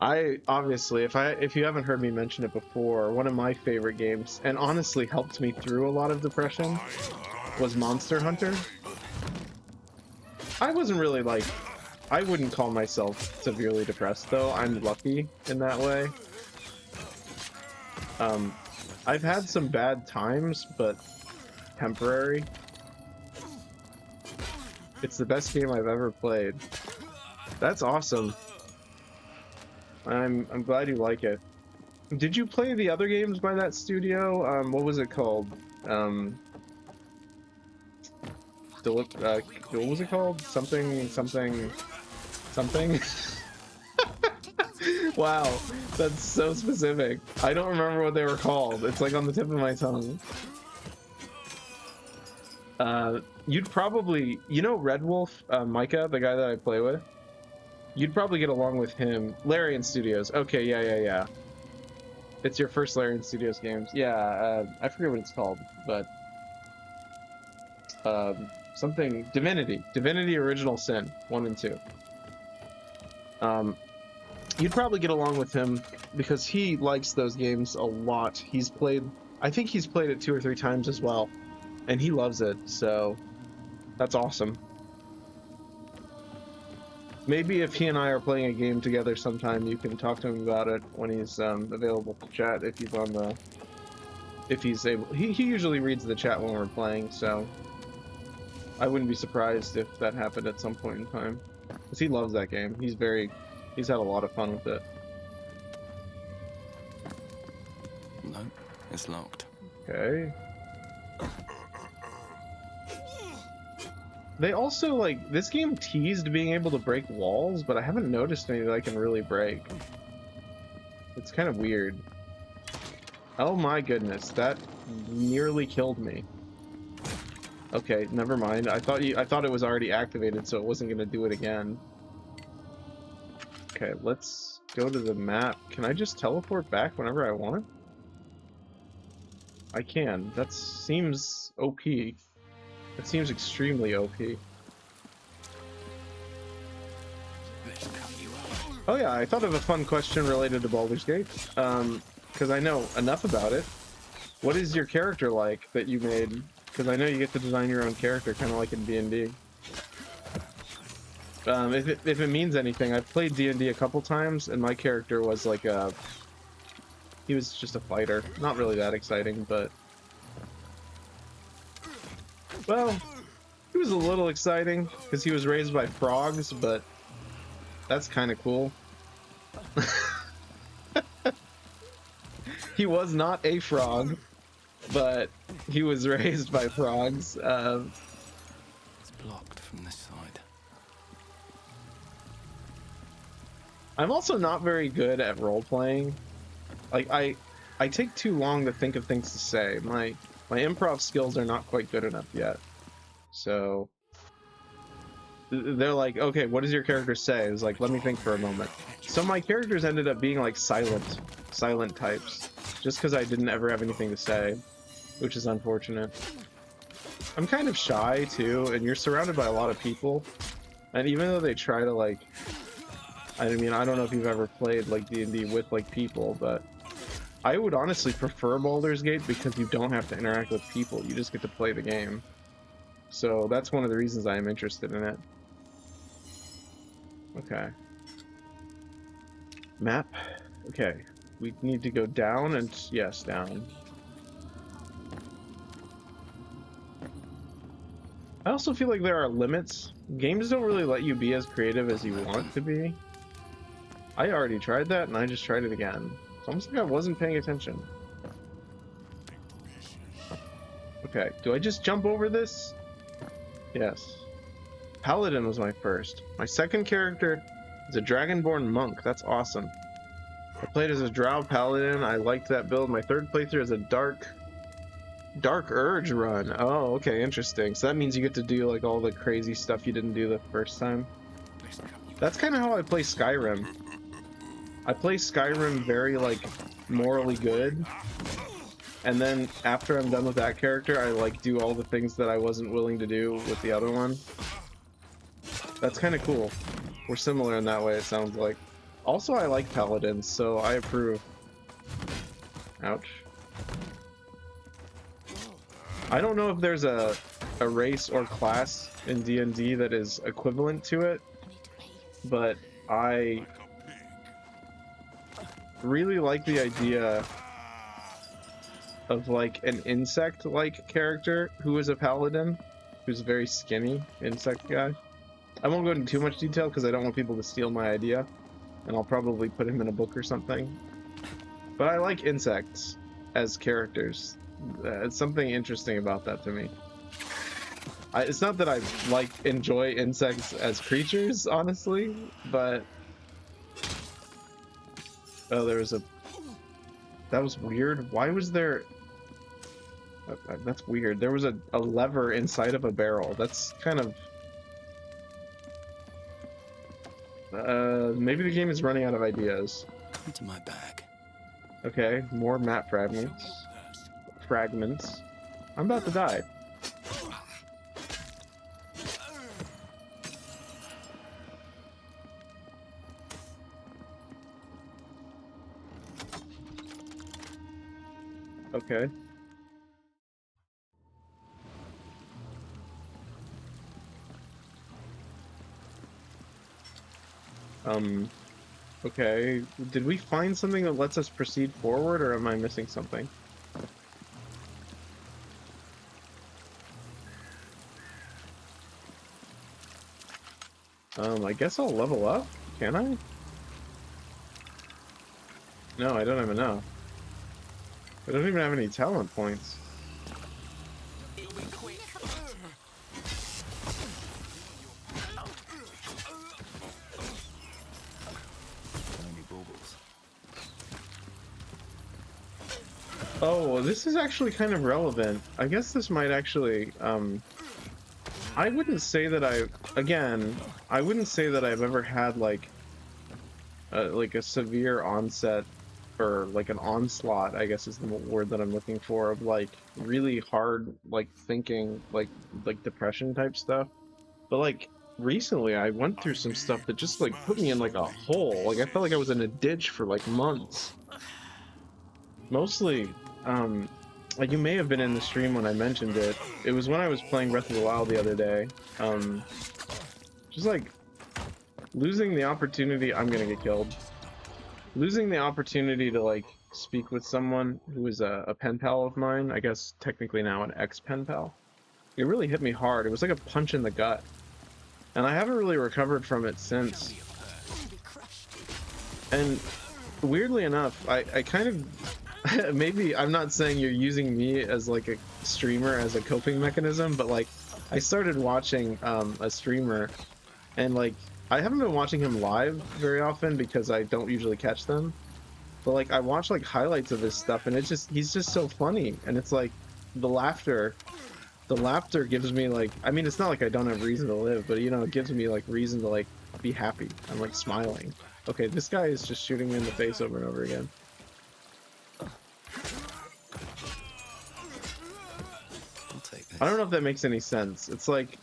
[SPEAKER 1] I obviously, if you haven't heard me mention it before, one of my favorite games, and honestly helped me through a lot of depression, was Monster Hunter. I wasn't really like, I wouldn't call myself severely depressed though. I'm lucky in that way. I've had some bad times, but temporary. It's the best game I've ever played. That's awesome. I'm glad you like it. Did you play the other games by that studio? What was it called? What was it called? Something. Wow, that's so specific. I don't remember what they were called. It's like on the tip of my tongue. You'd probably, you know, Red Wolf, Micah, the guy that I play with. You'd probably get along with him. Larian Studios. Okay, yeah. It's your first Larian Studios games. Yeah, I forget what it's called, but something Divinity Original Sin 1 and 2. You'd probably get along with him because he likes those games a lot. I think he's played it 2 or 3 times as well, and he loves it, so that's awesome. Maybe if he and I are playing a game together sometime, you can talk to him about it when he's available to chat. If he's able, he usually reads the chat when we're playing, so I wouldn't be surprised if that happened at some point in time, because he loves that game. He's had a lot of fun with it.
[SPEAKER 3] No, it's locked.
[SPEAKER 1] Okay. They also, like, this game teased being able to break walls, but I haven't noticed any that I can really break. It's kind of weird. Oh my goodness, that nearly killed me. Okay, never mind. I thought it was already activated, so it wasn't gonna do it again. Okay, let's go to the map. Can I just teleport back whenever I want? I can. That seems OP. That seems extremely OP. Oh yeah, I thought of a fun question related to Baldur's Gate, because I know enough about it. What is your character like that you made? Because I know you get to design your own character, kind of like in D&D. If it means anything, I've played D&D a couple times, and my character was like he was just a fighter. Not really that exciting, but... Well, he was a little exciting, because he was raised by frogs, but that's kind of cool. He was not a frog, but he was raised by frogs.
[SPEAKER 3] It's blocked from this side.
[SPEAKER 1] I'm also not very good at role-playing. Like, I take too long to think of things to say. My improv skills are not quite good enough yet. So they're like, okay, what does your character say? It's like, let me think for a moment. So my characters ended up being like silent silent types, just because I didn't ever have anything to say, which is unfortunate. I'm kind of shy too, and you're surrounded by a lot of people, and even though they try to like, I mean, I don't know if you've ever played like D&D with like people, but I would honestly prefer Baldur's Gate because you don't have to interact with people, you just get to play the game. So that's one of the reasons I am interested in it. Okay. Map. Okay. We need to go down and yes, down. I also feel like there are limits. Games don't really let you be as creative as you want to be. I already tried that and I just tried it again. It's almost like I wasn't paying attention. Okay, do I just jump over this? Yes. Paladin was my first. My second character is a Dragonborn monk. That's awesome. I played as a Drow Paladin. I liked that build. My third playthrough is a Dark Urge run. Oh, okay, interesting. So that means you get to do like all the crazy stuff you didn't do the first time. That's kind of how I play Skyrim. I play Skyrim very like morally good, and then after I'm done with that character, I like do all the things that I wasn't willing to do with the other one. That's kind of cool. We're similar in that way, it sounds like. Also, I like Paladins, so I approve. Ouch. I don't know if there's a race or class in D&D that is equivalent to it, but I really like the idea of like an insect-like character who is a paladin, who's a very skinny insect guy. I won't go into too much detail because I don't want people to steal my idea, and I'll probably put him in a book or something. But I like insects as characters. It's something interesting about that to me. It's not that I like enjoy insects as creatures, honestly, but oh, there was a that was weird. Why was there? That's weird. There was a lever inside of a barrel. That's kind of maybe the game is running out of ideas.
[SPEAKER 3] Come to my bag.
[SPEAKER 1] Okay, more map fragments. I'm about to die. Okay. Okay. Did we find something that lets us proceed forward, or am I missing something? I guess I'll level up? Can I? No, I don't even know. I don't even have any talent points. Oh, this is actually kind of relevant. I guess this might actually, I wouldn't say that I wouldn't say that I've ever had like a severe onset, or like an onslaught, I guess is the word that I'm looking for, of like really hard like thinking, like depression type stuff. But like recently I went through some stuff that just like put me in like a hole. Like I felt like I was in a ditch for like months. Mostly, like you may have been in the stream when I mentioned it. It was when I was playing Breath of the Wild the other day. Just like losing the opportunity, I'm gonna get killed. Losing the opportunity to like speak with someone who is a pen pal of mine, I guess technically now an ex-pen pal. It really hit me hard. It was like a punch in the gut. And I haven't really recovered from it since. And weirdly enough, I kind of, maybe I'm not saying you're using me as like a streamer as a coping mechanism, but like I started watching a streamer, and like I haven't been watching him live very often because I don't usually catch them, but like I watch like highlights of his stuff, and he's just so funny, and it's like the laughter gives me like, I mean, it's not like I don't have reason to live, but you know, it gives me like reason to like be happy. I'm like smiling. Okay, this guy is just shooting me in the face over and over again. I don't know if that makes any sense. It's like,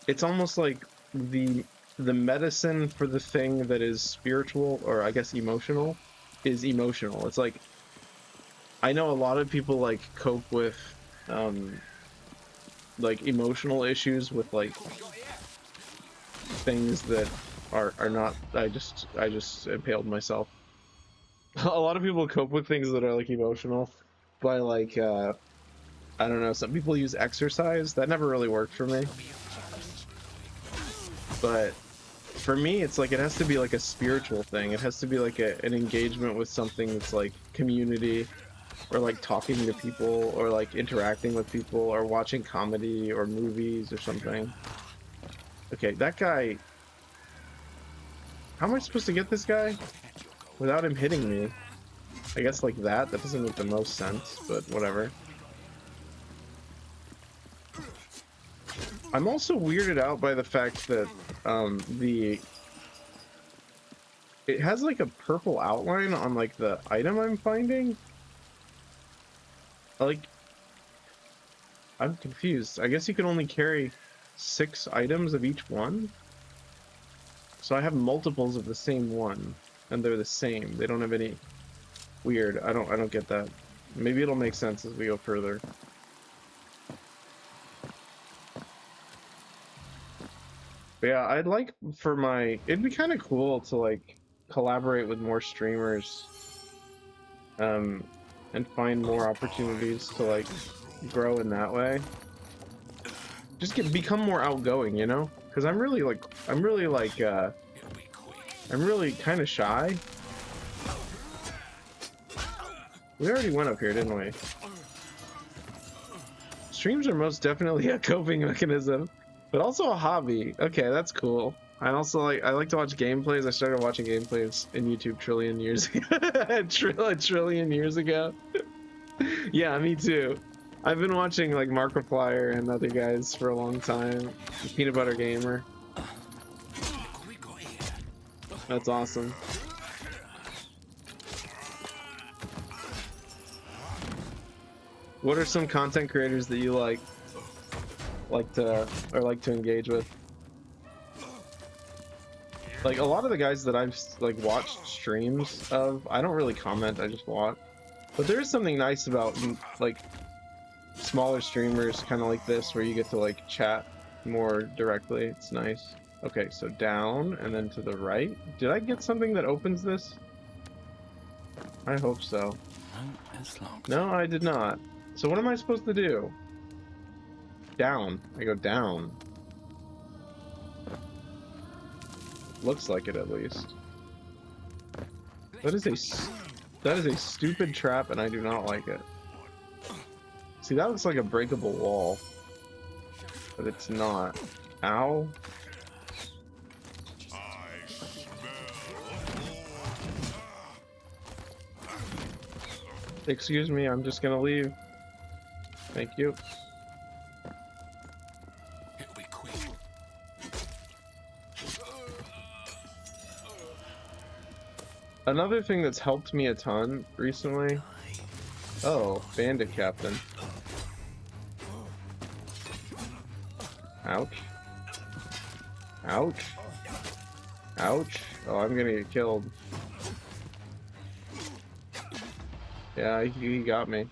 [SPEAKER 1] it's almost like the medicine for the thing that is spiritual, or I guess emotional, is emotional. It's like, I know a lot of people like cope with like emotional issues with like things that are not. I just impaled myself. A lot of people cope with things that are like emotional by like I don't know, some people use exercise. That never really worked for me. But for me, it's like it has to be like a spiritual thing. It has to be like an engagement with something that's like community, or like talking to people, or like interacting with people, or watching comedy or movies or something. Okay, that guy. How am I supposed to get this guy without him hitting me? I guess like that. That doesn't make the most sense, but whatever. I'm also weirded out by the fact that it has like a purple outline on like the item I'm finding. Like, I'm confused. I guess you can only carry 6 items of each one. So I have multiples of the same one, and they're the same. They don't have any weird. I don't get that. Maybe it'll make sense as we go further. But yeah, I'd like for my, it'd be kind of cool to like collaborate with more streamers, and find more opportunities to like grow in that way. Just become more outgoing, you know? Because I'm really kind of shy. We already went up here, didn't we? Streams are most definitely a coping mechanism, but also a hobby. Okay, that's cool. I like to watch gameplays. I started watching gameplays in YouTube trillion years ago. a trillion years ago. Yeah, me too. I've been watching like Markiplier and other guys for a long time. Peanut Butter Gamer. That's awesome. What are some content creators that you like to engage with? Like a lot of the guys that I've like watched streams of, I don't really comment, I just watch. But there is something nice about like smaller streamers kind of like this, where you get to like chat more directly. It's nice. Okay, so down and then to the right. Did I get something that opens this? I hope so. No, I did not. So what am I supposed to do? Down. I go down. Looks like it, at least. That is a stupid trap, and I do not like it. See, that looks like a breakable wall, but it's not. Ow. Excuse me, I'm just gonna leave. Thank you. Another thing that's helped me a ton recently. Oh, Bandit Captain. Ouch. Ouch. Ouch. Oh, I'm gonna get killed. Yeah, he got me.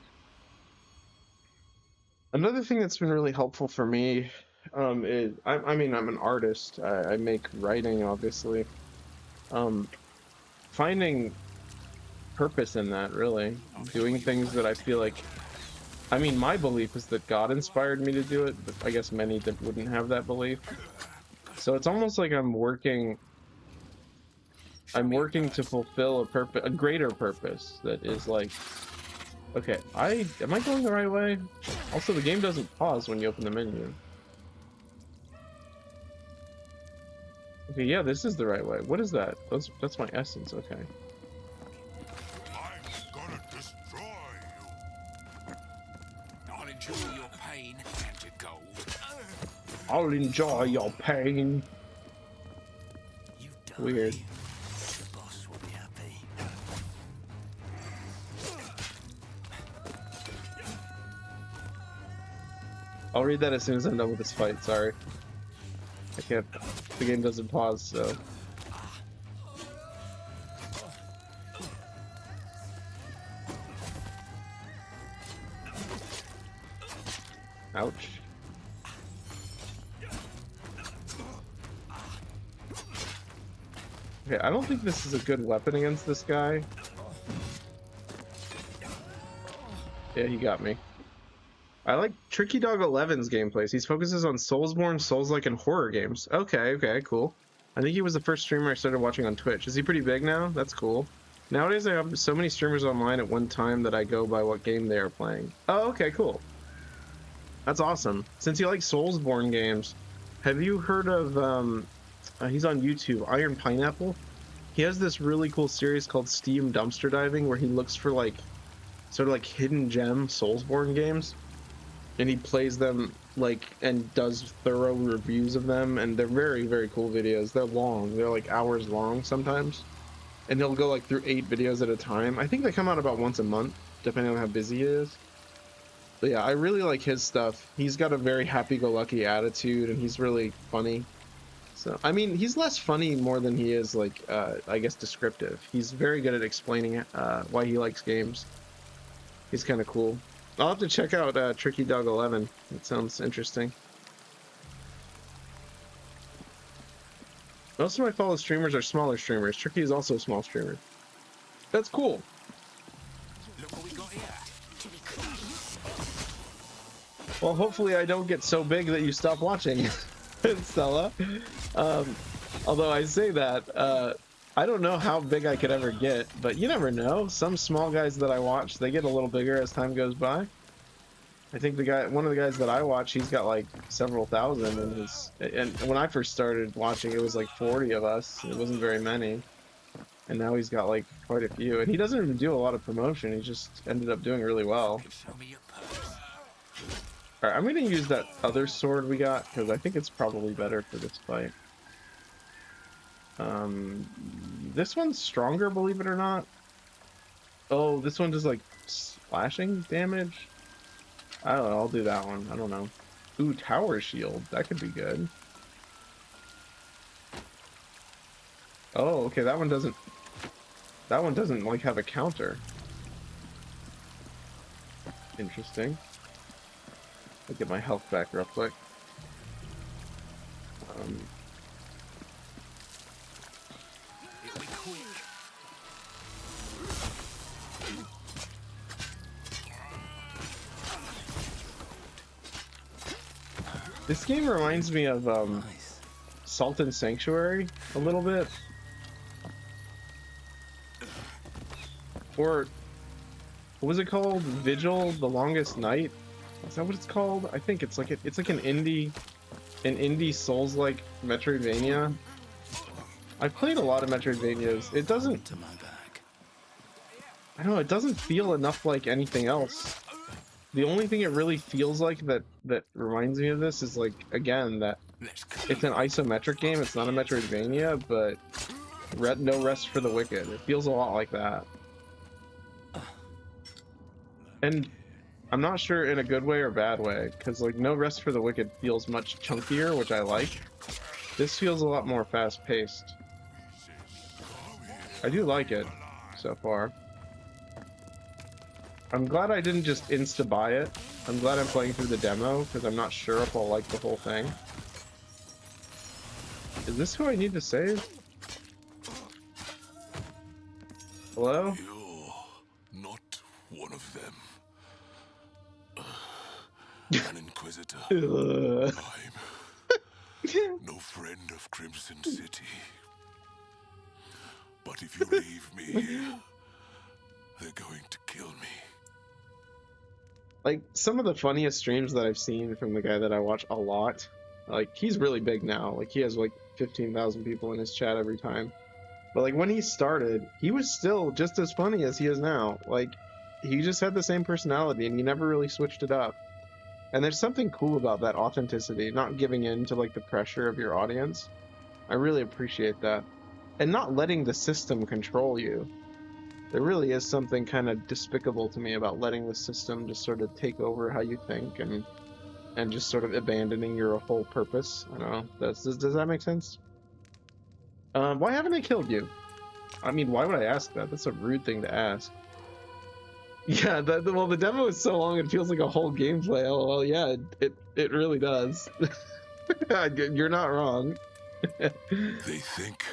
[SPEAKER 1] Another thing that's been really helpful for me is, I mean, I'm an artist. I make writing, obviously. Finding purpose in that, really. Doing things that I feel like, I mean, my belief is that God inspired me to do it, but I guess many that wouldn't have that belief. So it's almost like I'm working to fulfill a greater purpose that is like, okay, am I going the right way? Also, the game doesn't pause when you open the menu. Okay, yeah, this is the right way. What is that? That's my essence, okay.
[SPEAKER 8] I'm gonna destroy you.
[SPEAKER 11] I'll enjoy your pain and your gold.
[SPEAKER 1] I'll enjoy your pain. Weird.
[SPEAKER 7] The boss will be happy.
[SPEAKER 1] I'll read that as soon as I'm done with this fight, sorry. I can't, the game doesn't pause, so. Ouch. Okay, I don't think this is a good weapon against this guy. Yeah, he got me. I like Tricky Dog 11's gameplays. He focuses on Soulsborne, Souls-like, and horror games. Okay, cool. I think he was the first streamer I started watching on Twitch. Is he pretty big now? That's cool. Nowadays, I have so many streamers online at one time that I go by what game they are playing. Oh, okay, cool. That's awesome. Since you like Soulsborne games, have you heard of, he's on YouTube, Iron Pineapple? He has this really cool series called Steam Dumpster Diving where he looks for, like, sort of like hidden gem Soulsborne games. And he plays them, like, and does thorough reviews of them, and they're very, very cool videos. They're long. They're, like, hours long sometimes. And he'll go, like, through 8 videos at a time. I think they come out about once a month, depending on how busy he is. But yeah, I really like his stuff. He's got a very happy-go-lucky attitude, and he's really funny. So, I mean, he's less funny more than he is, like, I guess, descriptive. He's very good at explaining why he likes games. He's kind of cool. I'll have to check out Tricky Dog 11. It sounds interesting. Most of my fellow streamers are smaller streamers. Tricky is also a small streamer. That's cool.
[SPEAKER 6] Look what we got here.
[SPEAKER 1] Well, hopefully I don't get so big that you stop watching, Stella. Although I say that, I don't know how big I could ever get, but you never know. Some small guys that I watch, they get a little bigger as time goes by. I think one of the guys that I watch, he's got like several thousand in his, and when I first started watching, it was like 40 of us. It wasn't very many. And now he's got like quite a few, and he doesn't even do a lot of promotion. He just ended up doing really well. All right, I'm gonna use that other sword we got because I think it's probably better for this fight. This one's stronger, believe it or not. Oh, this one does like slashing damage. I don't know, I'll do that one. I don't know. Ooh, tower shield. That could be good. Oh, okay, that one doesn't like have a counter. Interesting. I'll get my health back real quick. This game reminds me of Salt and Sanctuary a little bit. Or what was it called? Vigil, The Longest Night? Is that what it's called? I think it's like an indie Souls-like Metroidvania. I've played a lot of Metroidvanias. It doesn't, I don't know, it doesn't feel enough like anything else. The only thing it really feels like that reminds me of this is, like, again, that it's an isometric game. It's not a Metroidvania, but no rest for the wicked. It feels a lot like that. And I'm not sure in a good way or bad way, because, like, no rest for the wicked feels much chunkier, which I like. This feels a lot more fast-paced. I do like it so far. I'm glad I didn't just insta-buy it. I'm glad I'm playing through the demo, because I'm not sure if I'll like the whole thing. Is this who I need to save? Hello?
[SPEAKER 8] You're not one of them. An Inquisitor. I'm no friend of Crimson City. But if you leave me here, they're going to kill me.
[SPEAKER 1] Like, some of the funniest streams that I've seen from the guy that I watch a lot, like, he's really big now. Like, he has, like, 15,000 people in his chat every time. But, like, when he started, he was still just as funny as he is now. Like, he just had the same personality, and he never really switched it up. And there's something cool about that authenticity, not giving in to, like, the pressure of your audience. I really appreciate that. And not letting the system control you. There really is something kind of despicable to me about letting the system just sort of take over how you think and and just sort of abandoning your whole purpose. I don't know. Does that make sense? Why haven't I killed you? I mean, why would I ask that? That's a rude thing to ask. Yeah, well, the demo is so long it feels like a whole gameplay. Oh, well, yeah, it really does. You're not wrong.
[SPEAKER 8] They think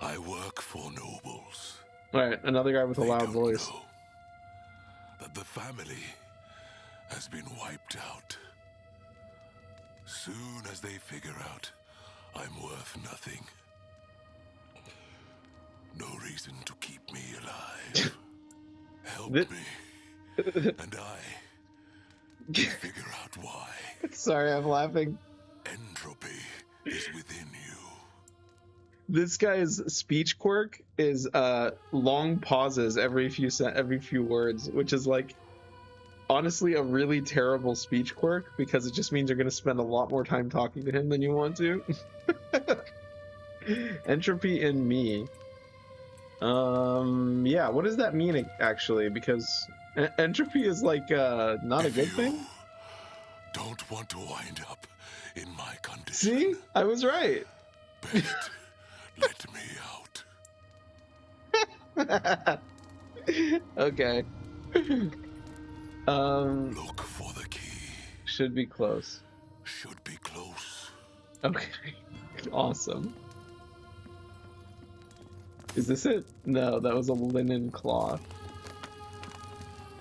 [SPEAKER 8] I work for nobles.
[SPEAKER 1] Alright, another guy with a loud voice.
[SPEAKER 8] Know that the family has been wiped out. Soon as they figure out I'm worth nothing, no reason to keep me alive. Help me, and I figure out why.
[SPEAKER 1] Sorry, I'm laughing.
[SPEAKER 8] Entropy is within you.
[SPEAKER 1] This guy's speech quirk is long pauses every few words, which is like honestly a really terrible speech quirk because it just means you're going to spend a lot more time talking to him than you want to. Entropy in me. Yeah, what does that mean actually? Because entropy is like not a good thing.
[SPEAKER 8] Don't want to wind up in my condition.
[SPEAKER 1] See, I was right.
[SPEAKER 8] Best let me out.
[SPEAKER 1] Okay.
[SPEAKER 8] Look for the key.
[SPEAKER 1] Should be close.
[SPEAKER 8] Should be close.
[SPEAKER 1] Okay. Awesome. Is this it? No, that was a linen cloth.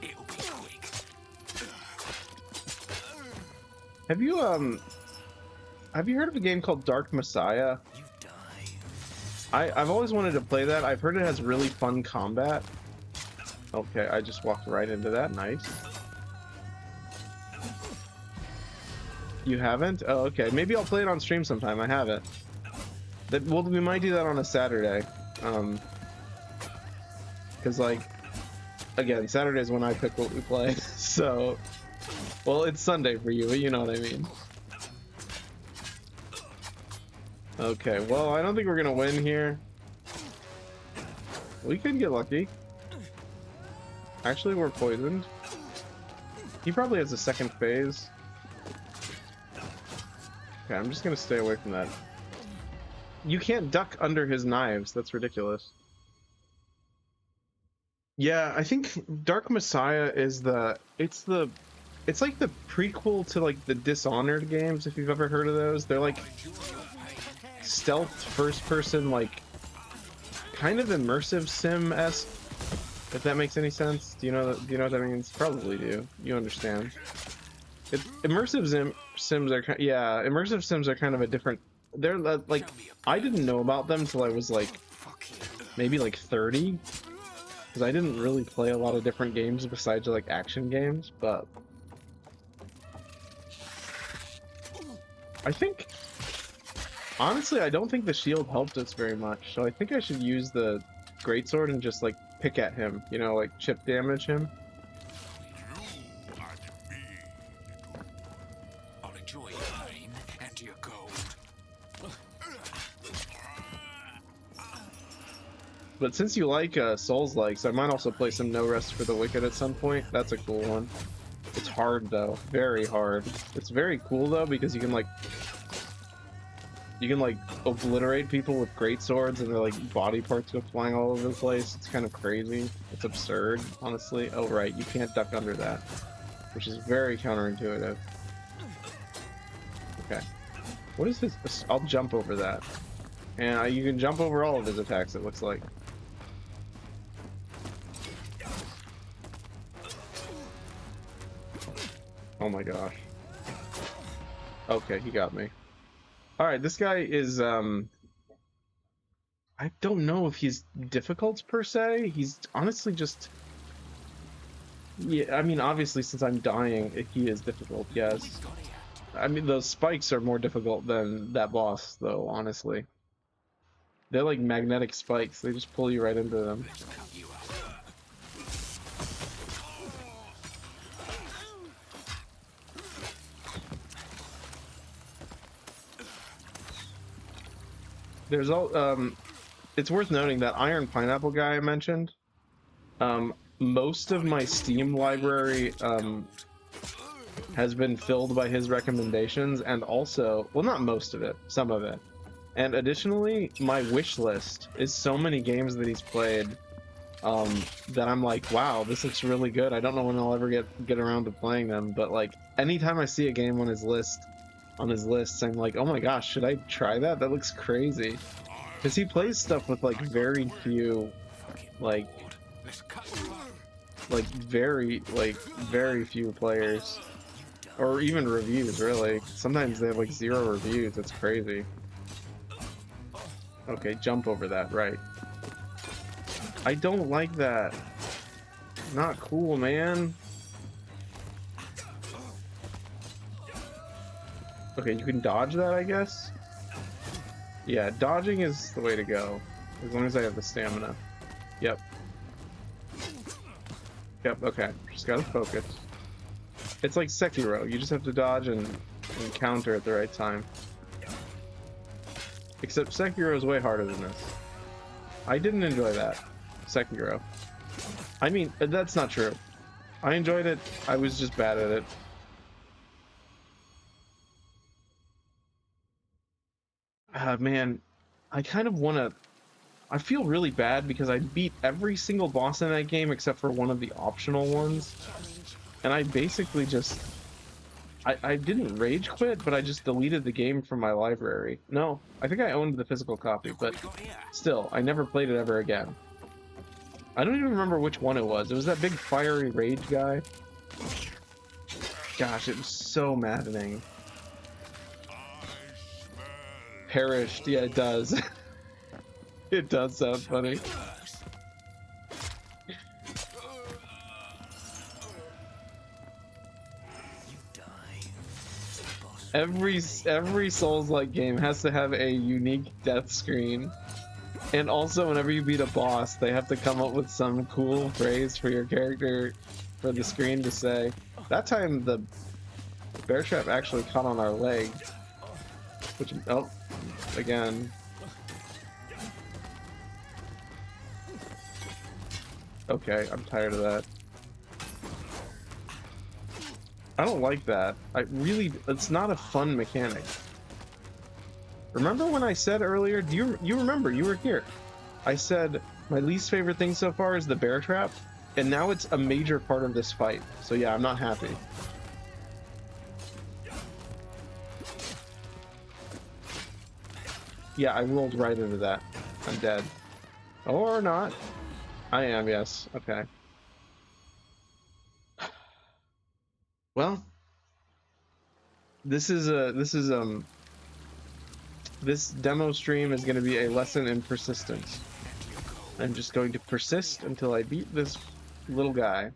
[SPEAKER 6] It'll be quick.
[SPEAKER 1] Have you heard of a game called Dark Messiah?
[SPEAKER 6] You die.
[SPEAKER 1] I've always wanted to play that. I've heard it has really fun combat. Okay, I just walked right into that. Nice. You haven't? Oh, okay. Maybe I'll play it on stream sometime. I have it. Well, we might do that on a Saturday. Because, like, again, Saturday's when I pick what we play. So, well, it's Sunday for you, but you know what I mean. Okay, well, I don't think we're gonna win here. We could get lucky. Actually, we're poisoned. He probably has a second phase. Okay, I'm just gonna stay away from that. You can't duck under his knives. That's ridiculous. Yeah, I think Dark Messiah is it's like the prequel to like the Dishonored games, if you've ever heard of those. They're like stealth first person, like kind of immersive sim-esque, if that makes any sense. Do you know what that means? Probably do. You understand. Immersive sims are immersive sims are kind of a different. They're like, I didn't know about them till I was like maybe like 30, because I didn't really play a lot of different games besides like action games. But I think, honestly, I don't think the shield helped us very much, so I think I should use the greatsword and just like pick at him, you know, like chip damage him.
[SPEAKER 11] I'll enjoy your pain and your gold.
[SPEAKER 1] But since you like Souls-likes, I might also play some No Rest for the Wicked at some point. That's a cool one. It's hard though, very hard. It's very cool though because you can like obliterate people with great swords and their like body parts go flying all over the place. It's kind of crazy. It's absurd, honestly. Oh right, you can't duck under that, which is very counterintuitive. Okay, what is this? I'll jump over that, and you can jump over all of his attacks. It looks like. Oh my gosh. Okay, he got me. Alright, this guy is, I don't know if he's difficult per se. He's honestly just... Yeah, I mean, obviously, since I'm dying, he is difficult, yes. I mean, those spikes are more difficult than that boss, though, honestly. They're like magnetic spikes. They just pull you right into them. There's it's worth noting that Iron Pineapple guy I mentioned, most of my Steam library has been filled by his recommendations, and also, well, not most of it, some of it. And additionally, my wish list is so many games that he's played that I'm like, wow, this looks really good. I don't know when I'll ever get around to playing them, but like anytime I see a game on his lists, I'm like, oh my gosh, should I try that? That looks crazy. Because he plays stuff with like very few, like very few players, or even reviews. Really, sometimes they have like 0 reviews. That's crazy. Okay, jump over that, right? I don't like that. Not cool, man. Okay, you can dodge that, I guess? Yeah, dodging is the way to go. As long as I have the stamina. Yep. Yep, okay. Just gotta focus. It's like Sekiro. You just have to dodge and counter at the right time. Except Sekiro is way harder than this. I didn't enjoy that. Sekiro. I mean, that's not true. I enjoyed it. I was just bad at it. Man, I kind of want to... I feel really bad because I beat every single boss in that game except for one of the optional ones. And I basically just... I didn't rage quit, but I just deleted the game from my library. No, I think I owned the physical copy, but still, I never played it ever again. I don't even remember which one it was. It was that big fiery rage guy. Gosh, it was so maddening. Perished. Yeah, it does. It does sound funny. Every Souls-like game has to have a unique death screen. And also, whenever you beat a boss, they have to come up with some cool phrase for your character, for the screen to say. That time, the bear trap actually caught on our leg. Which, oh, again. Okay, I'm tired of that. I don't like that. It's not a fun mechanic. Remember when I said earlier, you remember, you were here. I said my least favorite thing so far is the bear trap, and now it's a major part of this fight. So yeah, I'm not happy. Yeah, I rolled right into that. I'm dead. Or not. I am, yes. Okay. Well, this demo stream is going to be a lesson in persistence. I'm just going to persist until I beat this little guy.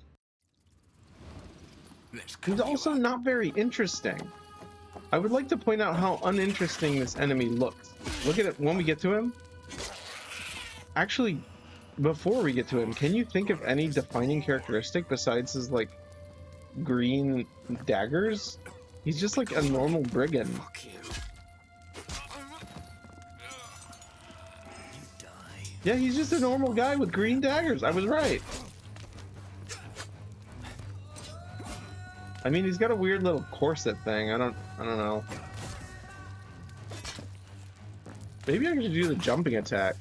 [SPEAKER 1] He's also not very interesting. I would like to point out how uninteresting this enemy looks. Look at it when we get to him. Actually, before we get to him, can you think of any defining characteristic besides his, like, green daggers? He's just like a normal brigand. Yeah, he's just a normal guy with green daggers. I was right. I mean, he's got a weird little corset thing. I don't know. Maybe I could do the jumping attack.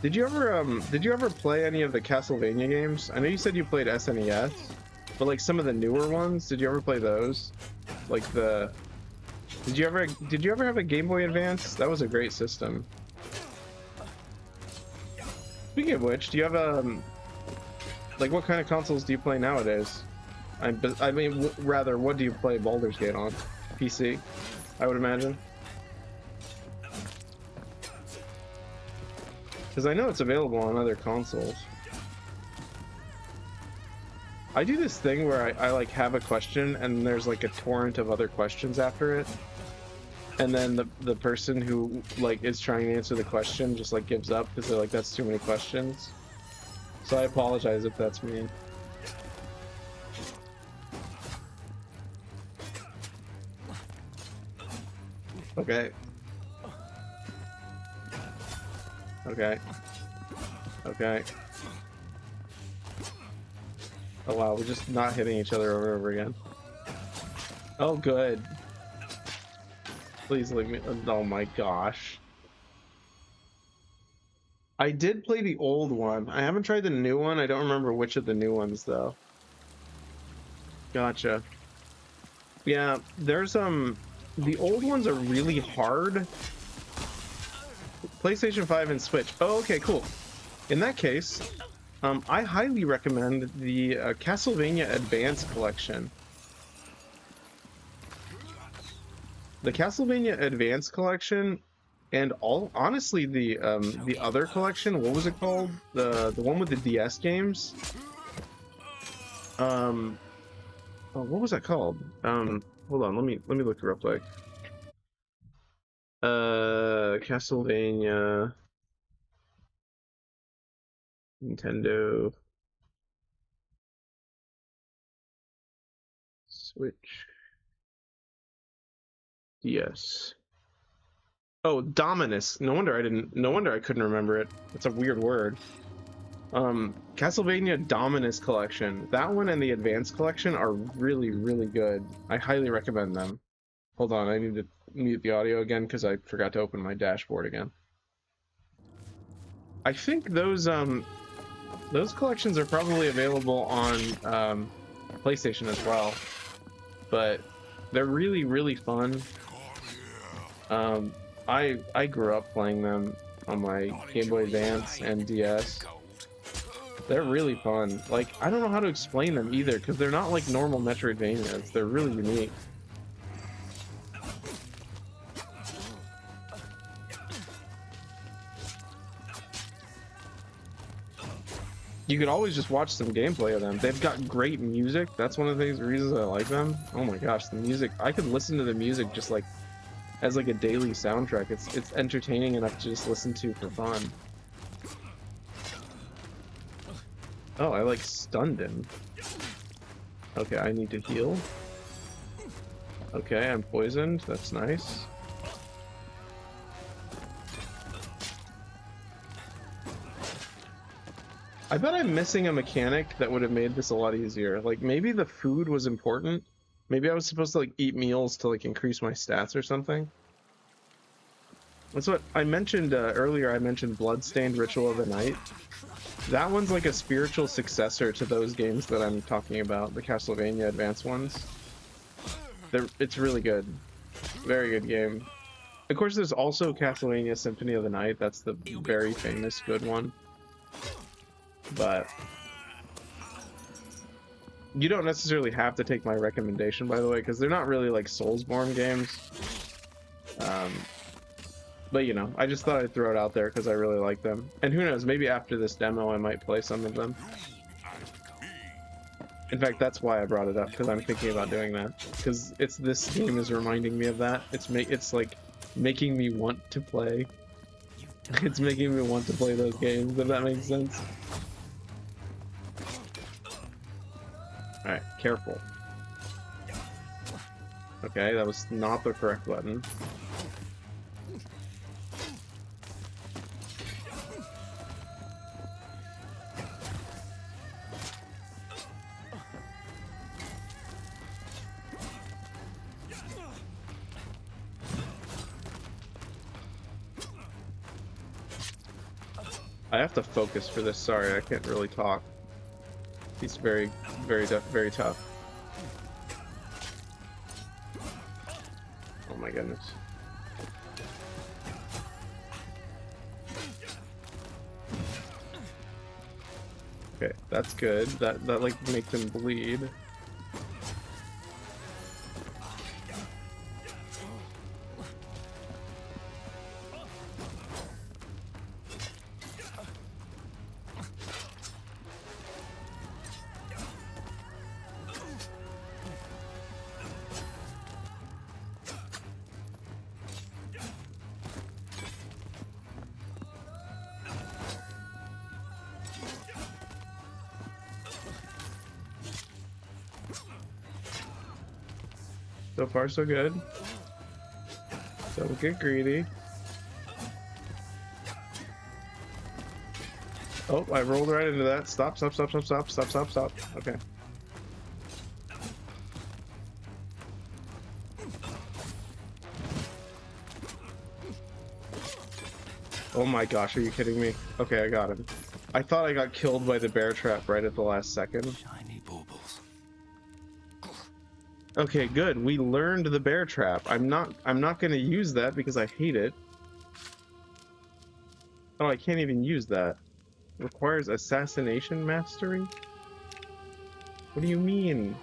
[SPEAKER 1] Did you ever play any of the Castlevania games? I know you said you played SNES, but like some of the newer ones, did you ever play those? Like the Did you ever have a Game Boy Advance? That was a great system. Speaking of which, do you have like what kind of consoles do you play nowadays? I mean, rather, what do you play Baldur's Gate on? PC, I would imagine. Because I know it's available on other consoles. I do this thing where I like have a question and there's like a torrent of other questions after it. And then the person who like is trying to answer the question just like gives up because they're like, that's too many questions. So I apologize if that's me. Okay. Okay. Okay. Oh wow, we're just not hitting each other over and over again. Oh good. Please leave me. Oh my gosh. I did play the old one. I haven't tried the new one. I don't remember which of the new ones though. Gotcha. Yeah, there's the old ones are really hard. PlayStation 5 and Switch. Oh, okay, cool. In that case, I highly recommend the Castlevania Advance Collection. The Castlevania Advance Collection, and honestly the other collection. What was it called? The one with the DS games. Oh, what was that called? Hold on. Let me look it real quick. Castlevania. Nintendo Switch DS. Oh, Dominus. No wonder I couldn't remember it. It's a weird word. Castlevania Dominus Collection. That one and the Advanced Collection are really, really good. I highly recommend them. Hold on, I need to mute the audio again because I forgot to open my dashboard again. I think those collections are probably available on PlayStation as well, but they're really, really fun. I grew up playing them on my Game Boy Advance and DS. They're really fun. Like, I don't know how to explain them either, because they're not like normal Metroidvanias. They're really unique. You could always just watch some gameplay of them. They've got great music. That's one of the reasons I like them. Oh my gosh, the music. I could listen to the music just like as like a daily soundtrack. It's entertaining enough to just listen to for fun. Oh, I like stunned him. Okay, I need to heal. Okay, I'm poisoned. That's nice. I bet I'm missing a mechanic that would have made this a lot easier. Like, maybe the food was important. Maybe I was supposed to, like, eat meals to, like, increase my stats or something. That's what I mentioned earlier. I mentioned Bloodstained Ritual of the Night. That one's like a spiritual successor to those games that I'm talking about, the Castlevania Advance ones. It's really good. Very good game. Of course, there's also Castlevania Symphony of the Night. That's the very famous good one. But you don't necessarily have to take my recommendation, by the way, because they're not really like Soulsborne games. But you know, I just thought I'd throw it out there because I really like them. And who knows, maybe after this demo I might play some of them. In fact, that's why I brought it up, because I'm thinking about doing that. Because this game is reminding me of that. It's like making me want to play. It's making me want to play those games, if that makes sense. Alright, careful. Okay, that was not the correct button. I have to focus for this, sorry, I can't really talk. He's very, very tough. Oh my goodness. Okay, that's good. That like makes him bleed. So far, so good. Don't get greedy. Oh, I rolled right into that. Stop. Okay. Oh my gosh, are you kidding me? Okay, I got him. I thought I got killed by the bear trap right at the last second.
[SPEAKER 3] Shiny baubles.
[SPEAKER 1] Okay, good. We learned the bear trap. I'm not going to use that because I hate it. Oh, I can't even use that. Requires assassination mastery? What do you mean?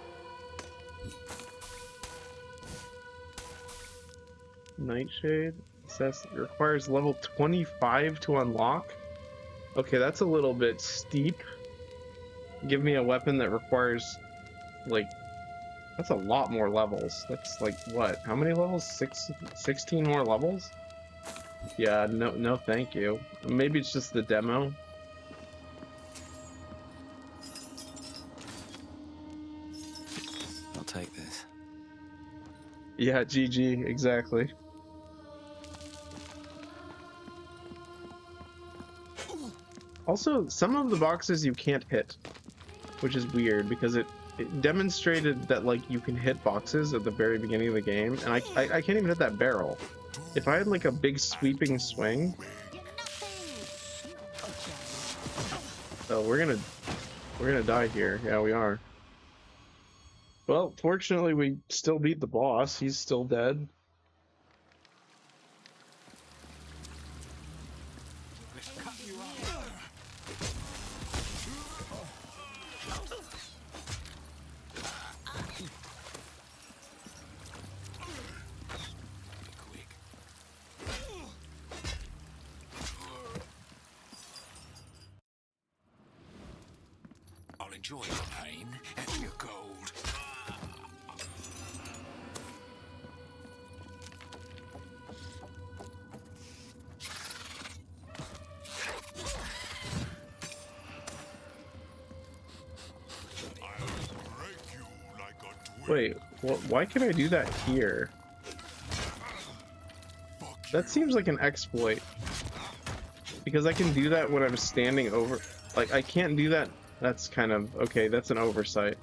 [SPEAKER 1] Nightshade? Requires level 25 to unlock? Okay, that's a little bit steep. Give me a weapon that requires, like, that's a lot more levels. That's like, what? How many levels? 16 more levels? Yeah, no thank you. Maybe it's just the demo.
[SPEAKER 3] I'll take this.
[SPEAKER 1] Yeah, GG, exactly. Also, some of the boxes you can't hit, which is weird because it demonstrated that like you can hit boxes at the very beginning of the game, and I can't even hit that barrel. If I had like a big sweeping swing, oh, we're gonna die here. Yeah, we are. Well, fortunately, we still beat the boss. He's still dead.
[SPEAKER 6] I'll enjoy your pain and your gold.
[SPEAKER 1] Wait, why can I do that here? That seems like an exploit. Because I can do that when I'm standing over... Like, I can't do that... That's kind of... Okay, that's an oversight.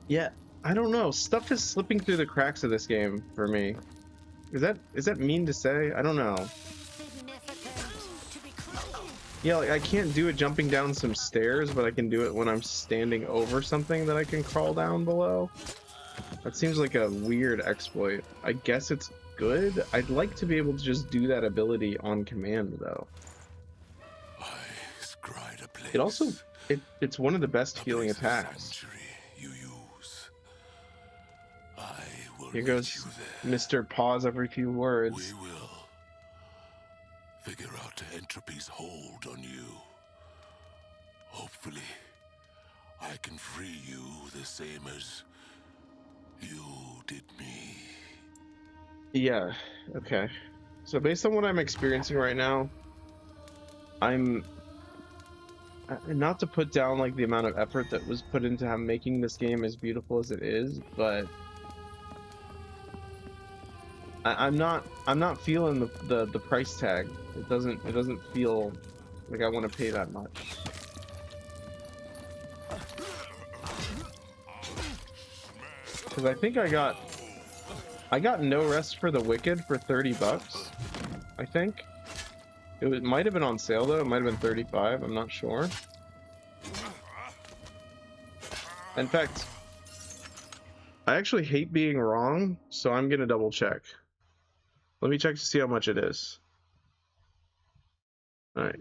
[SPEAKER 1] Yeah, I don't know. Stuff is slipping through the cracks of this game for me. Is that mean to say? I don't know. Yeah, like, I can't do it jumping down some stairs, but I can do it when I'm standing over something that I can crawl down below. That seems like a weird exploit. I guess it's good. I'd like to be able to just do that ability on command, though. It also... It's one of the best healing attacks. Here goes Mr. Pause every few words.
[SPEAKER 8] We will figure out entropy's hold on you. Hopefully, I can free you the same as you did me.
[SPEAKER 1] Yeah, okay. So based on what I'm experiencing right now, I'm... Not to put down like the amount of effort that was put into making this game as beautiful as it is, but I'm not feeling the price tag. It doesn't feel like I want to pay that much. Because I think I got No Rest for the Wicked for 30 bucks. I think it might have been on sale though. It might have been 35. I'm not sure. In fact, I actually hate being wrong, so I'm gonna double check. Let me check to see how much it is. All right.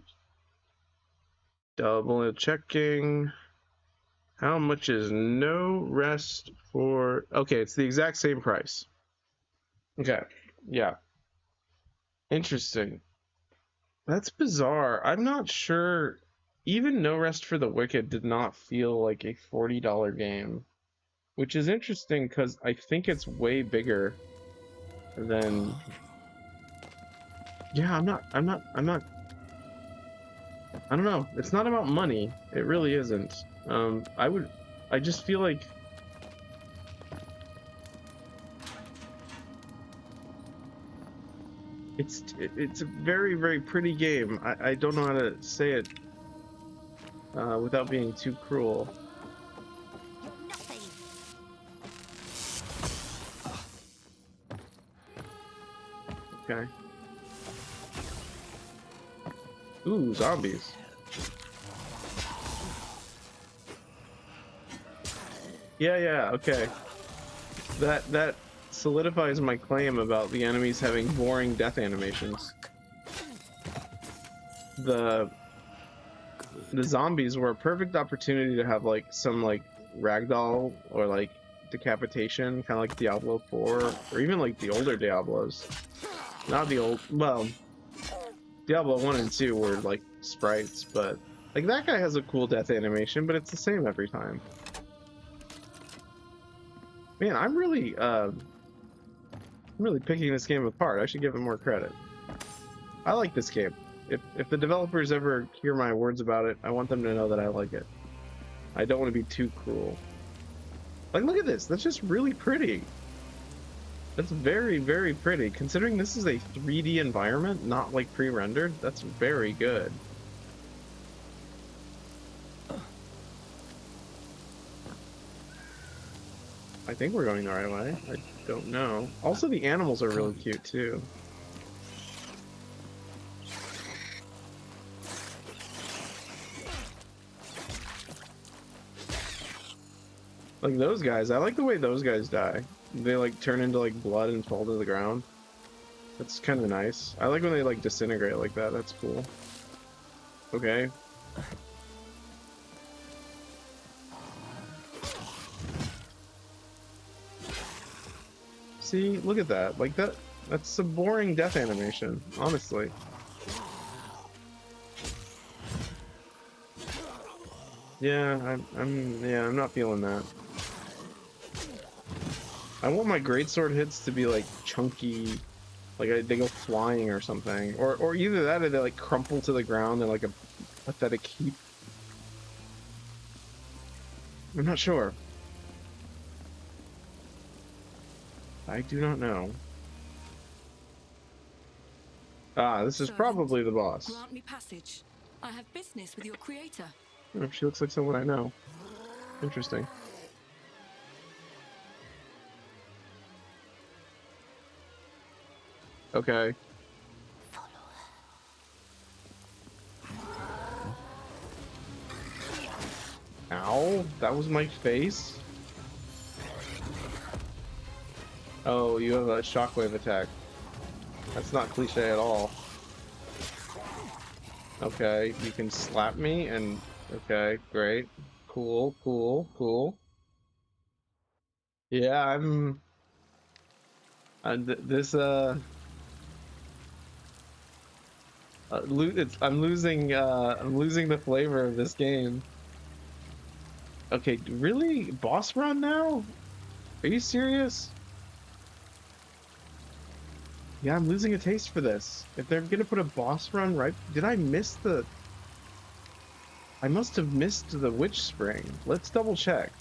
[SPEAKER 1] Double checking. How much is No Rest for... Okay, it's the exact same price. Okay, yeah. Interesting. That's bizarre. I'm not sure. Even No Rest for the Wicked did not feel like a $40 game. Which is interesting because I think it's way bigger than... Yeah, I don't know. It's not about money. It really isn't. I just feel like it's a very, very pretty game. I don't know how to say it without being too cruel. Okay. Ooh, zombies. Yeah, okay. That solidifies my claim about the enemies having boring death animations. The zombies were a perfect opportunity to have like some like ragdoll or like decapitation, kind of like Diablo 4 or even like the older Diablos. Not the old, well, Diablo 1 and 2 were like sprites, but like that guy has a cool death animation, but it's the same every time. Man, I'm really picking this game apart. I should give it more credit. I like this game. If the developers ever hear my words about it, I want them to know that I like it. I don't want to be too cruel. Like, look at this. That's just really pretty. That's very, very pretty. Considering this is a 3D environment, not like pre-rendered, that's very good. I think we're going the right way. I don't know. Also, the animals are really cute, too. Like those guys, I like the way those guys die. They like turn into like blood and fall to the ground. That's kind of nice. I like when they like disintegrate like that. That's cool. Okay. See, look at that. Like that's a boring death animation, honestly. Yeah, I'm not feeling that. I want my greatsword hits to be like chunky, like they go flying or something, or either that or they like crumple to the ground in like a pathetic heap. I'm not sure. I do not know. Ah, this is probably the boss.
[SPEAKER 12] Grant me passage. I have business with your creator.
[SPEAKER 1] Oh, she looks like someone I know. Interesting. Okay. Ow, that was my face? Oh, you have a shockwave attack. That's not cliche at all. Okay, you can slap me and... Okay, great. Cool, cool, cool. Yeah, I'm I'm losing the flavor of this game. Okay, really? Boss run now? Are you serious? Yeah, I'm losing a taste for this. If they're gonna put a boss run right... Did I miss the... I must have missed the witch spring. Let's double check.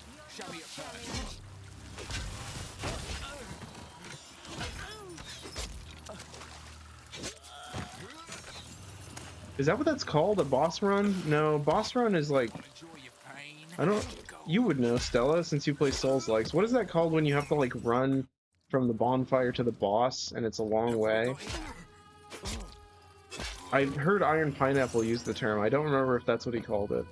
[SPEAKER 1] Is that what that's called? A boss run? No, boss run is like... I don't... You would know, Stella, since you play Souls-likes. What is that called when you have to like run from the bonfire to the boss and it's a long way? I heard Iron Pineapple use the term. I don't remember if that's what he called it.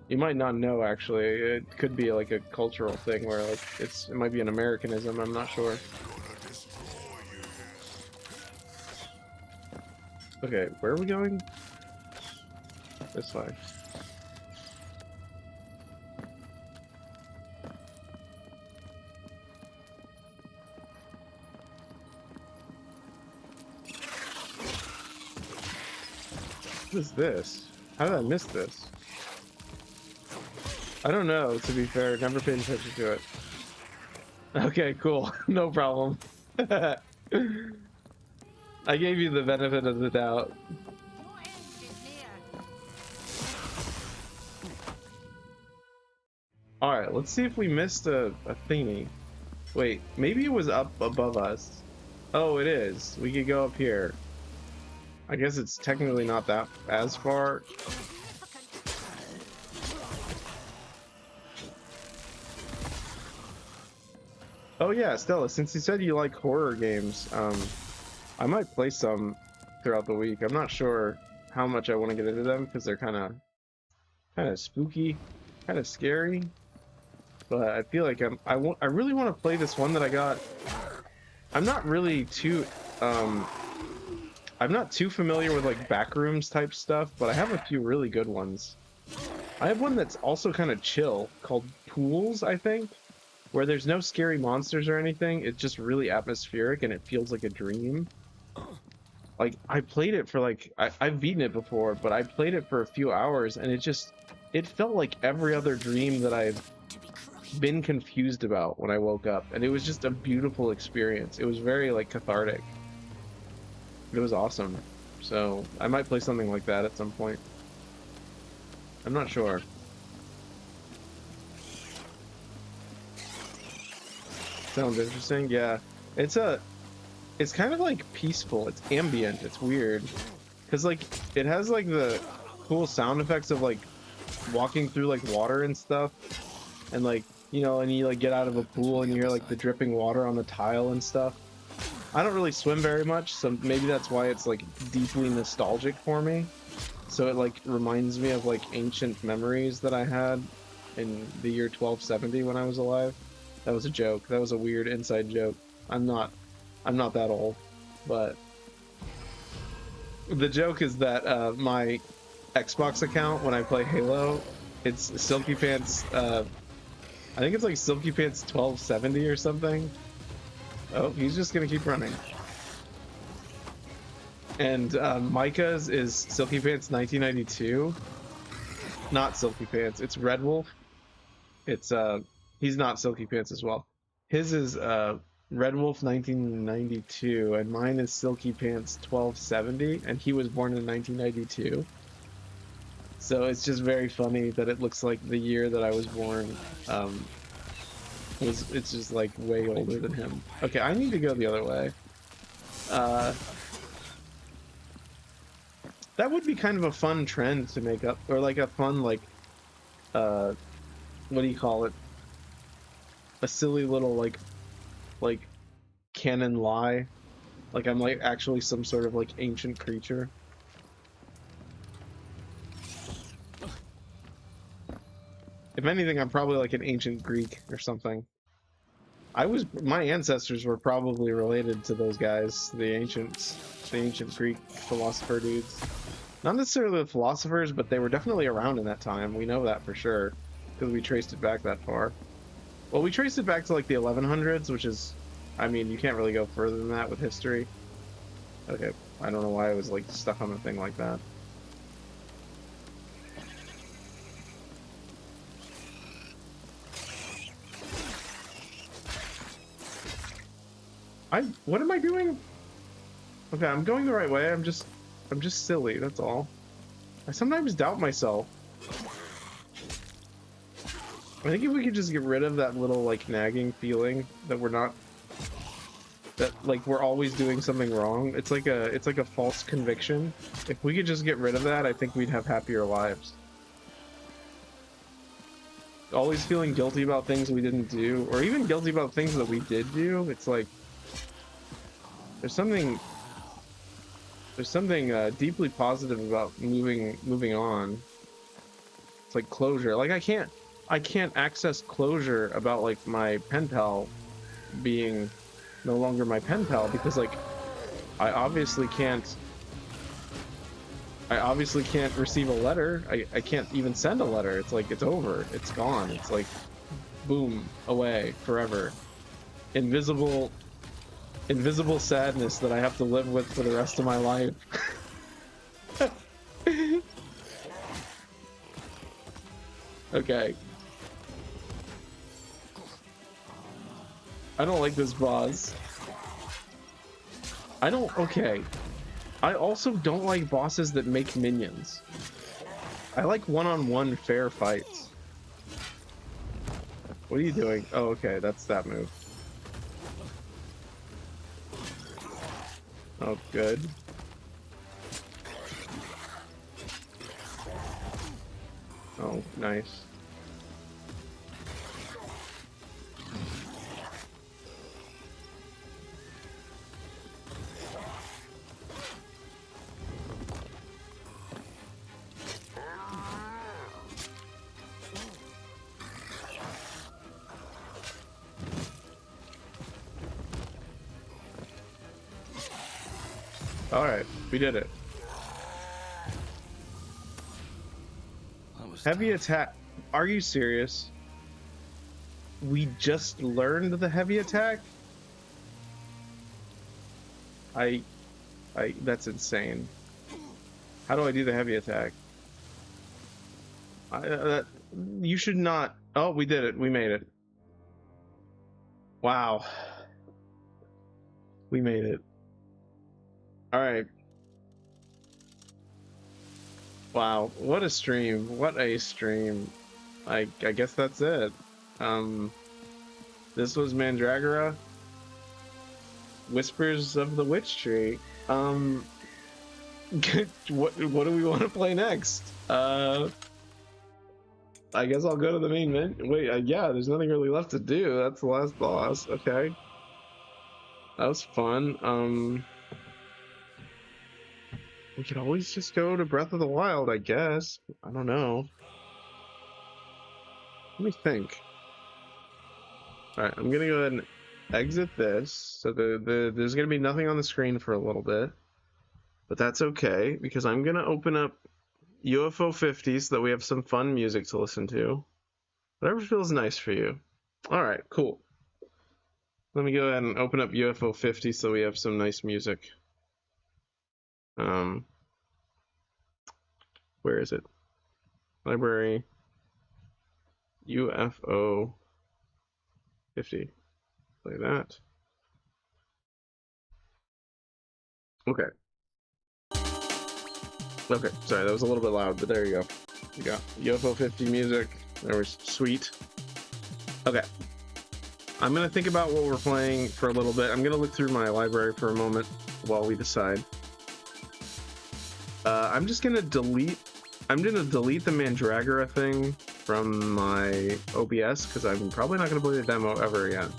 [SPEAKER 1] You might not know, actually. It could be like a cultural thing where like it might be an Americanism. I'm not sure. Okay, where are we going? This way. What is this? How did I miss this? I don't know, to be fair. Never paid attention to it. Okay, cool. No problem. I gave you the benefit of the doubt. Alright, let's see if we missed a thingy. Wait, maybe it was up above us. Oh, it is. We could go up here. I guess it's technically not that as far. Oh yeah, Stella, since you said you like horror games, I might play some throughout the week. I'm not sure how much I want to get into them because they're kind of spooky, kind of scary. But I feel like I really want to play this one that I got. I'm not really too I'm not too familiar with like backrooms type stuff, but I have a few really good ones. I have one that's also kind of chill called Pools, I think, where there's no scary monsters or anything. It's just really atmospheric and it feels like a dream. Like I played it for like I've beaten it before, but I played it for a few hours and it felt like every other dream that I've been confused about when I woke up, and it was just a beautiful experience. It was very like cathartic. It was awesome. So I might play something like that at some point. I'm not sure. Sounds interesting. Yeah, it's kind of like peaceful. It's ambient. It's weird because like it has like the cool sound effects of like walking through like water and stuff, and like, you know, and you like get out of a pool and you hear like the dripping water on the tile and stuff. I don't really swim very much, so maybe that's why it's like deeply nostalgic for me. So it like reminds me of like ancient memories that I had in the year 1270 when I was alive. That was a joke. That was a weird inside joke. I'm not that old, but the joke is that my Xbox account when I play Halo, it's Silky Pants. I think it's like Silky Pants 1270 or something. Oh, he's just gonna keep running. And Micah's is Silky Pants 1992. Not Silky Pants. It's Red Wolf. It's he's not Silky Pants as well. His is Red Wolf 1992, and mine is Silky Pants 1270, and he was born in 1992. So it's just very funny that it looks like the year that I was born. It's just like way older than him. Okay, I need to go the other way. That would be kind of a fun trend to make up, or like a fun like what do you call it? A silly little like canon lie. Like I'm like actually some sort of like ancient creature. If anything, I'm probably like an ancient Greek or something. My ancestors were probably related to those guys, the ancient Greek philosopher dudes. Not necessarily the philosophers, but they were definitely around in that time. We know that for sure, because we traced it back that far. Well, we traced it back to like the 1100s, which is, I mean, you can't really go further than that with history. Okay, I don't know why I was like stuck on a thing like that. What am I doing? Okay, I'm going the right way. I'm just silly, that's all. I sometimes doubt myself. I think if we could just get rid of that little like nagging feeling that we're always doing something wrong. It's like a false conviction. If we could just get rid of that, I think we'd have happier lives. Always feeling guilty about things we didn't do, or even guilty about things that we did do. It's like there's something deeply positive about moving on. It's like closure. Like I can't access closure about like my pen pal being no longer my pen pal, because like I obviously can't receive a letter. I can't even send a letter. It's like it's over. It's gone. It's like boom, away forever. Invisible sadness that I have to live with for the rest of my life. Okay. I don't like this boss. Okay. I also don't like bosses that make minions. I like one-on-one fair fights. What are you doing? Oh, okay, that's that move. Oh, good. Oh, nice. Alright, we did it. Heavy attack. Are you serious? We just learned the heavy attack? That's insane. How do I do the heavy attack? You should not. Oh, we did it. We made it. Wow. We made it. Alright. Wow. What a stream. What a stream. I guess that's it. This was Mandragora. Whispers of the Witch Tree. What do we want to play next? I guess I'll go to the main menu. Wait, yeah, there's nothing really left to do. That's the last boss. Okay. That was fun. We could always just go to Breath of the Wild, I guess. I don't know. Let me think. Alright, I'm gonna go ahead and exit this. So there's gonna be nothing on the screen for a little bit. But that's okay, because I'm gonna open up UFO 50 so that we have some fun music to listen to. Whatever feels nice for you. Alright, cool. Let me go ahead and open up UFO 50 so we have some nice music. Where is it? Library. UFO 50. Play that. Okay. Okay, sorry, that was a little bit loud, but there you go. You got UFO 50 music. That was sweet. Okay. I'm gonna think about what we're playing for a little bit. I'm gonna look through my library for a moment while we decide. I'm just gonna delete the Mandragora thing from my OBS because I'm probably not gonna play the demo ever again.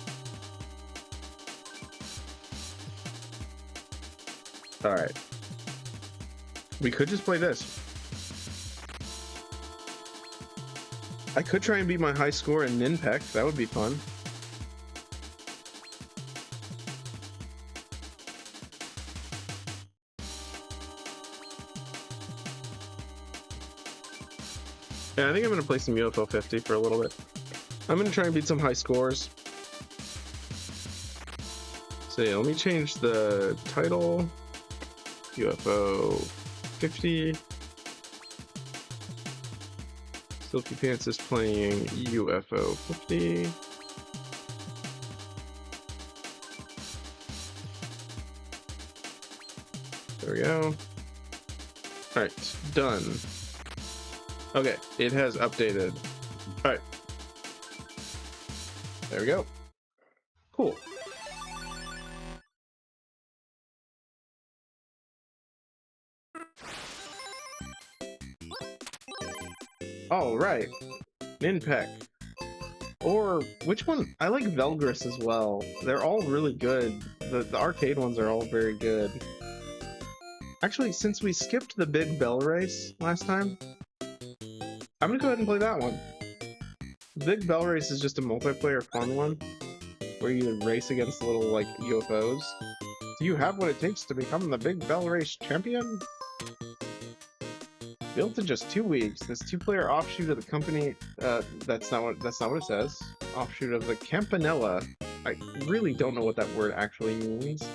[SPEAKER 1] Alright. We could just play this. I could try and beat my high score in Ninpec. That would be fun. Yeah, I think I'm going to play some UFO 50 for a little bit. I'm going to try and beat some high scores. So yeah, let me change the title. UFO 50. Silky Pants is playing UFO 50. There we go. Alright, done. Okay, it has updated. Alright. There we go. Cool. All right, Ninpec. Or which one? I like Velgris as well. They're all really good. The arcade ones are all very good. Actually, since we skipped the big bell race last time, I'm gonna go ahead and play that one. The big bell race is just a multiplayer fun one where you race against little like UFOs. Do you have what it takes to become the big bell race champion? Built in just 2 weeks, this two-player offshoot of the company, that's not what it says. Offshoot of the Campanella. I really don't know what that word actually means,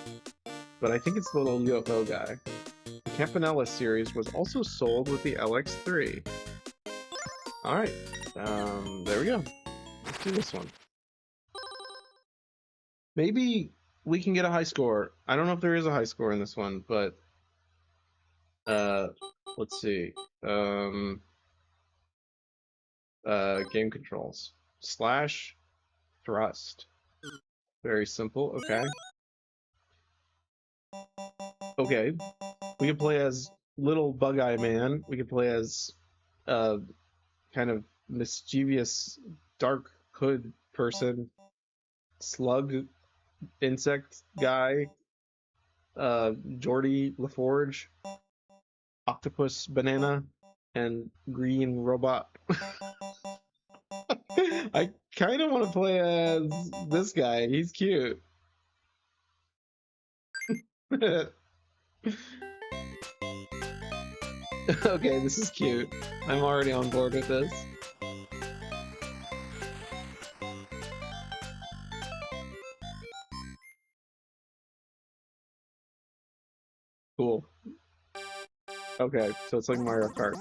[SPEAKER 1] but I think it's the little UFO guy. The Campanella series was also sold with the LX3. Alright, there we go. Let's do this one. Maybe we can get a high score. I don't know if there is a high score in this one, but let's see. Game controls. Slash thrust. Very simple. Okay. Okay. We can play as little Bug-Eye Man. We can play as kind of mischievous dark hood person. Slug insect guy. Jordy LaForge. Octopus Banana. And Green Robot. I kind of want to play as this guy. He's cute. Okay, this is cute. I'm already on board with this. Cool. Okay, so it's like Mario Kart.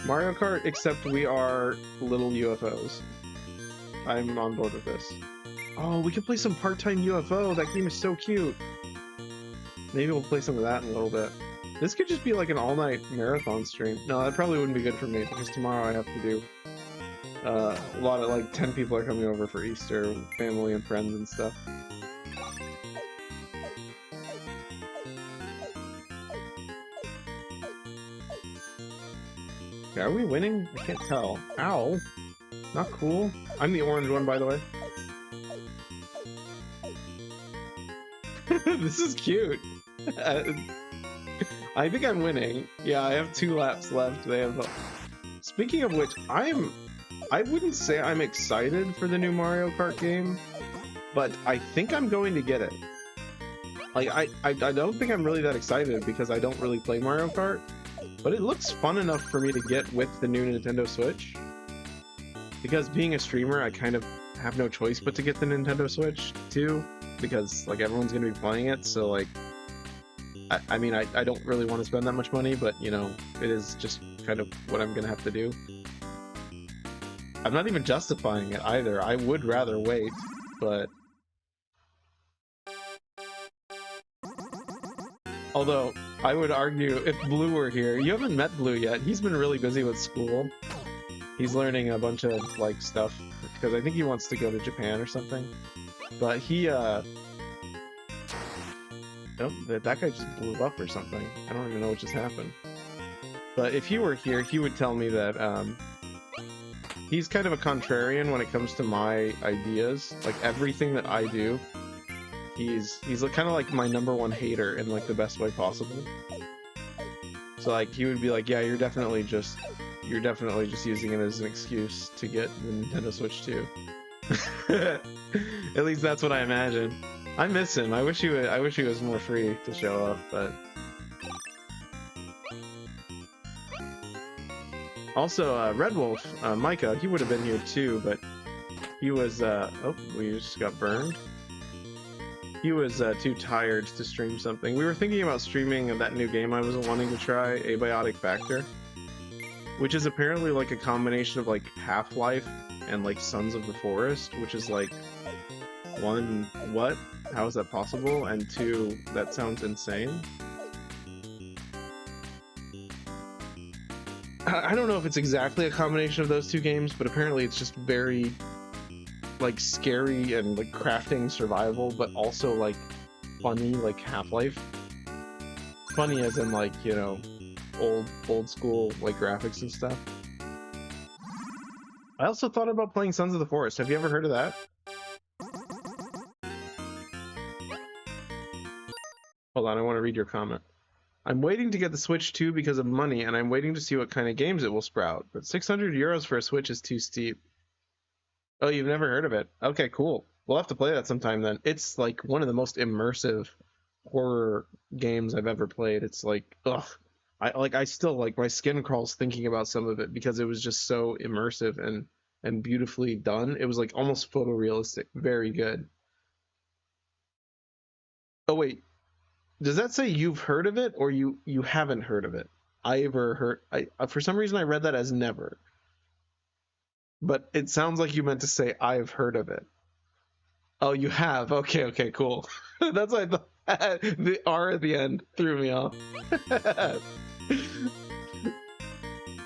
[SPEAKER 1] Mario Kart, except we are little UFOs. I'm on board with this. Oh, we can play some part-time UFO. That game is so cute. Maybe we'll play some of that in a little bit. This could just be like an all-night marathon stream. No, that probably wouldn't be good for me because tomorrow I have to do a lot of, like, 10 people are coming over for Easter, family and friends and stuff. Okay, are we winning? I can't tell. Ow! Not cool. I'm the orange one, by the way. This is cute. I think I'm winning. Yeah, I have 2 laps left. They have. Speaking of which, I wouldn't say I'm excited for the new Mario Kart game, but I think I'm going to get it. Like, I don't think I'm really that excited because I don't really play Mario Kart, but it looks fun enough for me to get with the new Nintendo Switch. Because being a streamer, I kind of have no choice but to get the Nintendo Switch too, because like everyone's gonna be playing it, so like I mean I don't really want to spend that much money, but you know, it is just kind of what I'm gonna have to do. I'm not even justifying it either. I would rather wait, but although I would argue if Blue were here, you haven't met Blue yet. He's been really busy with school. He's learning a bunch of like stuff because I think he wants to go to Japan or something. But he nope, that guy just blew up or something. I don't even know what just happened. But if he were here, he would tell me that he's kind of a contrarian when it comes to my ideas. Like everything that I do, he's kind of like my #1 hater in like the best way possible. So like he would be like, yeah, you're definitely just using it as an excuse to get the Nintendo Switch 2. At least that's what I imagine. I miss him. I wish he was more free to show up, but also Red Wolf, Micah, he would have been here too, but he was oh, we just got burned. He was too tired to stream something. We were thinking about streaming that new game I was wanting to try, Abiotic Factor, which is apparently like a combination of like Half-Life and like Sons of the Forest, which is like, 1, what? How is that possible? And 2, that sounds insane. I don't know if it's exactly a combination of those 2 games, but apparently it's just very like scary and like crafting survival, but also like funny, like Half-Life. Funny as in like, you know, old school like graphics and stuff. I also thought about playing Sons of the Forest. Have you ever heard of that? Hold on, I want to read your comment. I'm waiting to get the Switch 2 because of money, and I'm waiting to see what kind of games it will sprout. But 600 euros for a Switch is too steep. Oh, you've never heard of it? Okay, cool. We'll have to play that sometime then. It's like one of the most immersive horror games I've ever played. It's like, ugh. I still like my skin crawls thinking about some of it because it was just so immersive and beautifully done. It was like almost photorealistic. Very good. Oh wait, does that say you've heard of it or you haven't heard of it? For some reason I read that as never. But it sounds like you meant to say I've heard of it. Oh, you have. Okay, cool. That's why I thought the R at the end threw me off.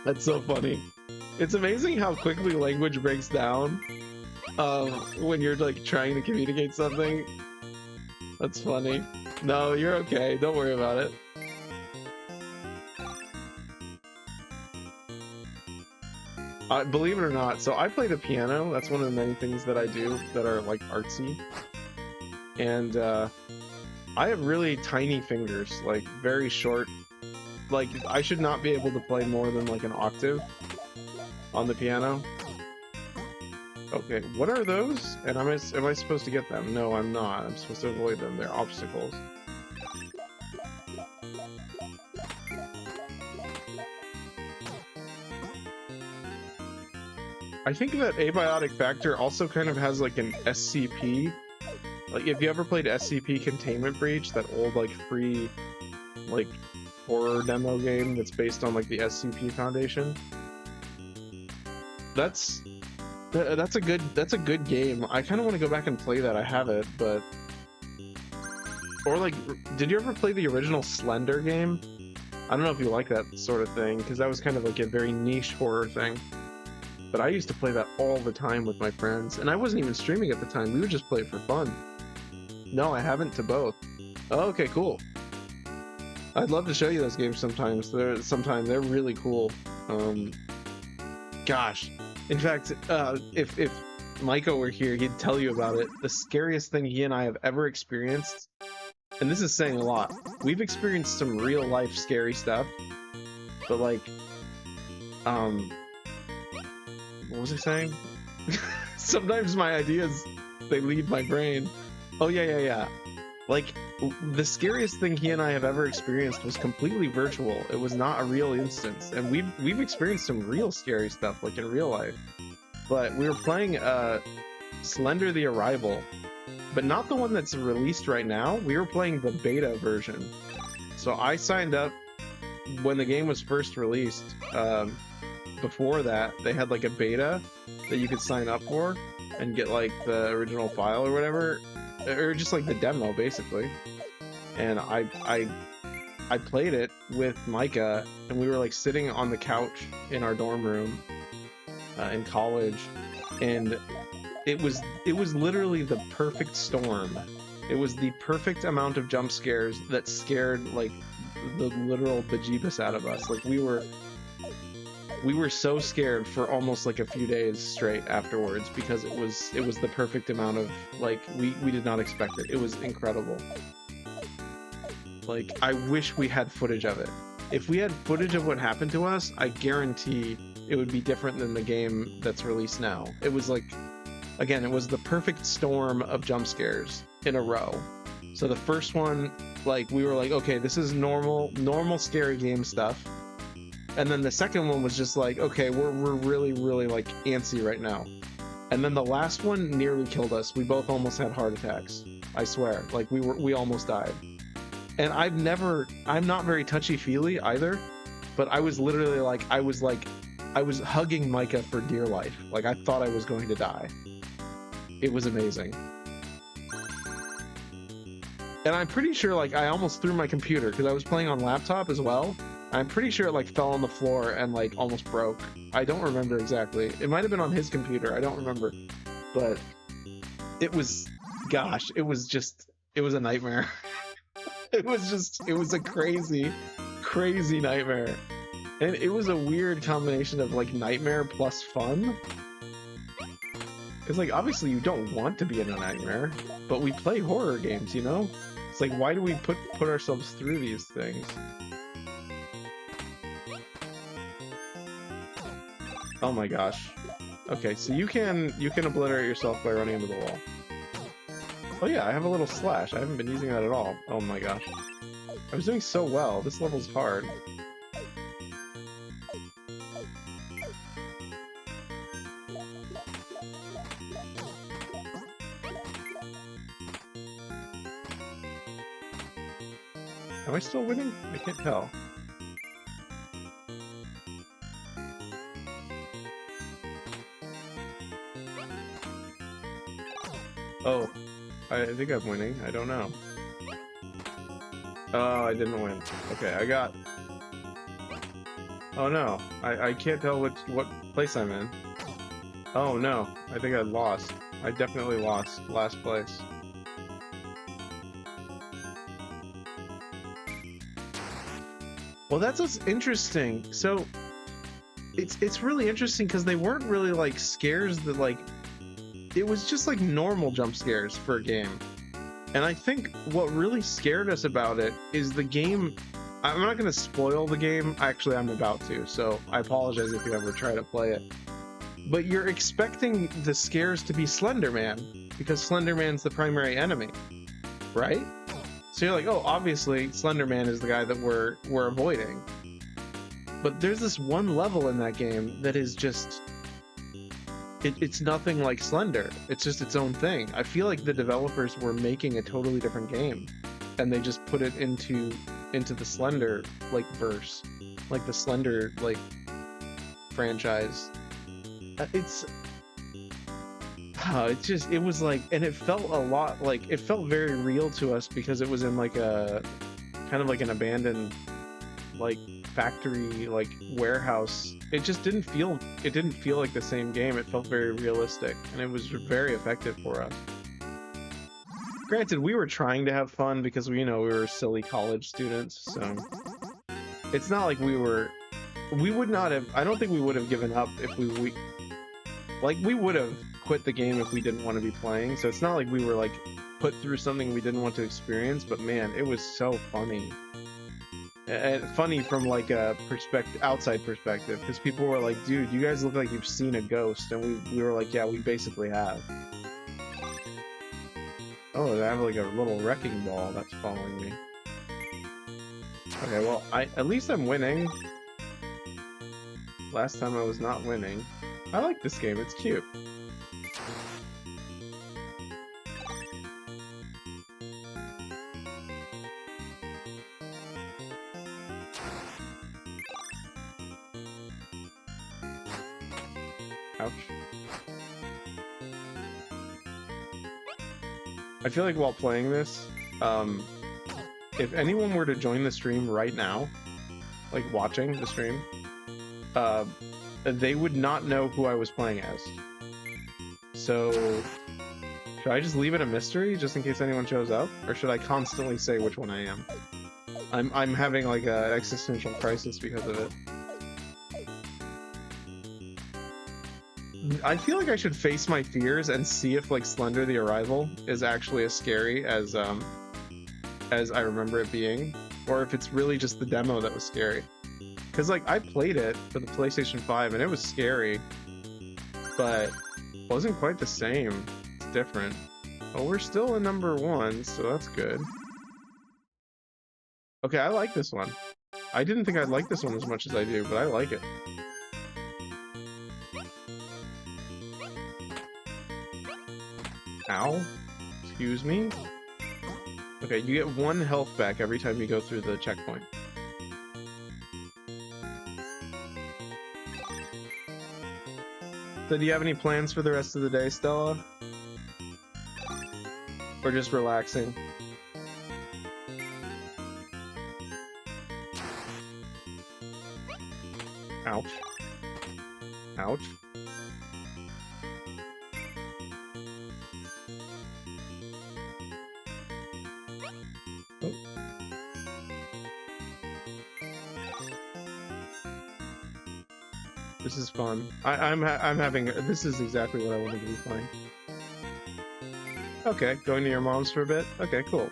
[SPEAKER 1] That's so funny. It's amazing how quickly language breaks down when you're like trying to communicate something. That's funny. No, you're okay. Don't worry about it. Believe it or not, so I play the piano. That's one of the many things that I do that are like artsy. And I have really tiny fingers, like very short. Like I should not be able to play more than like an octave on the piano. Okay, what are those? And am I supposed to get them? No, I'm not. I'm supposed to avoid them. They're obstacles. I think that Abiotic Factor also kind of has like an SCP. Like, if you ever played SCP Containment Breach, that old like free like horror demo game that's based on like the SCP Foundation, that's a good game. I kind of want to go back and play that. I have it, but or like, did you ever play the original Slender game? I don't know if you like that sort of thing, because that was kind of like a very niche horror thing. But I used to play that all the time with my friends, and I wasn't even streaming at the time. We would just play it for fun. No, I haven't to both. Oh, okay, cool. I'd love to show you those games sometimes. They're really cool. Gosh, in fact, if Maiko were here, he'd tell you about it. The scariest thing he and I have ever experienced, and this is saying a lot. We've experienced some real life scary stuff, but like, what was I saying? Sometimes my ideas, they leave my brain. Oh yeah. Like, the scariest thing he and I have ever experienced was completely virtual. It was not a real instance, and we've experienced some real scary stuff, like in real life. But we were playing Slender the Arrival, but not the one that's released right now. We were playing the beta version. So I signed up when the game was first released. Before that, they had like a beta that you could sign up for and get like the original file or whatever, or just like the demo basically. And I played it with Micah, and we were like sitting on the couch in our dorm room in college, and it was literally the perfect storm. It was the perfect amount of jump scares that scared like the literal bejeebus out of us. Like, we were so scared for almost like a few days straight afterwards, because it was the perfect amount of, like, we did not expect it. It was incredible. Like, I wish we had footage of it. If we had footage of what happened to us, I guarantee it would be different than the game that's released now. It was like, again, it was the perfect storm of jump scares in a row. So the first one, like, we were like, okay, this is normal scary game stuff. And then the second one was just like, okay, we're really, really like antsy right now. And then the last one nearly killed us. We both almost had heart attacks. I swear, like we almost died. And I'm not very touchy-feely either, but I was literally like, I was hugging Micah for dear life. Like, I thought I was going to die. It was amazing. And I'm pretty sure, like, I almost threw my computer, because I was playing on laptop as well. I'm pretty sure it like fell on the floor and like almost broke. I don't remember exactly. It might have been on his computer. I don't remember. But it was, gosh, it was a nightmare. It was a crazy, crazy nightmare. And it was a weird combination of like nightmare plus fun. Because like, obviously you don't want to be in a nightmare, but we play horror games, you know? It's like, why do we put ourselves through these things? Oh my gosh. Okay, so you can obliterate yourself by running into the wall. Oh yeah, I have a little slash. I haven't been using that at all. Oh my gosh. I was doing so well. This level's hard. Am I still winning? I can't tell. Oh, I think I'm winning. I don't know. Oh, I didn't win. Okay, I got... Oh no, I can't tell what place I'm in. Oh no, I think I lost. I definitely lost last place. Well, that's what's interesting. So, it's really interesting because they weren't really like scares that like... It was just like normal jump scares for a game. And I think what really scared us about it is the game... I'm not going to spoil the game. Actually, I'm about to, so I apologize if you ever try to play it. But you're expecting the scares to be Slender Man, because Slender Man's the primary enemy, right? So you're like, oh, obviously Slender Man is the guy that we're avoiding. But there's this one level in that game that is just... it's nothing like Slender. It's just its own thing. I feel like the developers were making a totally different game, and they just put it into the Slender like verse, like the Slender like franchise. It was like, and it felt a lot like, it felt very real to us because it was in like a kind of like an abandoned like factory like warehouse. It didn't feel like the same game. It felt very realistic, and it was very effective for us. Granted, we were trying to have fun because we were silly college students, so it's not like we would not have, I don't think we would have given up if we would have quit the game if we didn't want to be playing. So it's not like we were like put through something we didn't want to experience, but man, it was so funny. And funny from like a outside perspective, because people were like, dude, you guys look like you've seen a ghost, and we were like, yeah, we basically have. Oh, I have like a little wrecking ball that's following me. Okay, well, at least I'm winning. Last time I was not winning. I like this game, it's cute. Ouch. I feel like while playing this, if anyone were to join the stream right now, like watching the stream, they would not know who I was playing as. So, should I just leave it a mystery just in case anyone shows up? Or should I constantly say which one I am? I'm having like an existential crisis because of it. I feel like I should face my fears and see if like Slender the Arrival is actually as scary as I remember it being, or if it's really just the demo that was scary. Because like I played it for the PlayStation 5 and it was scary, but wasn't quite the same. It's different. Oh, we're still in #1, so that's good. Okay, I like this one. I didn't think I'd like this one as much as I do, but I like it. Ow. Excuse me? Okay, you get 1 health back every time you go through the checkpoint. So do you have any plans for the rest of the day, Stella? Or just relaxing? Ouch. Ouch. Oh. This is fun. I'm having, this is exactly what I wanted to be playing. Okay, going to your mom's for a bit? Okay, cool.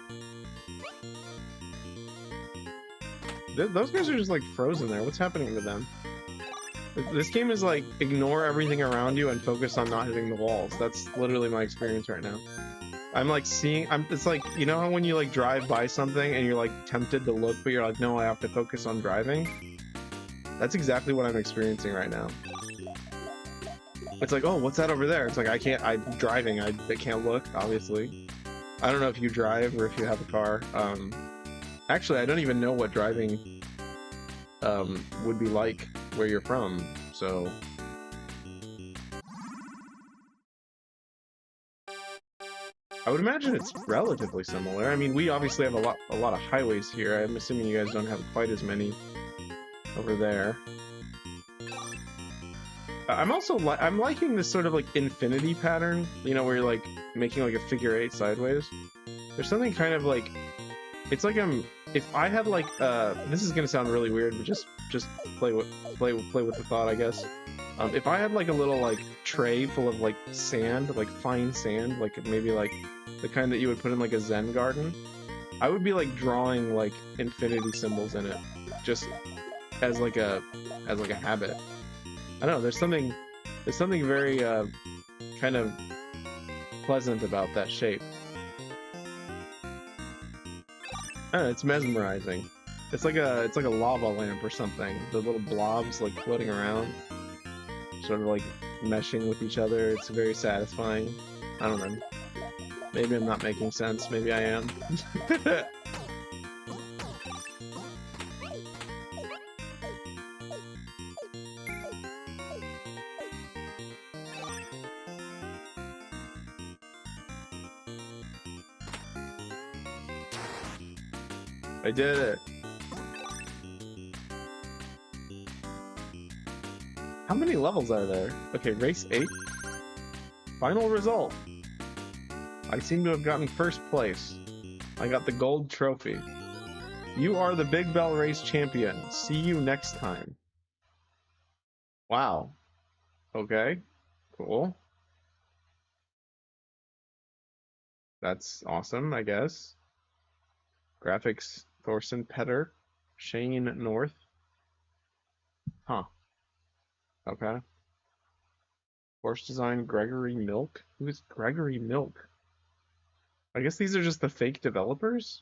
[SPEAKER 1] Those guys are just like frozen there. What's happening to them? This game is like, ignore everything around you and focus on not hitting the walls. That's literally my experience right now. I'm like seeing, it's like, you know how when you like drive by something and you're like tempted to look, but you're like, no, I have to focus on driving? That's exactly what I'm experiencing right now. It's like, oh, what's that over there? It's like, I'm driving, I can't look, obviously. I don't know if you drive or if you have a car. Actually, I don't even know what driving would be like where you're from, so... I would imagine it's relatively similar. I mean, we obviously have a lot of highways here. I'm assuming you guys don't have quite as many over there. I'm liking this sort of like infinity pattern, you know, where you're like making like a figure 8 sideways. There's something kind of like, it's like if I had like this is gonna sound really weird, but just play with the thought, I guess. If I had like a little like tray full of like sand, like fine sand, like maybe like the kind that you would put in like a Zen garden, I would be like drawing like infinity symbols in it, just as like a habit. I don't know. There's something very kind of pleasant about that shape. I don't know, it's mesmerizing. It's like a lava lamp or something. The little blobs like floating around, sort of like meshing with each other. It's very satisfying. I don't know. Maybe I'm not making sense. Maybe I am. I did it. How many levels are there? Okay, race 8. Final result. I seem to have gotten first place. I got the gold trophy. You are the Big Bell Race champion. See you next time. Wow. Okay. Cool. That's awesome, I guess. Graphics, Thorsten Petter. Shane North. Huh. Okay. Horse design, Gregory Milk. Who is Gregory Milk? I guess these are just the fake developers?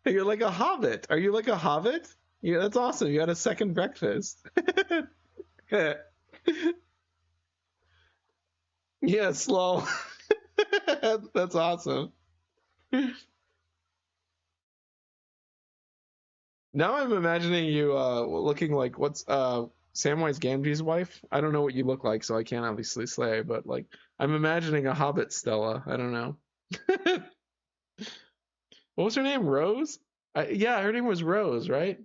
[SPEAKER 1] You're like a hobbit. Are you like a hobbit? Yeah, that's awesome. You had a second breakfast. Yeah, slow. That's awesome. Now I'm imagining you looking like what's Samwise Gamgee's wife? I don't know what you look like, so I can't obviously say, but like I'm imagining a Hobbit Stella. I don't know. What was her name? Rose? Yeah, her name was Rose, right?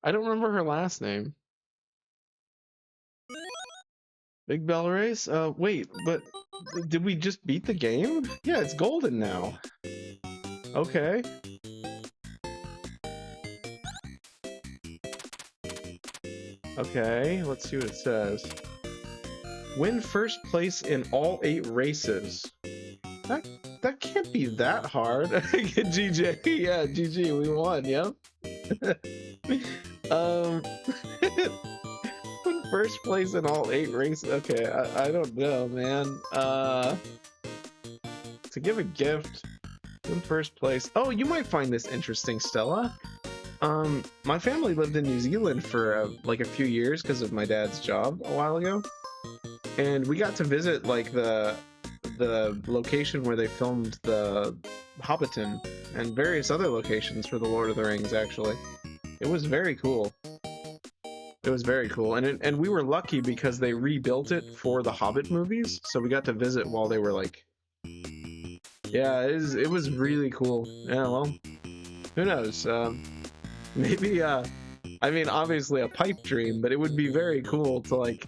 [SPEAKER 1] I don't remember her last name. Big Bell Race? Wait, but did we just beat the game? Yeah, it's golden now. Okay. Okay, let's see what it says. Win first place in all 8 races. That can't be that hard. GG, yeah, GG, we won, yep. Win first place in all 8 races. Okay, I don't know, man. To give a gift, win first place. Oh, you might find this interesting, Stella. My family lived in New Zealand for like a few years because of my dad's job a while ago, and we got to visit like the location where they filmed the Hobbiton and various other locations for the Lord of the Rings. Actually, it was very cool. It was very cool, and we were lucky because they rebuilt it for the Hobbit movies, so we got to visit while they were like, yeah, it was really cool. Yeah, well, who knows? Maybe, I mean, obviously a pipe dream, but it would be very cool to, like,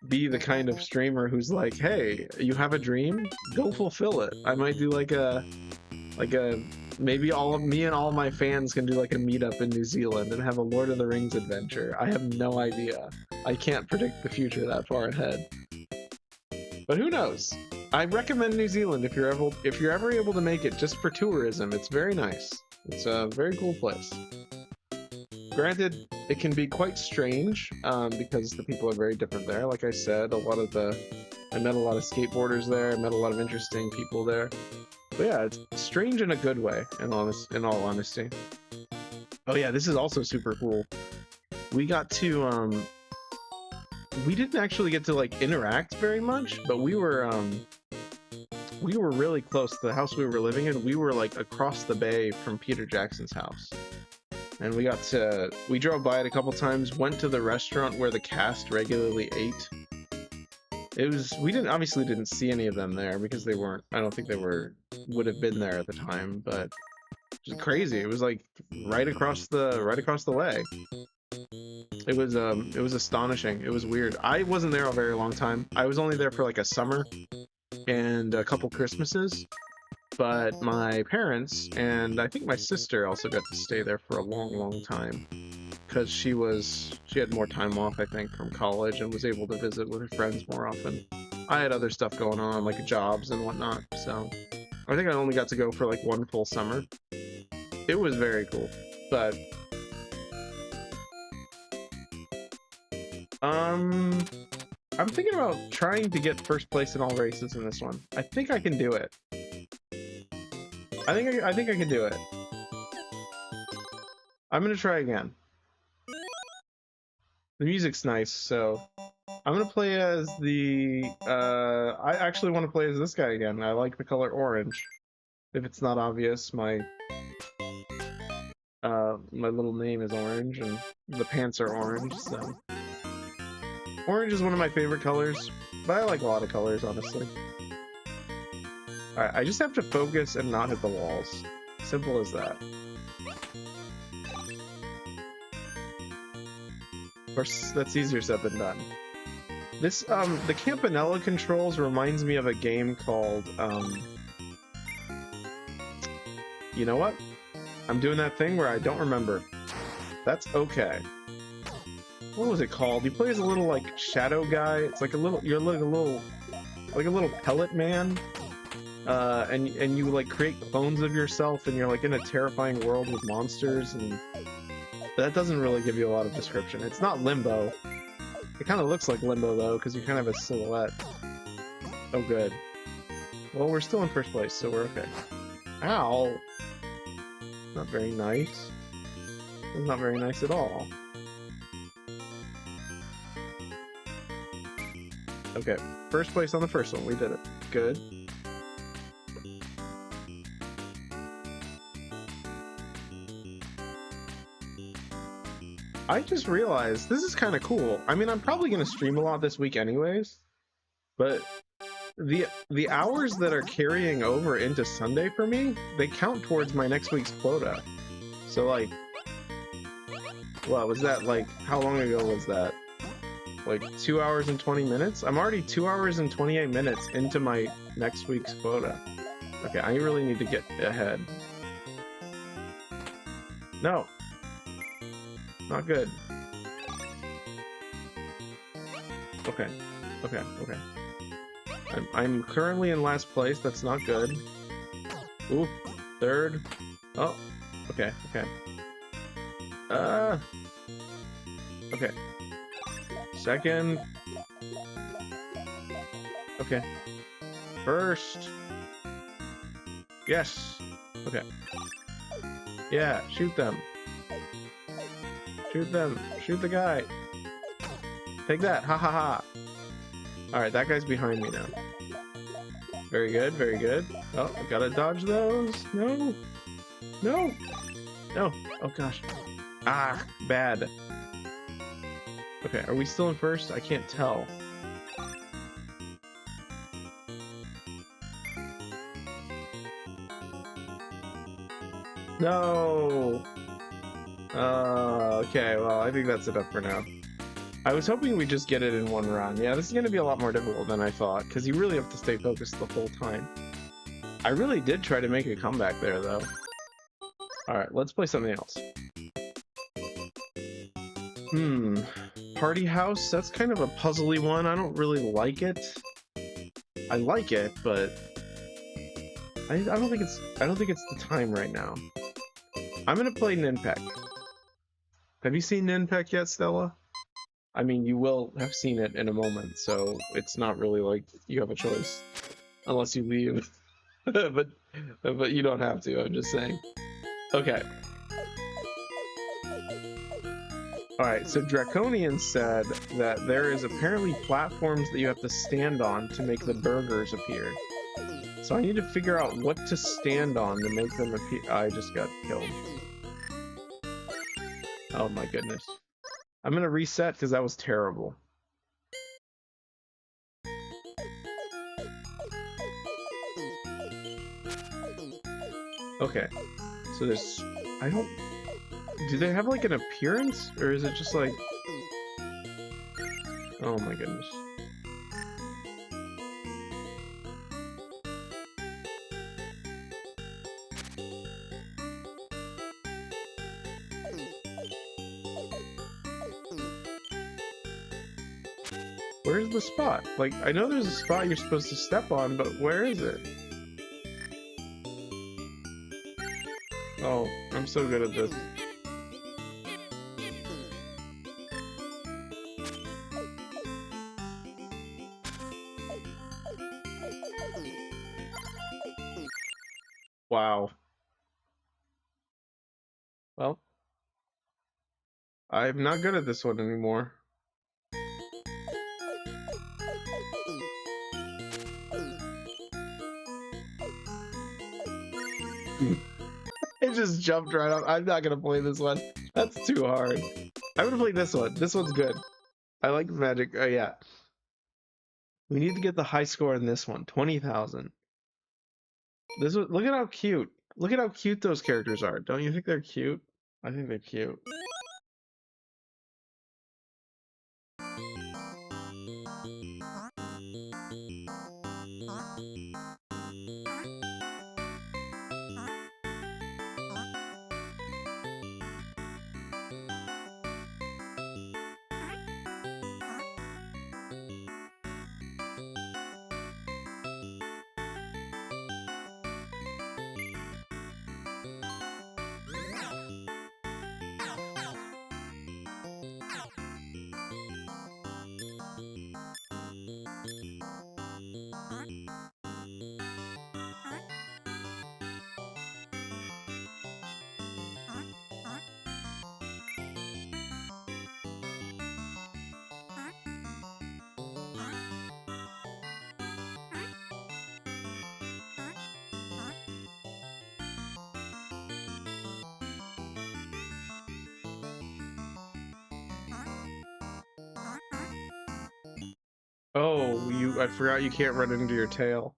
[SPEAKER 1] be the kind of streamer who's like, hey, you have a dream? Go fulfill it. I might do, maybe all of me and all of my fans can do, like, a meetup in New Zealand and have a Lord of the Rings adventure. I have no idea. I can't predict the future that far ahead. But who knows? I recommend New Zealand if you're ever able to make it just for tourism. It's very nice. It's a very cool place. Granted, it can be quite strange because the people are very different there. Like I said, I met a lot of skateboarders there. I met a lot of interesting people there. But yeah, it's strange in a good way, in all honesty. Oh yeah, this is also super cool. We got to we didn't actually get to like interact very much, but we were really close to the house we were living in. We were like across the bay from Peter Jackson's house. And we drove by it a couple times, went to the restaurant where the cast regularly ate. We obviously didn't see any of them there because they weren't, I don't think they would have been there at the time, but it was crazy. It was like right across the way. It was astonishing. It was weird. I wasn't there a very long time. I was only there for like a summer and a couple Christmases. But my parents and I think my sister also got to stay there for a long, long time because she had more time off, I think, from college and was able to visit with her friends more often. I had other stuff going on, like jobs and whatnot, so I think I only got to go for like one full summer. It was very cool, but I'm thinking about trying to get first place in all races in this one. I think I can do it. I think I can do it. I'm gonna try again. The music's nice, so I'm gonna play as the I actually want to play as this guy again. I like the color orange. If it's not obvious, my little name is orange and the pants are orange, so orange is one of my favorite colors, but I like a lot of colors, honestly. Alright, I just have to focus and not hit the walls. Simple as that. Of course, that's easier said than done. This, the Campanella controls reminds me of a game called, you know what? I'm doing that thing where I don't remember. That's okay. What was it called? You play as a little, like, shadow guy. It's like a little, you're like a little pellet man. And you, like, create clones of yourself, and you're, like, in a terrifying world with monsters, and that doesn't really give you a lot of description. It's not Limbo. It kind of looks like Limbo, though, because you kind of have a silhouette. Oh, good. Well, we're still in first place, so we're okay. Ow! Not very nice. Not very nice at all. Okay, first place on the first one. We did it. Good. I just realized this is kind of cool. I mean, I'm probably going to stream a lot this week anyways, but the hours that are carrying over into Sunday for me, they count towards my next week's quota. So, like, what was that, like, how long ago was that? Like 2 hours and 20 minutes? I'm already 2 hours and 28 minutes into my next week's quota. Okay, I really need to get ahead. No. Not good. Okay. Okay, okay. I'm currently in last place. That's not good. Ooh, third. Oh, okay, okay. Okay. Second. Okay. First. Yes. Okay. Yeah, shoot them. Shoot them. Shoot the guy. Take that. Ha ha ha. Alright, that guy's behind me now. Very good, very good. Oh, I gotta dodge those. No. No. No. Oh gosh. Ah, bad. Okay, are we still in first? I can't tell. No. Okay, well, I think that's enough for now. I was hoping we'd just get it in one run. Yeah, this is going to be a lot more difficult than I thought, because you really have to stay focused the whole time. I really did try to make a comeback there, though. Alright, let's play something else. Party House? That's kind of a puzzly one. I don't really like it. I like it, but I don't think it's the time right now. I'm gonna play Ninpeck. Have you seen Ninpeck yet, Stella? I mean, you will have seen it in a moment, so it's not really like you have a choice. Unless you leave. but you don't have to, I'm just saying. Okay. Alright, so Draconian said that there is apparently platforms that you have to stand on to make the burgers appear. So I need to figure out what to stand on to make them appear. I just got killed. Oh my goodness. I'm gonna reset because that was terrible. Okay. So there's... I don't... Do they have like an appearance? Or is it just like... Oh my goodness. Where's the spot? Like, I know there's a spot you're supposed to step on, but where is it? Oh, I'm so good at this. Wow. Well, I'm not good at this one anymore. just jumped right up. I'm not gonna play this one. That's too hard. I'm gonna play this one. This one's good. I like magic. Oh yeah. We need to get the high score in this one. 20,000. This one, look at how cute. Look at how cute those characters are. Don't you think they're cute? I think they're cute. Oh, I forgot you can't run into your tail.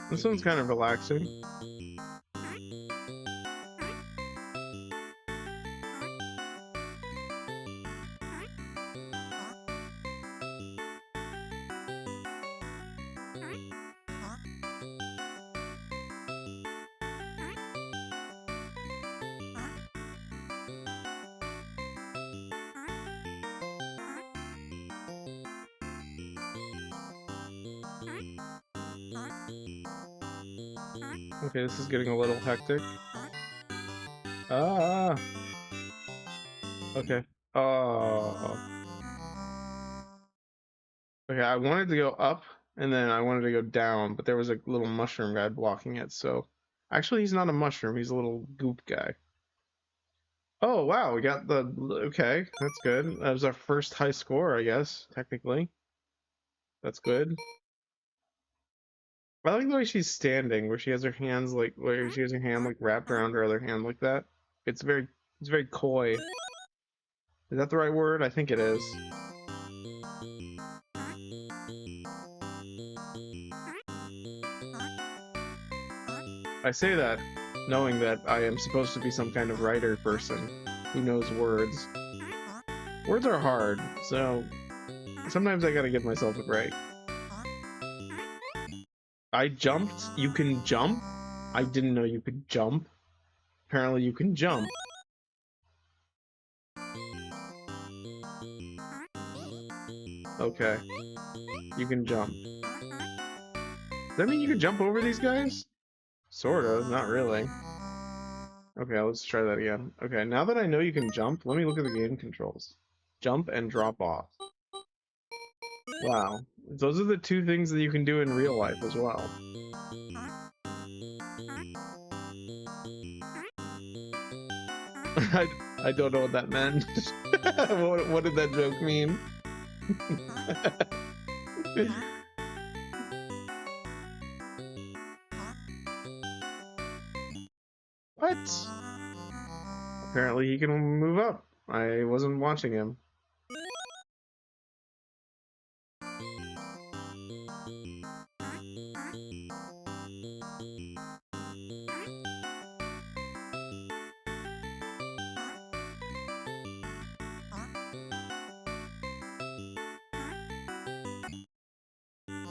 [SPEAKER 1] This one's kind of relaxing. Okay, this is getting a little hectic. Ah. Okay. Oh. Okay, I wanted to go up, and then I wanted to go down, but there was a little mushroom guy blocking it, so... Actually, he's not a mushroom, he's a little goop guy. Oh, wow, we got the... Okay, that's good. That was our first high score, I guess, technically. That's good. I like the way she's standing, where she has her hands like, where she has her hand like wrapped around her other hand like that. It's very coy. Is that the right word? I think it is. I say that knowing that I am supposed to be some kind of writer person who knows words. Words are hard, so sometimes I gotta give myself a break. I jumped. You can jump? I didn't know you could jump. Apparently you can jump. Okay. You can jump. Does that mean you can jump over these guys? Sort of, not really. Okay, let's try that again. Okay, now that I know you can jump, let me look at the game controls. Jump and drop off. Wow. Those are the two things that you can do in real life as well. I don't know what that meant. What did that joke mean? What? Apparently he can move up. I wasn't watching him.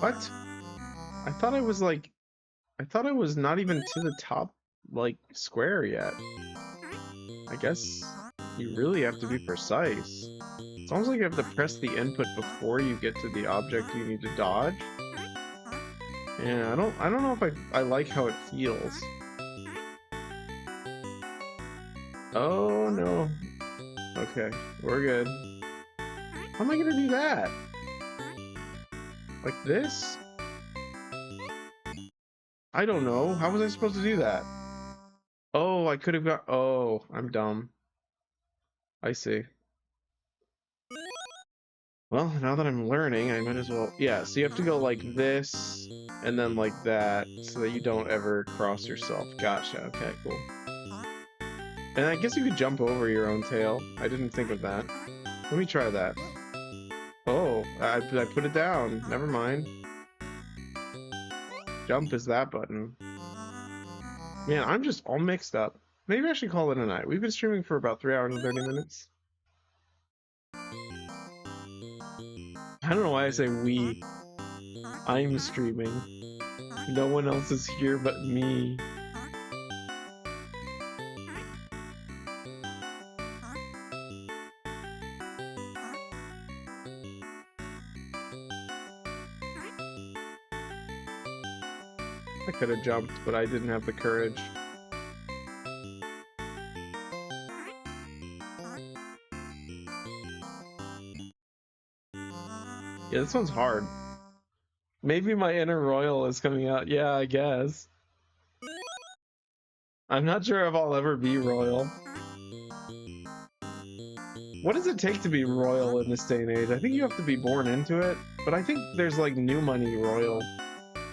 [SPEAKER 1] What? I thought I was like, I thought I was not even to the top, like, square yet. I guess you really have to be precise. It's almost like you have to press the input before you get to the object you need to dodge. Yeah, I don't know if I like how it feels. Oh no. Okay, we're good. How am I gonna do that? Like this? I don't know. How was I supposed to do that? Oh, I could have got. Oh, I'm dumb. I see. Well, now that I'm learning, I might as well. Yeah, so you have to go like this and then like that so that you don't ever cross yourself. Gotcha. Okay, cool. And I guess you could jump over your own tail. I didn't think of that. Let me try that. Oh, I put it down. Never mind. Jump is that button. Man, I'm just all mixed up. Maybe I should call it a night. We've been streaming for about 3 hours and 30 minutes. I don't know why I say we. I'm streaming. No one else is here but me. I could have jumped, but I didn't have the courage. Yeah, this one's hard. Maybe my inner royal is coming out. Yeah, I guess. I'm not sure if I'll ever be royal. What does it take to be royal in this day and age? I think you have to be born into it, but I think there's like new money royal,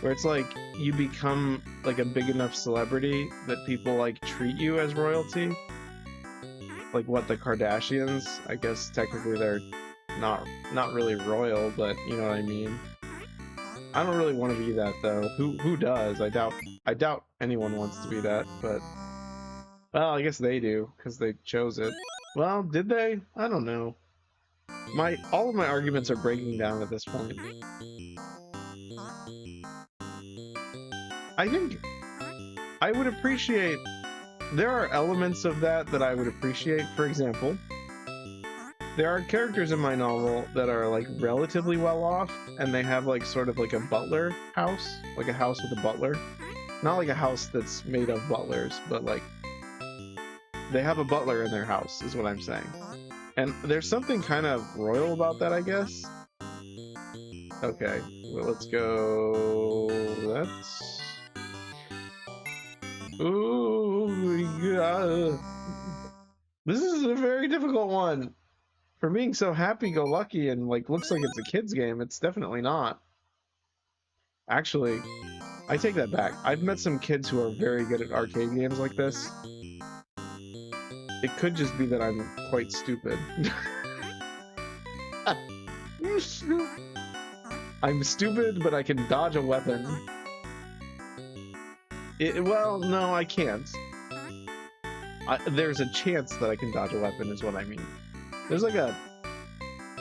[SPEAKER 1] where it's like you become like a big enough celebrity that people like treat you as royalty. Like what, the Kardashians? I guess technically they're not really royal, but you know what I mean. I don't really want to be that though. Who does? I doubt anyone wants to be that, but well, I guess they do because they chose it. Well, did they? I don't know. All of my arguments are breaking down at this point. I think I would appreciate. There are elements of that I would appreciate. For example, there are characters in my novel that are like relatively well off, and they have like sort of like a butler house, like a house with a butler. Not like a house that's made of butlers, but like they have a butler in their house, is what I'm saying. And there's something kind of royal about that, I guess. Okay, well, let's go. That's. Ooh, yeah. This is a very difficult one. For being so happy-go-lucky and like looks like it's a kid's game, it's definitely not. Actually, I take that back. I've met some kids who are very good at arcade games like this. It could just be that I'm quite stupid. I'm stupid, but I can dodge a weapon. Well, no, I can't. There's a chance that I can dodge a weapon, is what I mean. There's like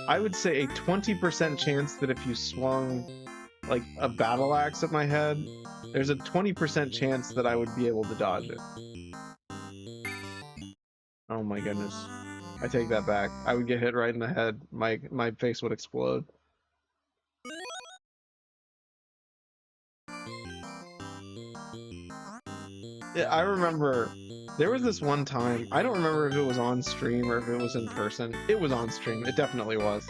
[SPEAKER 1] I would say a 20% chance that if you swung like a battle axe at my head, there's a 20% chance that I would be able to dodge it. Oh my goodness. I take that back. I would get hit right in the head. My face would explode. Yeah, I remember there was this one time, I don't remember if it was on stream or if it was in person. It was on stream. It definitely was.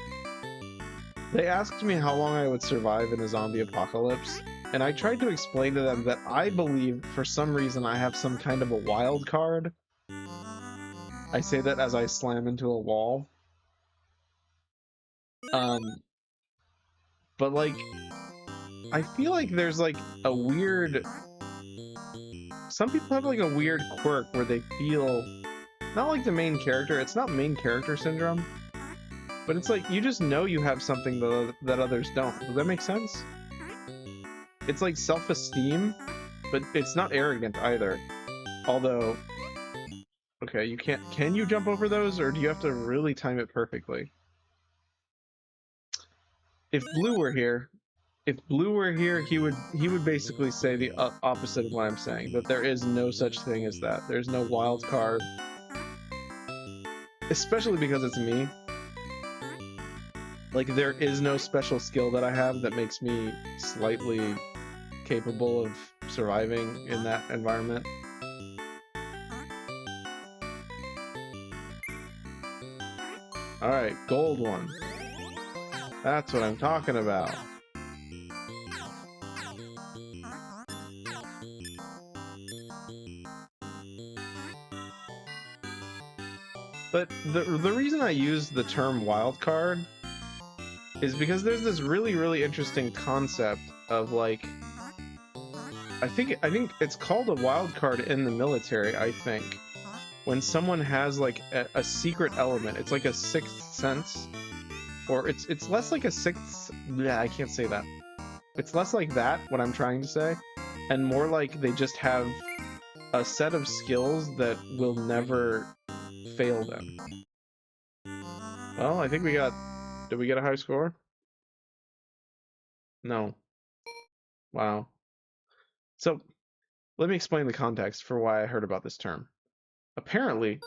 [SPEAKER 1] They asked me how long I would survive in a zombie apocalypse, and I tried to explain to them that I believe for some reason I have some kind of a wild card. I say that as I slam into a wall. But like, I feel like there's like a weird... Some people have like a weird quirk where they feel not like the main character. It's not main character syndrome, but it's like you just know you have something that others don't. Does that make sense? It's like self-esteem, but it's not arrogant either. Although, okay, you can't. Can you jump over those, or do you have to really time it perfectly? If Blue were here, he would basically say the opposite of what I'm saying. That there is no such thing as that. There's no wild card, especially because it's me. Like, there is no special skill that I have that makes me slightly capable of surviving in that environment. Alright, gold one. That's what I'm talking about. But the reason I use the term wildcard is because there's this really interesting concept of, like, I think it's called a wildcard in the military, I think. When someone has like a secret element, it's like a sixth sense, or it's less like a sixth. Yeah, I can't say that. It's less like that, what I'm trying to say, and more like they just have a set of skills that will never fail them. Well, I think we got. Did we get a high score? No. Wow. So, let me explain the context for why I heard about this term. Apparently,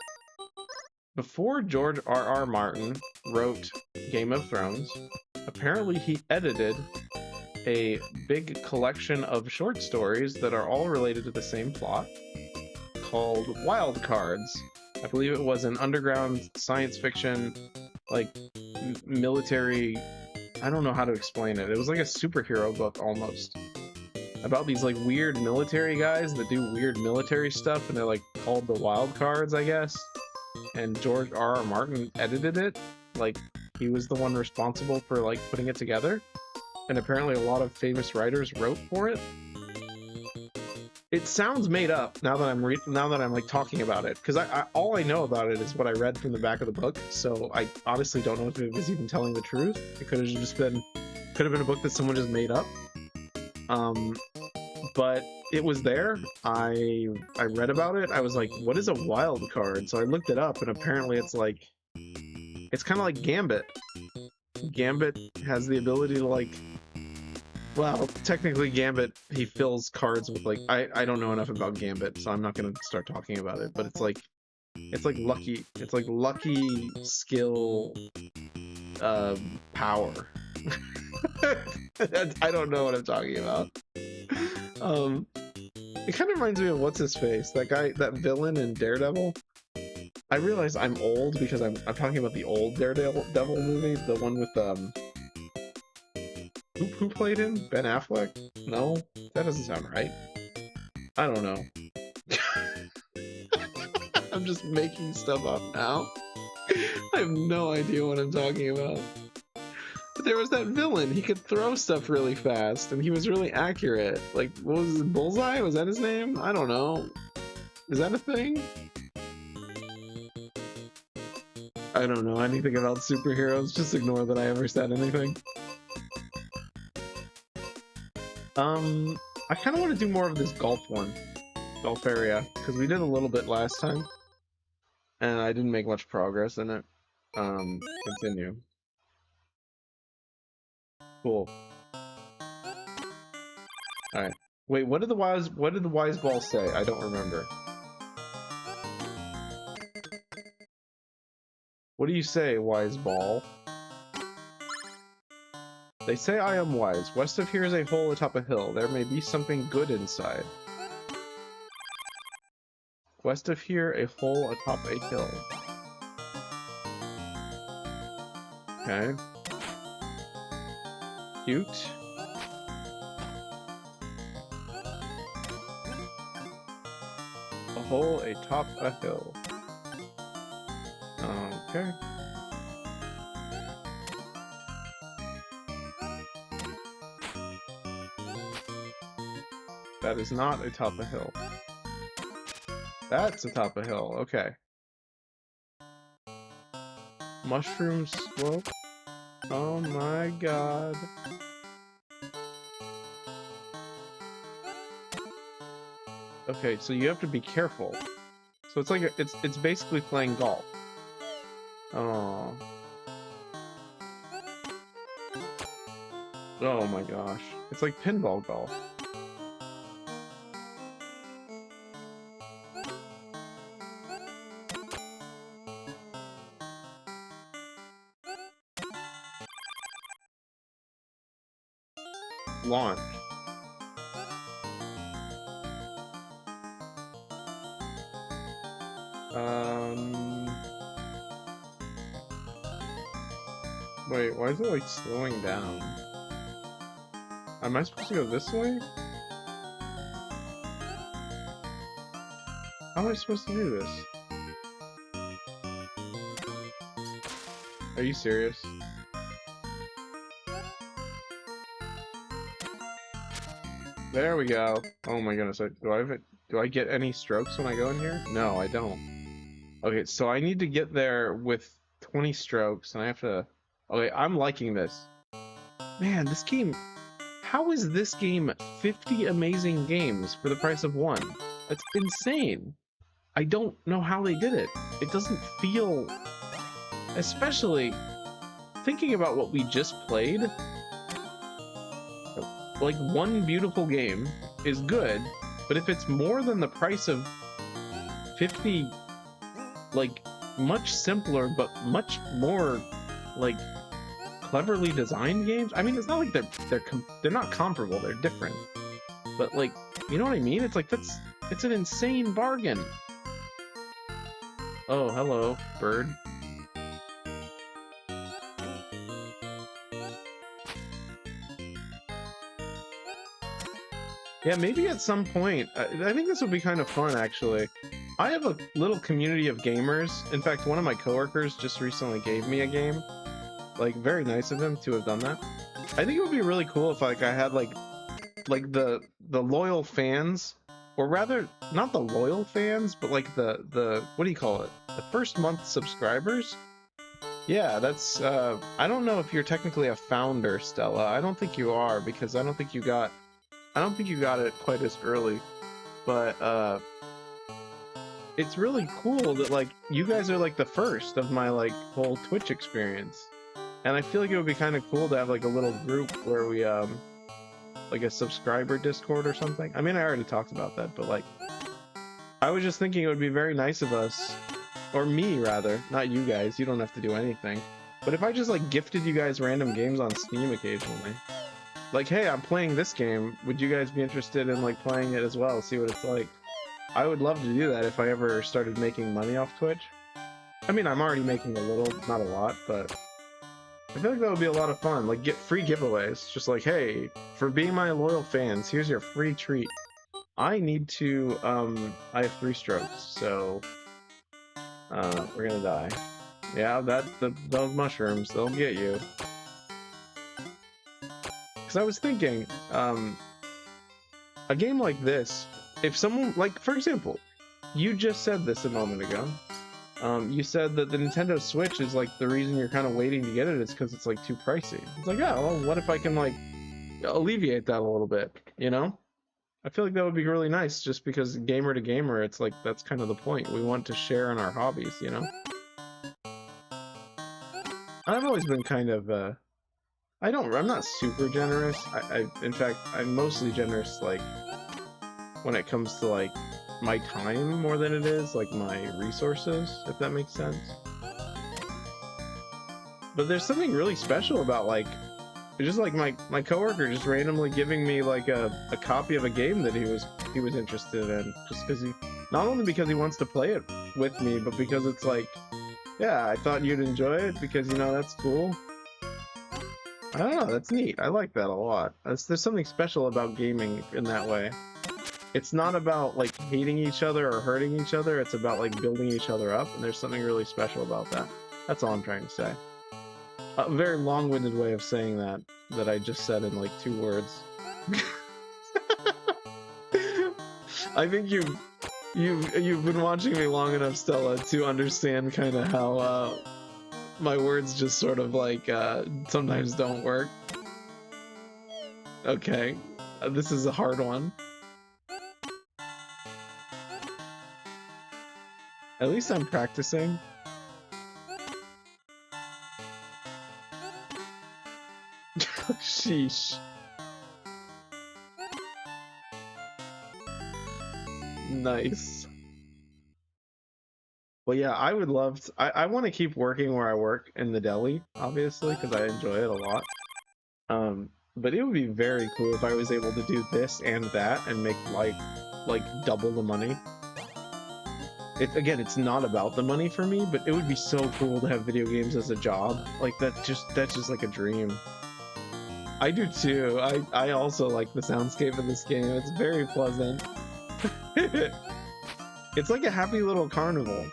[SPEAKER 1] before George R.R. Martin wrote Game of Thrones, apparently he edited a big collection of short stories that are all related to the same plot called Wild Cards. I believe it was an underground science fiction, like, military... I don't know how to explain it. It was like a superhero book, almost. About these, like, weird military guys that do weird military stuff, and they're, like, called the Wild Cards, I guess. And George R.R. Martin edited it. Like, he was the one responsible for, like, putting it together. And apparently a lot of famous writers wrote for it. It sounds made up now that I'm like talking about it, because all I know about it is what I read from the back of the book. So I honestly don't know if it was even telling the truth. It could have just been, a book that someone just made up. But it was there. I read about it. I was like, what is a wild card? So I looked it up, and apparently it's like, it's kind of like Gambit. Gambit has the ability to, like, well, technically Gambit, he fills cards with, like, I don't know enough about Gambit, so I'm not gonna start talking about it, but it's like lucky skill, power. I don't know what I'm talking about. It kind of reminds me of what's his face, that guy, that villain in Daredevil. I realize I'm old because I'm talking about the old Daredevil movie, the one with who played him? Ben Affleck? No, that doesn't sound right. I don't know. I'm just making stuff up now. I have no idea what I'm talking about. But there was that villain. He could throw stuff really fast, and he was really accurate. Like, what was it? Bullseye? Was that his name? I don't know. Is that a thing? I don't know anything about superheroes. Just ignore that I ever said anything. I kind of want to do more of this golf area, because we did a little bit last time, and I didn't make much progress in it. Continue. Cool. Alright. Wait, what did the wise ball say? I don't remember. What do you say, wise ball? They say I am wise. West of here is a hole atop a hill. There may be something good inside. West of here, a hole atop a hill. Okay. Cute. A hole atop a hill. Okay. That is not atop a hill. That's atop a hill. Okay. Mushroom slope. Oh my god. Okay, so you have to be careful. So it's like it's basically playing golf. Oh. Oh my gosh. It's like pinball golf. Launch. Wait, why is it like slowing down? Am I supposed to go this way? How am I supposed to do this? Are you serious? There we go. Oh my goodness, do I get any strokes when I go in here? No, I don't. Okay, so I need to get there with 20 strokes, and I have to... Okay, I'm liking this. Man, this game... How is this game 50 amazing games for the price of one? That's insane. I don't know how they did it. It doesn't feel... Especially thinking about what we just played. Like, one beautiful game is good, but if it's more than the price of 50, like, much simpler but much more, like, cleverly designed games. I mean, it's not like they're not comparable. They're different, but like, you know what I mean? It's like it's an insane bargain. Oh, hello, bird. Yeah, maybe at some point. I think this would be kind of fun, actually. I have a little community of gamers. In fact, one of my coworkers just recently gave me a game. Like, very nice of him to have done that. I think it would be really cool if like I had like the loyal fans, or rather not the loyal fans, but like the what do you call it? The first month subscribers. Yeah, that's I don't know if you're technically a founder, Stella. I don't think you are, because I don't think you got it quite as early. But it's really cool that like you guys are like the first of my like whole Twitch experience. And I feel like it would be kind of cool to have like a little group where we like a subscriber Discord or something. I mean, I already talked about that, but like I was just thinking it would be very nice of us, or me rather, not you guys, you don't have to do anything, but if I just like gifted you guys random games on Steam occasionally, like, hey, I'm playing this game, would you guys be interested in like playing it as well, see what it's like? I would love to do that if I ever started making money off Twitch. I mean, I'm already making a little, not a lot, but I feel like that would be a lot of fun. Like, get free giveaways. Just like, hey, for being my loyal fans, here's your free treat. I need to, I have 3 strokes, so, we're gonna die. Yeah, those mushrooms, they'll get you. Because I was thinking, a game like this, if someone, like, for example, you just said this a moment ago. You said that the Nintendo Switch is like the reason you're kind of waiting to get it is because it's like too pricey. It's like, yeah, well, what if I can like alleviate that a little bit, you know? I feel like that would be really nice, just because gamer to gamer, it's like that's kind of the point. We want to share in our hobbies, you know? I've always been kind of I'm not super generous. In fact, I'm mostly generous like when it comes to like my time more than it is like my resources, if that makes sense. But there's something really special about like just like my coworker just randomly giving me like a copy of a game that he was interested in, just because not only because he wants to play it with me, but because it's like, yeah, I thought you'd enjoy it, because you know that's cool. I don't know, that's neat. I like that a lot. There's something special about gaming in that way. It's not about like hating each other or hurting each other, it's about like building each other up, and there's something really special about that. That's all I'm trying to say. A very long-winded way of saying that I just said in like 2 words. I think you've been watching me long enough, Stella, to understand kind of My words just sort of like sometimes don't work. Okay, this is a hard one. At least I'm practicing. Sheesh. Nice. Well, yeah, I would love to, I want to keep working where I work in the deli, obviously, because I enjoy it a lot. But it would be very cool if I was able to do this and that and make like double the money. Again, it's not about the money for me, but it would be so cool to have video games as a job. Like that's just like a dream. I do too. I also like the soundscape of this game. It's very pleasant. It's like a happy little carnival.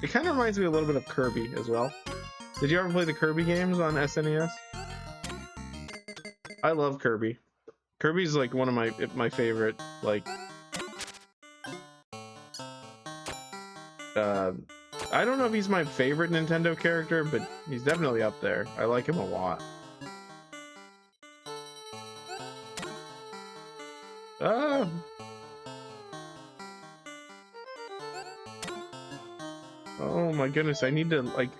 [SPEAKER 1] It kind of reminds me a little bit of Kirby as well. Did you ever play the Kirby games on SNES? I love Kirby. Kirby's like one of my favorite, like I don't know if he's my favorite Nintendo character, but he's definitely up there. I like him a lot. Oh my goodness, I need to like,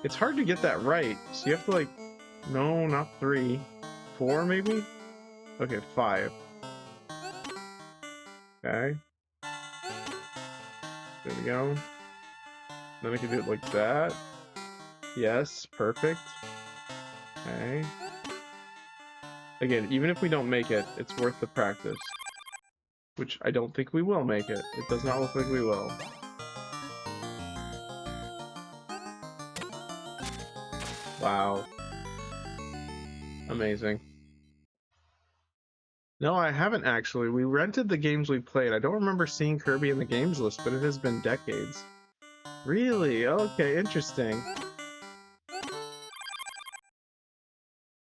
[SPEAKER 1] it's hard to get that right. So you have to like, no, not 3, 4 maybe? Okay, 5. Okay. There we go. Then I can do it like that. Yes, perfect. Okay. Again, even if we don't make it, it's worth the practice. Which I don't think we will make it. It does not look like we will. Wow. Amazing. No, I haven't actually. We rented the games we played. I don't remember seeing Kirby in the games list, but it has been decades. Really? Okay, interesting.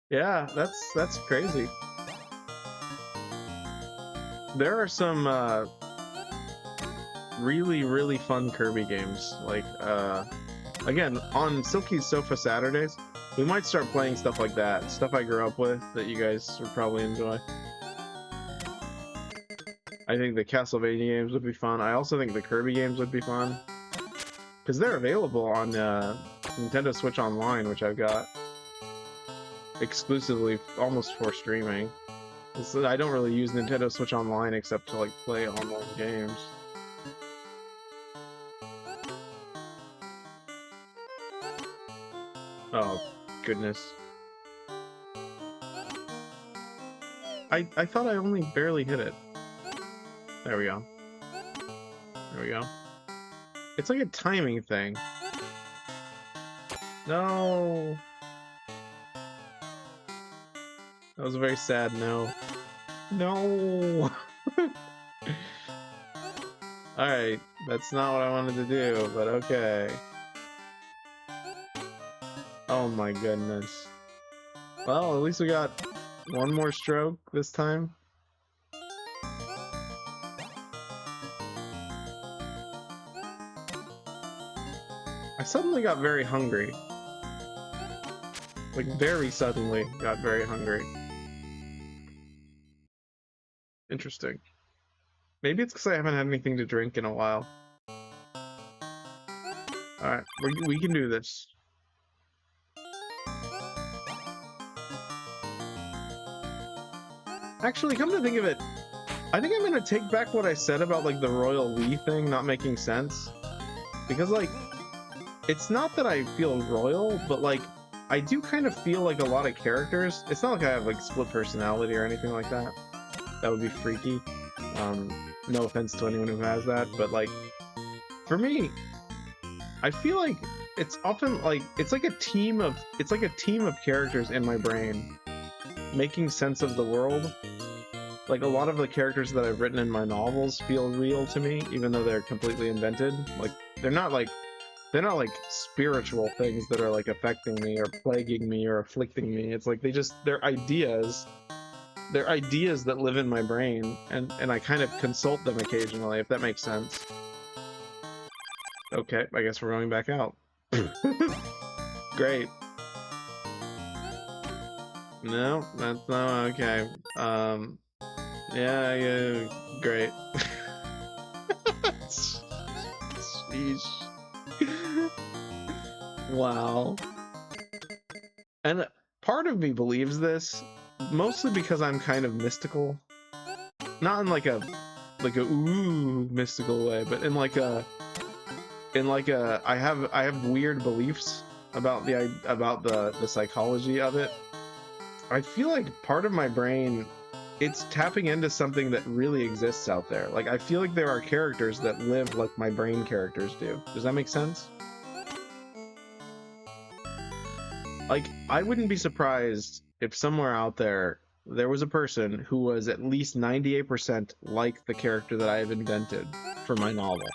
[SPEAKER 1] Yeah, that's crazy. There are some really fun Kirby games. Like again, on Silky's Sofa Saturdays, we might start playing stuff like that. Stuff I grew up with that you guys would probably enjoy. I think the Castlevania games would be fun. I also think the Kirby games would be fun. Because they're available on Nintendo Switch Online, which I've got exclusively almost for streaming. I don't really use Nintendo Switch Online except to like play online games. Oh, goodness. I thought I only barely hit it. There we go. There we go. It's like a timing thing. No. That was a very sad no. No. Alright, that's not what I wanted to do, but okay. Oh my goodness. Well, at least we got one more stroke this time. I suddenly got very hungry. Like, very suddenly got very hungry. Interesting. Maybe it's because I haven't had anything to drink in a while. Alright, we can do this. Actually, come to think of it, I think I'm gonna take back what I said about like the Royal We thing not making sense. Because like, it's not that I feel royal, but like, I do kind of feel like a lot of characters. It's not like I have like split personality or anything like that. That would be freaky. No offense to anyone who has that, but like, for me, I feel like it's often like, it's like a team of characters in my brain making sense of the world. Like a lot of the characters that I've written in my novels feel real to me, even though they're completely invented. Like they're not like spiritual things that are like affecting me or plaguing me or afflicting me. It's like they're ideas that live in my brain, and I kind of consult them occasionally, if that makes sense. Okay, I guess we're going back out. Great. No, that's not okay. Yeah, great. Sheesh. Wow. And part of me believes this, mostly because I'm kind of mystical. Not in like a ooh mystical way, but in like a I have weird beliefs about the psychology of it. I feel like part of my brain, it's tapping into something that really exists out there. Like, I feel like there are characters that live like my brain characters do. Does that make sense? Like, I wouldn't be surprised if somewhere out there was a person who was at least 98% like the character that I have invented for my novel.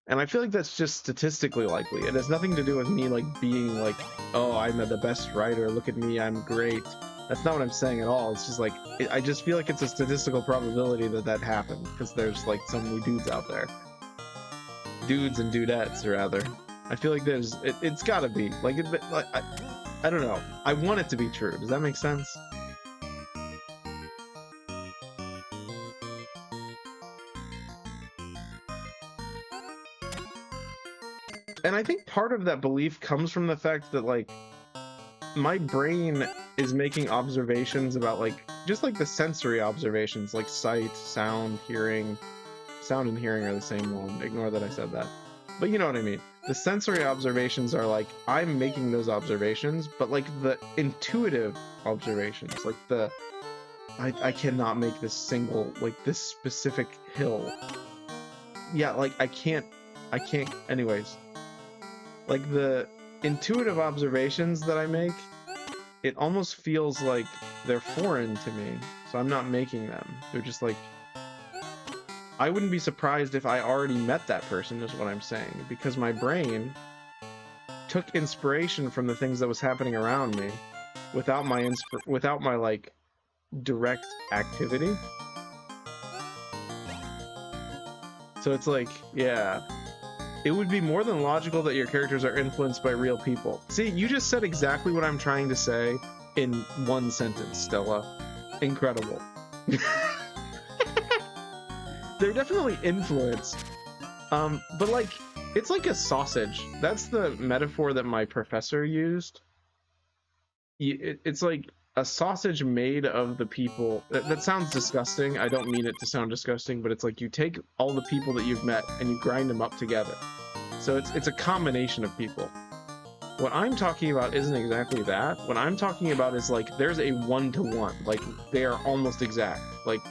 [SPEAKER 1] And I feel like that's just statistically likely. It has nothing to do with me like being like, oh, I'm the best writer, look at me, I'm great. That's not what I'm saying at all. It's just like, I just feel like it's a statistical probability that that happened, because there's like so many dudes out there. Dudes and dudettes, rather. I feel like it's gotta be. Like, I don't know. I want it to be true. Does that make sense? And I think part of that belief comes from the fact that, like, my brain is making observations about, like, just like the sensory observations, like sight, sound, hearing. Sound and hearing are the same one. Ignore that I said that. But you know what I mean. The sensory observations are like, I'm making those observations, but like the intuitive observations, like I cannot make this single, like this specific hill. Yeah, like I can't, anyways. Like the intuitive observations that I make, it almost feels like they're foreign to me, so I'm not making them. They're just like, I wouldn't be surprised if I already met that person, is what I'm saying, because my brain took inspiration from the things that was happening around me without my like direct activity. So it's like, yeah, it would be more than logical that your characters are influenced by real people. See, you just said exactly what I'm trying to say in one sentence, Stella. Incredible. They're definitely influenced. But like, it's like a sausage. That's the metaphor that my professor used. It's like a sausage made of the people. That sounds disgusting. I don't mean it to sound disgusting, but it's like you take all the people that you've met and you grind them up together. So it's a combination of people. What I'm talking about isn't exactly that. What I'm talking about is like, there's a one-to-one. Like, they are almost exact. Like,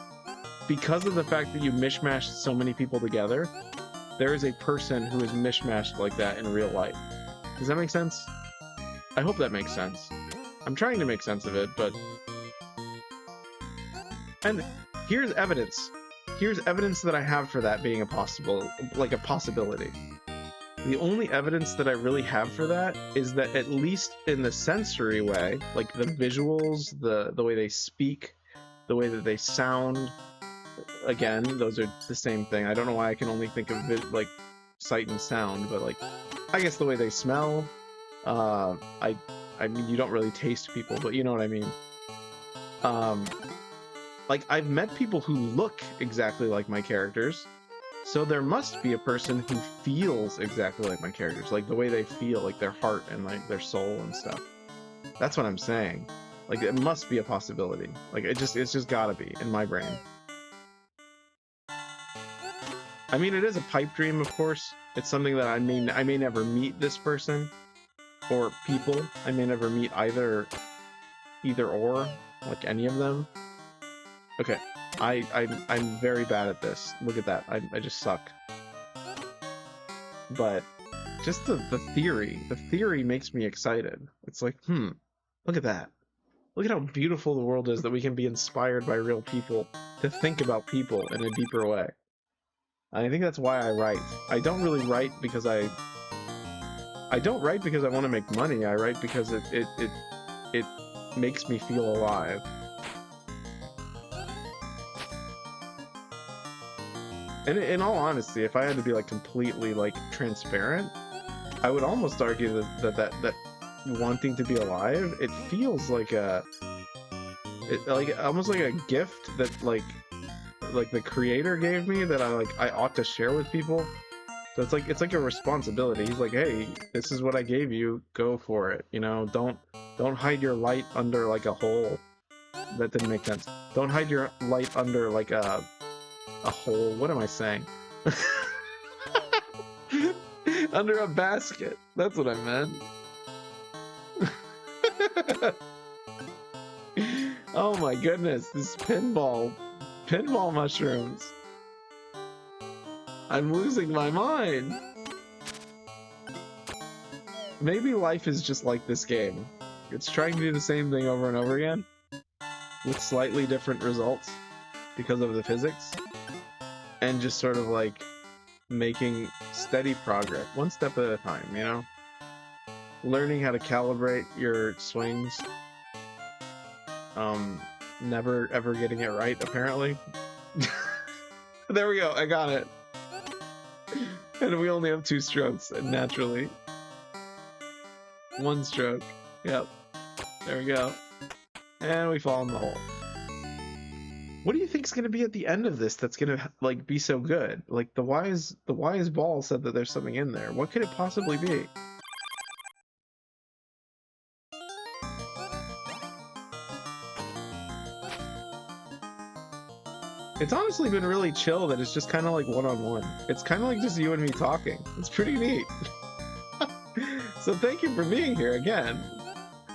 [SPEAKER 1] because of the fact that you mishmashed so many people together, there is a person who is mishmashed like that in real life. Does that make sense? I hope that makes sense. I'm trying to make sense of it, but... And here's evidence. Here's evidence that I have for that being a possibility. The only evidence that I really have for that is that, at least in the sensory way, like the visuals, the way they speak, the way that they sound, again, those are the same thing. I don't know why I can only think of it like sight and sound, but like, I guess the way they smell. I mean, you don't really taste people, but you know what I mean. Like, I've met people who look exactly like my characters, so there must be a person who feels exactly like my characters, like the way they feel, like their heart and like their soul and stuff. That's what I'm saying. Like, it must be a possibility. Like, it's just gotta be in my brain. I mean, it is a pipe dream, of course. It's something that I may never meet this person or people. I may never meet either or, like any of them. Okay, I'm very bad at this. Look at that. I just suck. But just the theory makes me excited. It's like, look at that. Look at how beautiful the world is that we can be inspired by real people to think about people in a deeper way. I think that's why I write. I don't really write because I want to make money. I write because it makes me feel alive. And in all honesty, if I had to be like completely like transparent, I would almost argue that wanting to be alive, it feels like like almost like a gift that like the creator gave me that I ought to share with people. So it's like a responsibility. He's like, hey, this is what I gave you, go for it. You know, don't hide your light under like a hole. That didn't make sense. Don't hide your light under like a hole. What am I saying? Under a basket. That's what I meant. Oh my goodness, this pinball mushrooms. I'm losing my mind. Maybe life is just like this game. It's trying to do the same thing over and over again with slightly different results because of the physics, and just sort of like making steady progress, one step at a time, you know? Learning how to calibrate your swings. Never ever getting it right, apparently. There we go, I got it. And we only have 2 strokes, naturally. 1 stroke. Yep. There we go. And we fall in the hole. What do you think's gonna be at the end of this that's gonna like be so good? Like the wise ball said that there's something in there. What could it possibly be? It's honestly been really chill that it's just kind of like one-on-one. It's kind of like just you and me talking. It's pretty neat. So thank you for being here again.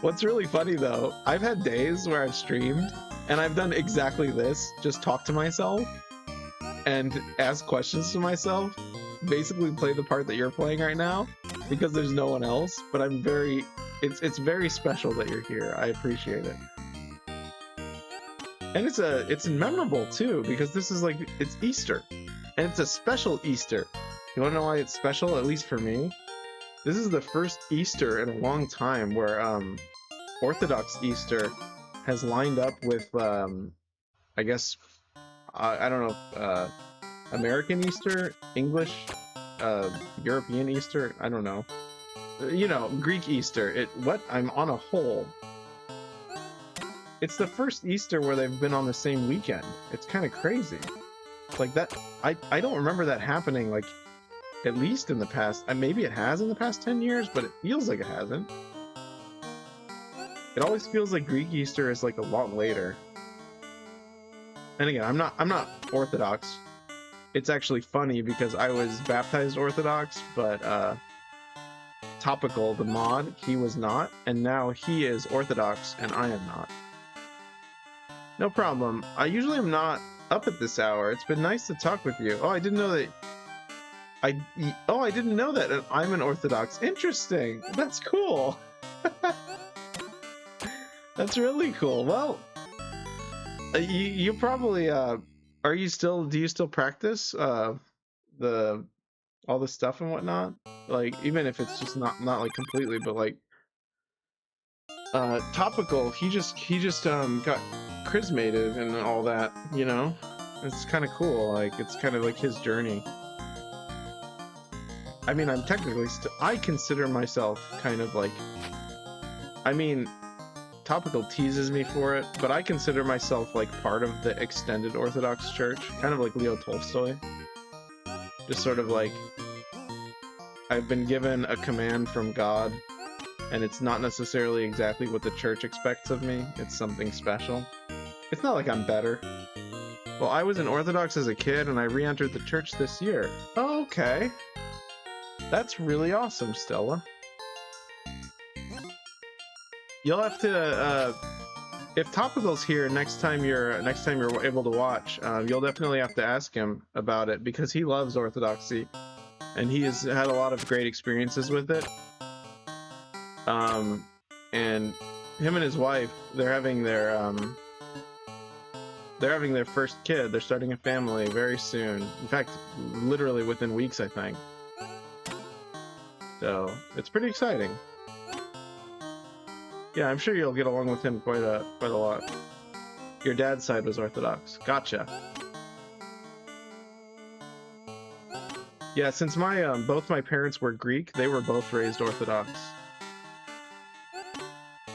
[SPEAKER 1] What's really funny though, I've had days where I've streamed and I've done exactly this, just talk to myself and ask questions to myself, basically play the part that you're playing right now because there's no one else, but it's very special that you're here. I appreciate it. And it's memorable too, because this is like, it's Easter, and it's a special Easter. You wanna know why it's special, at least for me? This is the first Easter in a long time where Orthodox Easter has lined up with, I guess, I don't know, American Easter, English, European Easter, I don't know. You know, Greek Easter. I'm on a hole. It's the first Easter where they've been on the same weekend. It's kind of crazy. Like that, I don't remember that happening, like, at least in the past, maybe it has in the past 10 years, but it feels like it hasn't. It always feels like Greek Easter is like a lot later. And again, I'm not Orthodox. It's actually funny because I was baptized Orthodox, but Topical, the mod, he was not, and now he is Orthodox and I am not. No problem. I usually am not up at this hour. It's been nice to talk with you. Oh, I didn't know that. I didn't know that I'm an Orthodox. Interesting. That's cool. That's really cool. Well, you probably do you still practice all the stuff and whatnot? Like, even if it's just not like completely, but like Topical, he just got chrismated and all that, you know? It's kind of cool. Like, it's kind of like his journey. I mean, I'm technically I consider myself kind of like, I mean, Topical teases me for it, but I consider myself like part of the extended Orthodox Church, kind of like Leo Tolstoy. Just sort of like, I've been given a command from God, and it's not necessarily exactly what the church expects of me. It's something special. It's not like I'm better. Well, I was an Orthodox as a kid, and I re-entered the church this year. Oh, okay. That's really awesome, Stella. You'll have to, if Topical's here next time you're able to watch, you'll definitely have to ask him about it, because he loves Orthodoxy, and he has had a lot of great experiences with it. And him and his wife, they're having their first kid. They're starting a family very soon. In fact, literally within weeks, I think. So it's pretty exciting. Yeah, I'm sure you'll get along with him quite a lot. Your dad's side was Orthodox. Gotcha. Yeah, since my both my parents were Greek, they were both raised Orthodox.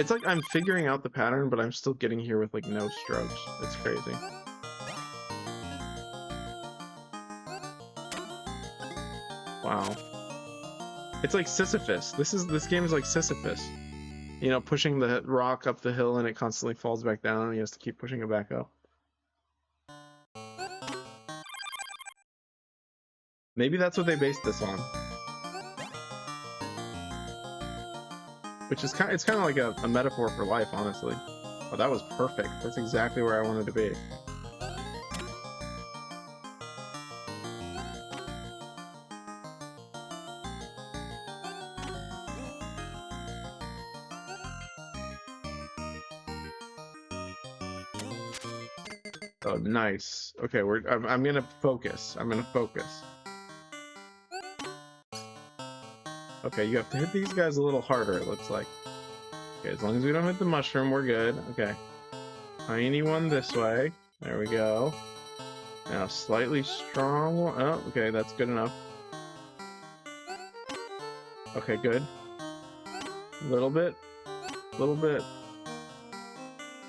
[SPEAKER 1] It's like I'm figuring out the pattern, but I'm still getting here with like no strokes. It's crazy. Wow. It's like Sisyphus. This game is like Sisyphus. You know, pushing the rock up the hill and it constantly falls back down and he has to keep pushing it back up. Maybe that's what they based this on. Which is it's kind of like a metaphor for life, honestly. Oh, that was perfect. That's exactly where I wanted to be. Oh, nice. Okay, I'm gonna focus. I'm gonna focus. Okay, you have to hit these guys a little harder, it looks like. Okay, as long as we don't hit the mushroom, we're good. Okay. Tiny one this way. There we go. Now, slightly strong one. Oh, okay, that's good enough. Okay, good. A little bit. A little bit.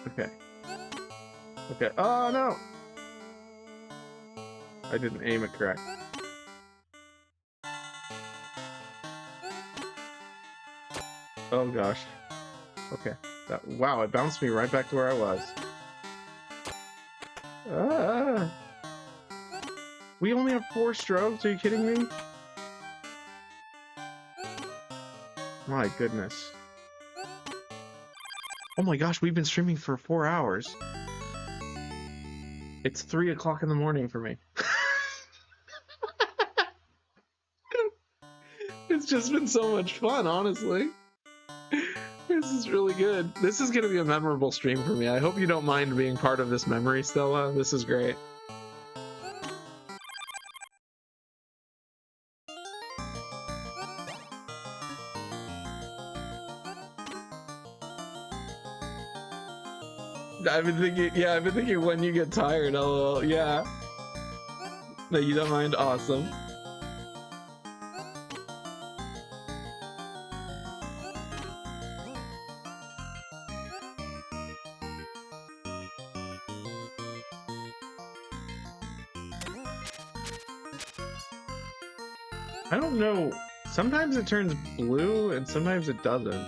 [SPEAKER 1] Okay. Okay. Oh, no! I didn't aim it correct. Oh, gosh. Okay. Wow, it bounced me right back to where I was. Ah! We only have 4 strokes? Are you kidding me? My goodness. Oh my gosh, we've been streaming for 4 hours. It's 3 o'clock in the morning for me. It's just been so much fun, honestly. This is really good. This is going to be a memorable stream for me. I hope you don't mind being part of this memory, Stella. This is great. I've been thinking when you get tired, lol. Yeah. No, you don't mind? Awesome. I don't know. Sometimes it turns blue and sometimes it doesn't.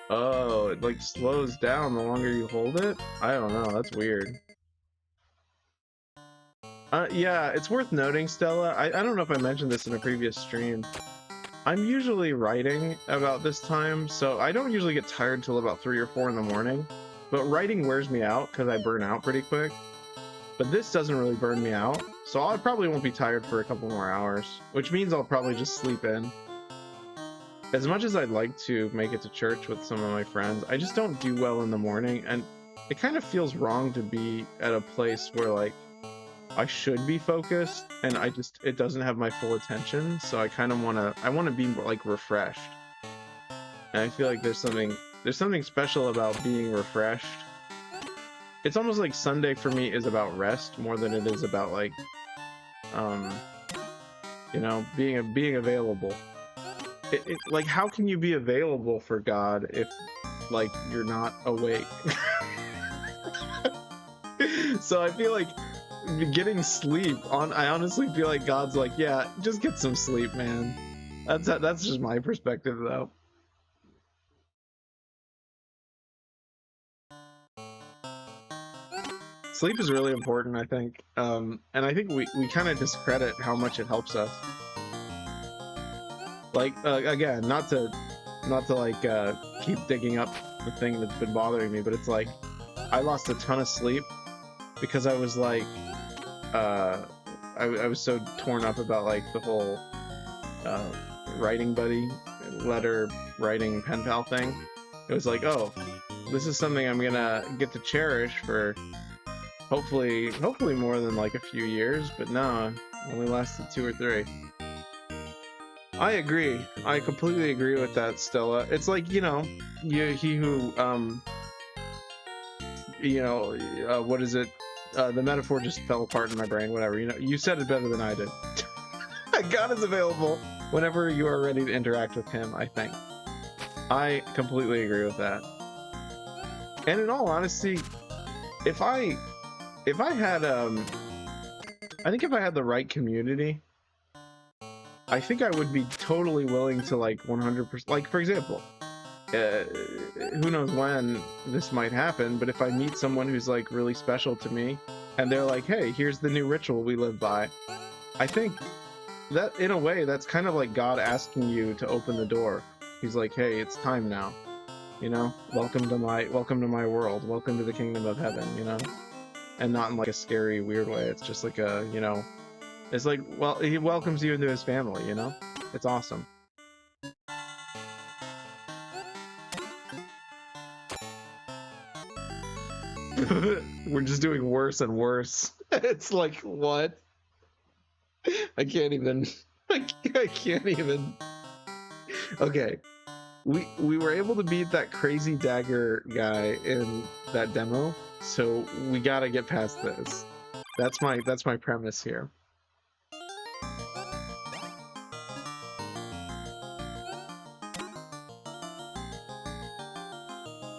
[SPEAKER 1] Oh, it like slows down the longer you hold it? I don't know, that's weird. Yeah, it's worth noting, Stella. I don't know if I mentioned this in a previous stream. I'm usually writing about this time, so I don't usually get tired till about 3 or 4 in the morning. But writing wears me out because I burn out pretty quick. But this doesn't really burn me out, so I probably won't be tired for a couple more hours, which means I'll probably just sleep in. As much as I'd like to make it to church with some of my friends, I just don't do well in the morning, and it kind of feels wrong to be at a place where, like, I should be focused, and it doesn't have my full attention, so I kind of want to be, like, refreshed. And I feel like there's something special about being refreshed. It's almost like Sunday for me is about rest more than it is about, like, you know, being available. Like, how can you be available for God if, like, you're not awake? So I feel like getting sleep I honestly feel like God's like, yeah, just get some sleep, man. That's just my perspective, though. Sleep is really important, I think, and I think we kind of discredit how much it helps us. Like, again, not to like keep digging up the thing that's been bothering me, but it's like I lost a ton of sleep because I was like, I was so torn up about, like, the whole writing buddy, letter writing pen pal thing. It was like, oh, this is something I'm gonna get to cherish for hopefully more than like a few years, but no, only lasted 2 or 3. I agree. I completely agree with that, Stella. It's like, you know, he who, you know, what is it? The metaphor just fell apart in my brain. Whatever, you know, you said it better than I did. God is available whenever you are ready to interact with him, I think. I completely agree with that. And in all honesty, if I had I think if I had the right community, I think I would be totally willing to like 100%, like for example, who knows when this might happen, but if I meet someone who's like really special to me and they're like, hey, here's the new ritual we live by, I think that in a way that's kind of like God asking you to open the door. He's like, hey, it's time now, you know, welcome to my world, welcome to the kingdom of heaven, you know, and not in like a scary weird way. It's just like a, you know, it's like, well, he welcomes you into his family, you know? It's awesome. We're just doing worse and worse. It's like, what? I can't even. I can't even. Okay. We were able to beat that crazy dagger guy in that demo, so we gotta get past this. That's my premise here.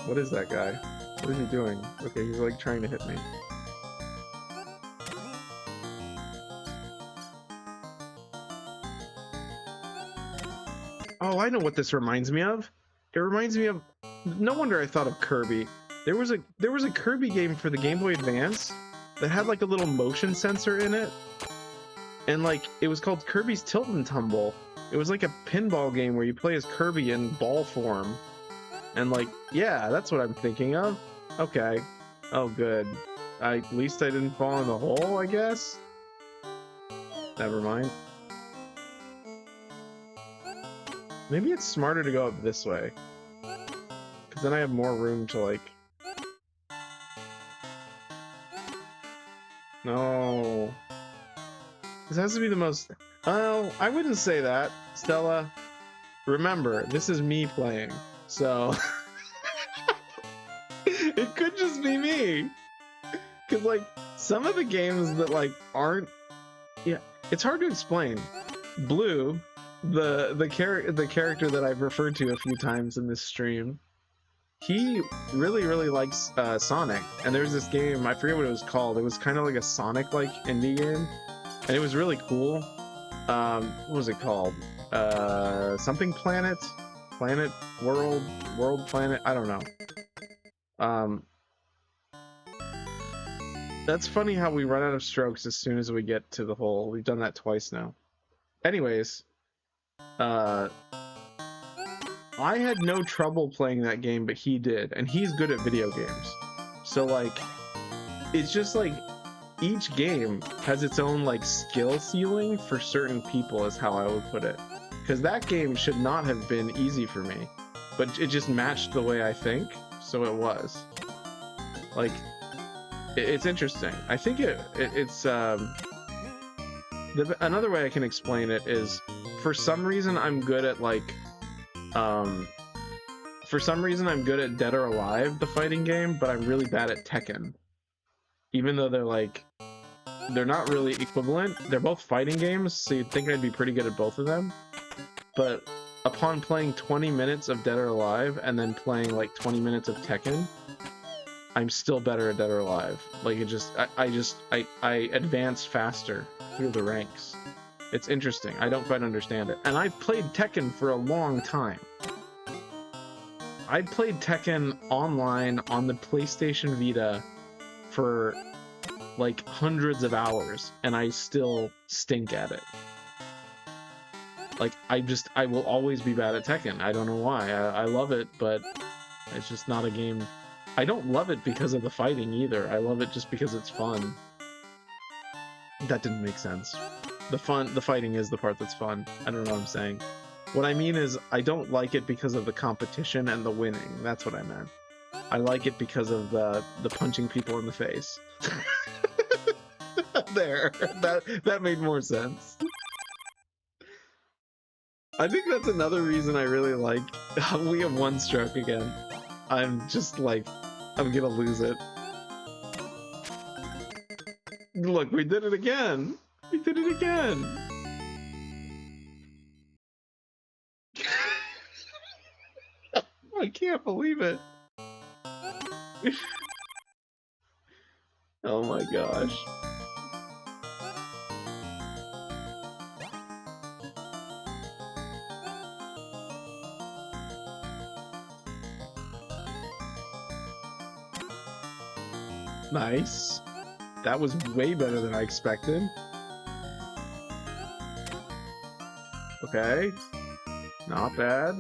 [SPEAKER 1] What is that guy? What is he doing? Okay, he's like trying to hit me. Oh, I know what this reminds me of. It reminds me of, no wonder I thought of Kirby. There was a Kirby game for the Game Boy Advance that had like a little motion sensor in it. And like it was called Kirby's Tilt and Tumble. It was like a pinball game where you play as Kirby in ball form. And like, yeah, that's what I'm thinking of. Okay. Oh, good. At least I didn't fall in the hole, I guess? Never mind. Maybe it's smarter to go up this way. Because then I have more room to, like... No. This has to be the most... Oh, I wouldn't say that, Stella. Remember, this is me playing, so... It could just be me. Because, like, some of the games that, like, aren't... Yeah, it's hard to explain. Blue, the character that I've referred to a few times in this stream, he really likes Sonic. And there's this game, I forget what it was called. It was kind of like a Sonic-like indie game. And it was really cool. What was it called? Something Planet? Planet? World? World Planet? I don't know. That's funny how we run out of strokes as soon as we get to the hole. We've done that twice now. Anyways, I had no trouble playing that game, but he did, and he's good at video games. So like, it's just like each game has its own like skill ceiling for certain people, is how I would put it. Because that game should not have been easy for me, but it just matched the way I think, so it was. Like, it's interesting. I think it's another way I can explain it is, for some reason I'm good at like for some reason I'm good at Dead or Alive, the fighting game, but I'm really bad at Tekken. Even though they're not really equivalent. They're both fighting games, so you'd think I'd be pretty good at both of them. But upon playing 20 minutes of Dead or Alive and then playing like 20 minutes of Tekken, I'm still better at Dead or Alive. Like, it just, I advance faster through the ranks. It's interesting. I don't quite understand it. And I've played Tekken for a long time. I played Tekken online on the PlayStation Vita for like hundreds of hours, and I still stink at it. Like, I will always be bad at Tekken. I don't know why. I love it, but it's just not a game. I don't love it because of the fighting either. I love it just because it's fun. That didn't make sense. The fighting is the part that's fun. I don't know what I'm saying. What I mean is, I don't like it because of the competition and the winning. That's what I meant. I like it because of the punching people in the face. There. That made more sense. I think that's another reason I really like... We have one stroke again. I'm just like... I'm gonna lose it. Look, we did it again. We did it again. I can't believe it. Oh my gosh. Nice. That was way better than I expected. Okay. Not bad.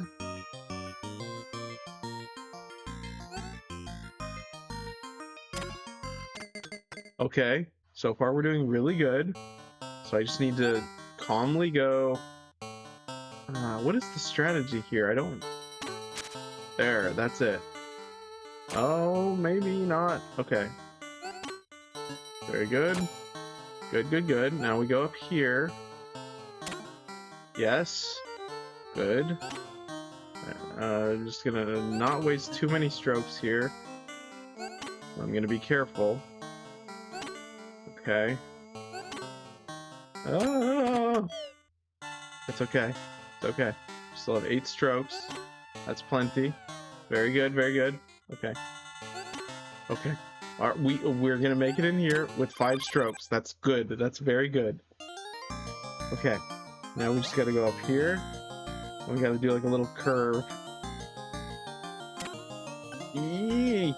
[SPEAKER 1] Okay. So far we're doing really good. So I just need to calmly go. What is the strategy here? I don't... There, that's it. Oh, maybe not. Okay. Very good. Good, good, good. Now we go up here. Yes. Good. Just gonna not waste too many strokes here. I'm gonna be careful. Okay. Ah! It's okay. It's okay. Still have 8 strokes. That's plenty. Very good, very good. Okay. Okay. We're gonna make it in here with 5 strokes. That's good. That's very good. Okay. Now we just gotta go up here. We gotta do like a little curve. Eee!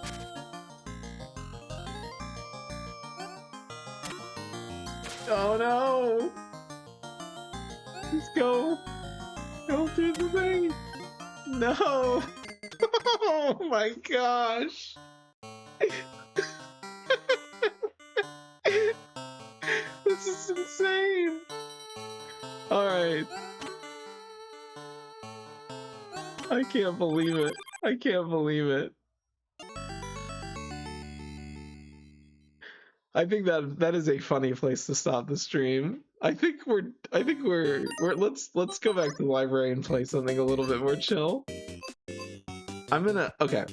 [SPEAKER 1] Oh no! Just go! Go through the thing! No! Oh my gosh! This is insane! Alright. I can't believe it. I can't believe it. I think that is a funny place to stop the stream. I think we're let's go back to the library and play something a little bit more chill. Okay.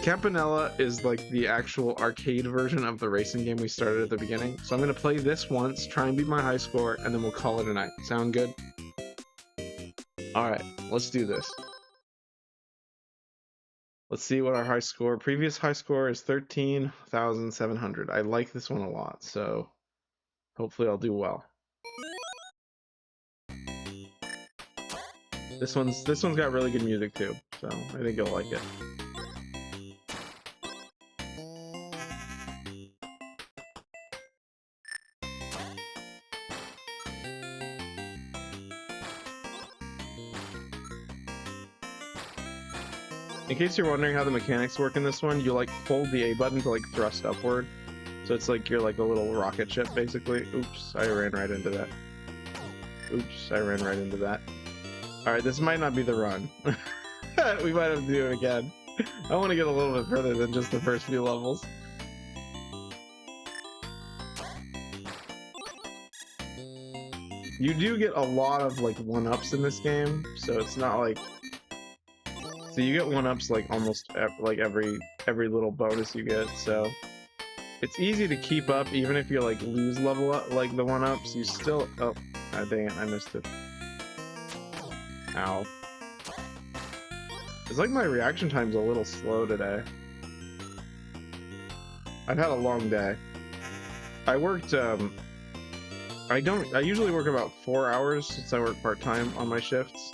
[SPEAKER 1] Campanella is like the actual arcade version of the racing game we started at the beginning. So I'm gonna play this once, try and beat my high score, and then we'll call it a night. Sound good? Alright, let's do this. Let's see what our previous high score is 13,700. I like this one a lot, so hopefully I'll do well. This one's got really good music too, so I think you'll like it. In case you're wondering how the mechanics work in this one, you like hold the A button to like thrust upward. So it's like you're like a little rocket ship basically. Oops, I ran right into that. Oops, I ran right into that. Alright, this might not be the run. We might have to do it again. I want to get a little bit further than just the first few levels. You do get a lot of like 1-ups in this game, so it's not like... So you get 1-ups like almost like every little bonus you get, so... It's easy to keep up even if you like lose level up, like the 1-ups, you still... Oh, ah, dang it, I missed it. Ow. It's like my reaction time's a little slow today. I've had a long day. I worked, I usually work about 4 hours since I work part-time on my shifts.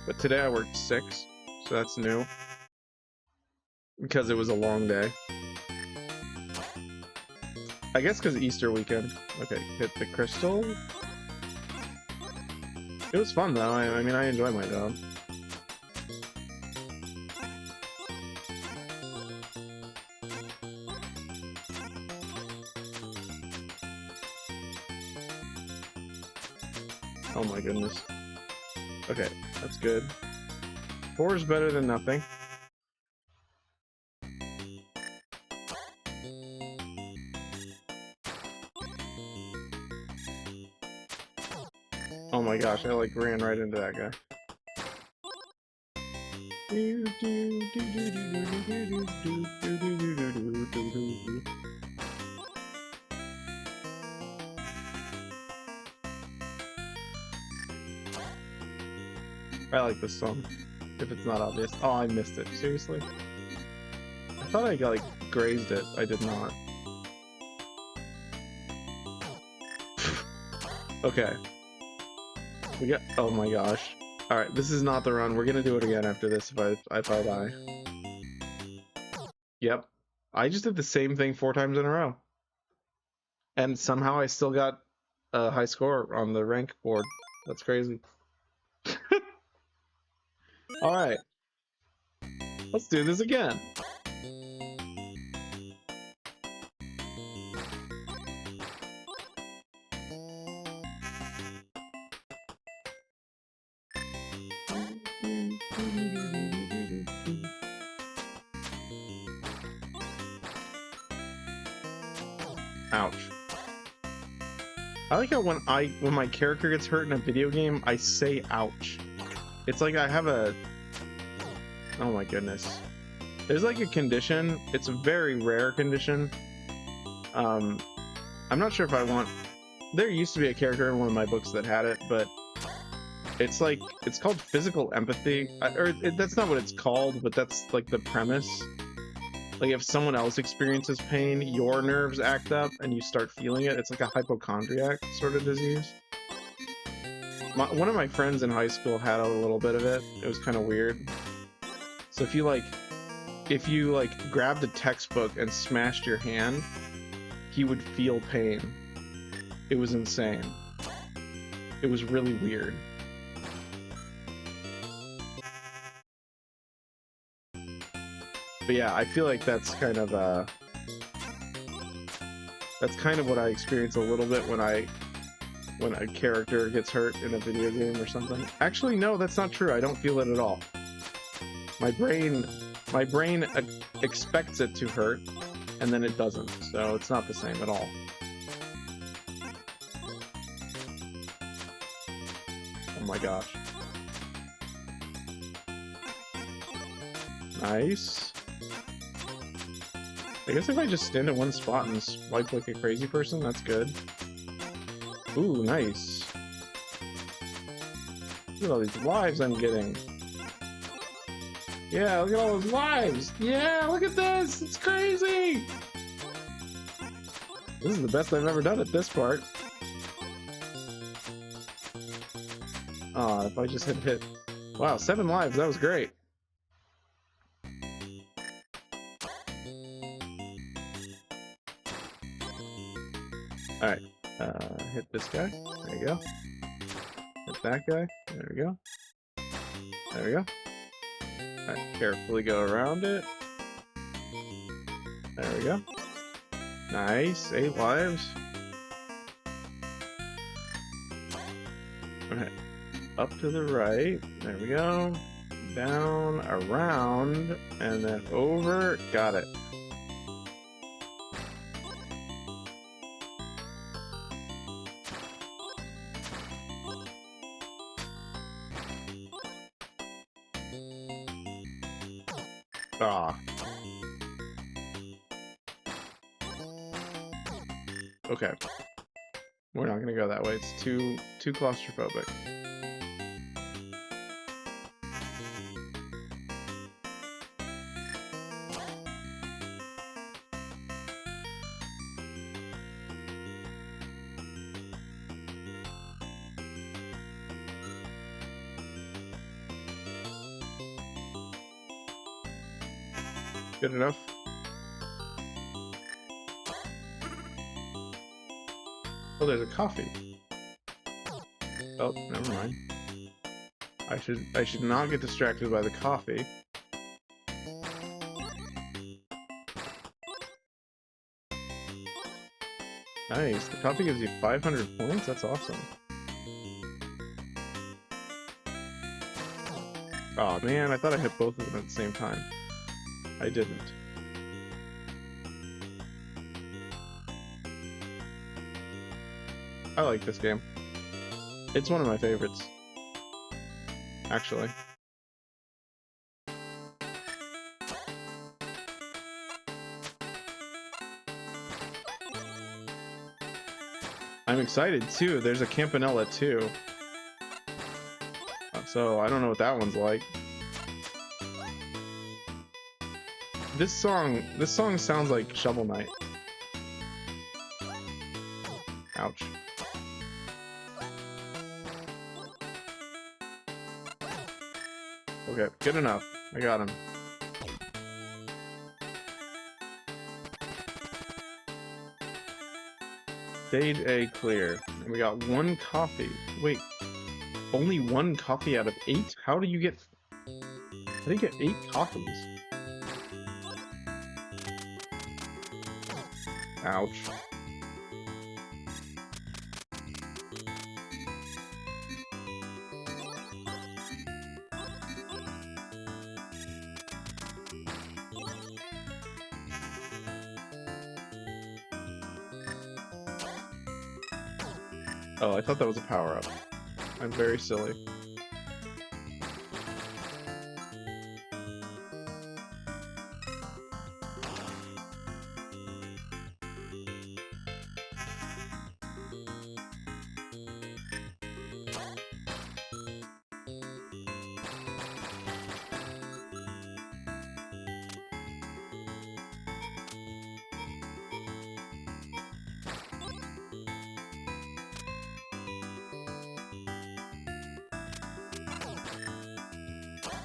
[SPEAKER 1] But today I worked 6, so that's new. Because it was a long day. I guess because Easter weekend. Okay, hit the crystal. It was fun though, I mean I enjoy my job. Oh my goodness. Okay, that's good. 4 is better than nothing. Oh my gosh, I like ran right into that guy. I like this song. If it's not obvious. Oh, I missed it. Seriously? I thought I like grazed it. I did not. Okay. We got. Oh my gosh. All right, this is not the run. We're gonna do it again after this if I die. Yep. I just did the same thing 4 times in a row, and somehow I still got a high score on the rank board. That's crazy. All right. Let's do this again. Ouch. I like how when my character gets hurt in a video game, I say ouch. It's like I have a... Oh my goodness. There's like a condition. It's a very rare condition. I'm not sure if I want... There used to be a character in one of my books that had it, but it's like, it's called physical empathy. That's not what it's called, but that's like the premise. Like if someone else experiences pain, your nerves act up and you start feeling it. It's like a hypochondriac sort of disease. One of my friends in high school had a little bit of it. It was kind of weird. So if you grabbed a textbook and smashed your hand, he would feel pain. It was insane. It was really weird. But yeah, I feel like that's kind of what I experience a little bit when a character gets hurt in a video game or something. Actually, no, that's not true. I don't feel it at all. My brain expects it to hurt, and then it doesn't. So it's not the same at all. Oh my gosh. Nice. I guess if I just stand in one spot and swipe like a crazy person, that's good. Ooh, nice. Look at all these lives I'm getting. Yeah, look at all those lives. Yeah, look at this. It's crazy. This is the best I've ever done at this part. If I just had hit... Wow, 7 lives. That was great. Alright, hit this guy. There you go. Hit that guy. There we go. There we go. Alright, carefully go around it. There we go. Nice, 8 lives. Alright, up to the right. There we go. Down, around, and then over. Got it. Ah. Okay. We're not gonna go that way. It's too claustrophobic. Good enough. Oh, there's a coffee. Oh, never mind. I should not get distracted by the coffee. Nice. The coffee gives you 500 points? That's awesome. Oh man, I thought I hit both of them at the same time. I didn't. I like this game. It's one of my favorites, actually. I'm excited too. There's a Campanella too. Oh, So I don't know what that one's like. This song sounds like Shovel Knight. Ouch. Okay, good enough. I got him. Stage A clear. And we got 1 coffee. Wait, only 1 coffee out of 8? How do you get 8 coffees? Ouch. Oh, I thought that was a power-up. I'm very silly.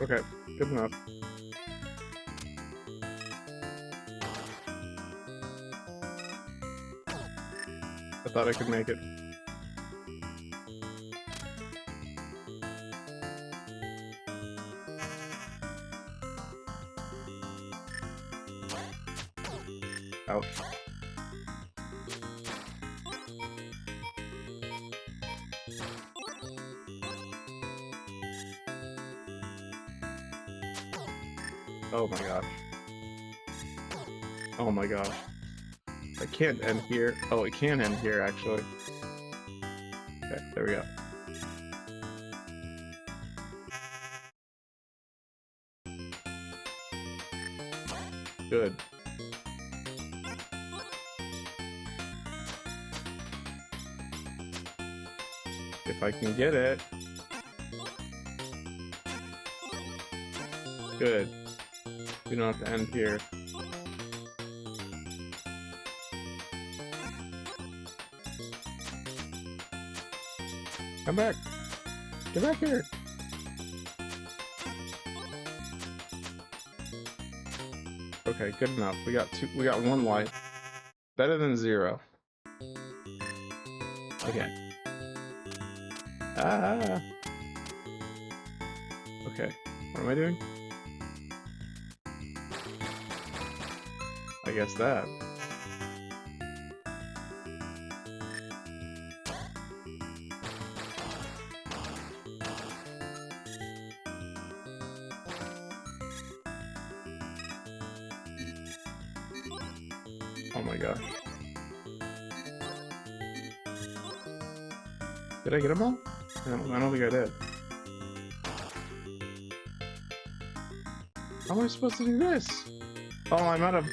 [SPEAKER 1] Okay, good enough. I thought I could make it. Ouch. Oh my gosh. Oh my gosh. I can't end here. Oh, it can end here, actually. Okay, there we go. Good. If I can get it. Good. We don't have to end here. Come back. Get back here. Okay, good enough. We got 1 life. Better than 0. Okay. Ah. Okay. What am I doing? I guess that. Oh my gosh. Did I get them all? I don't think I did. How am I supposed to do this? Oh, I'm out of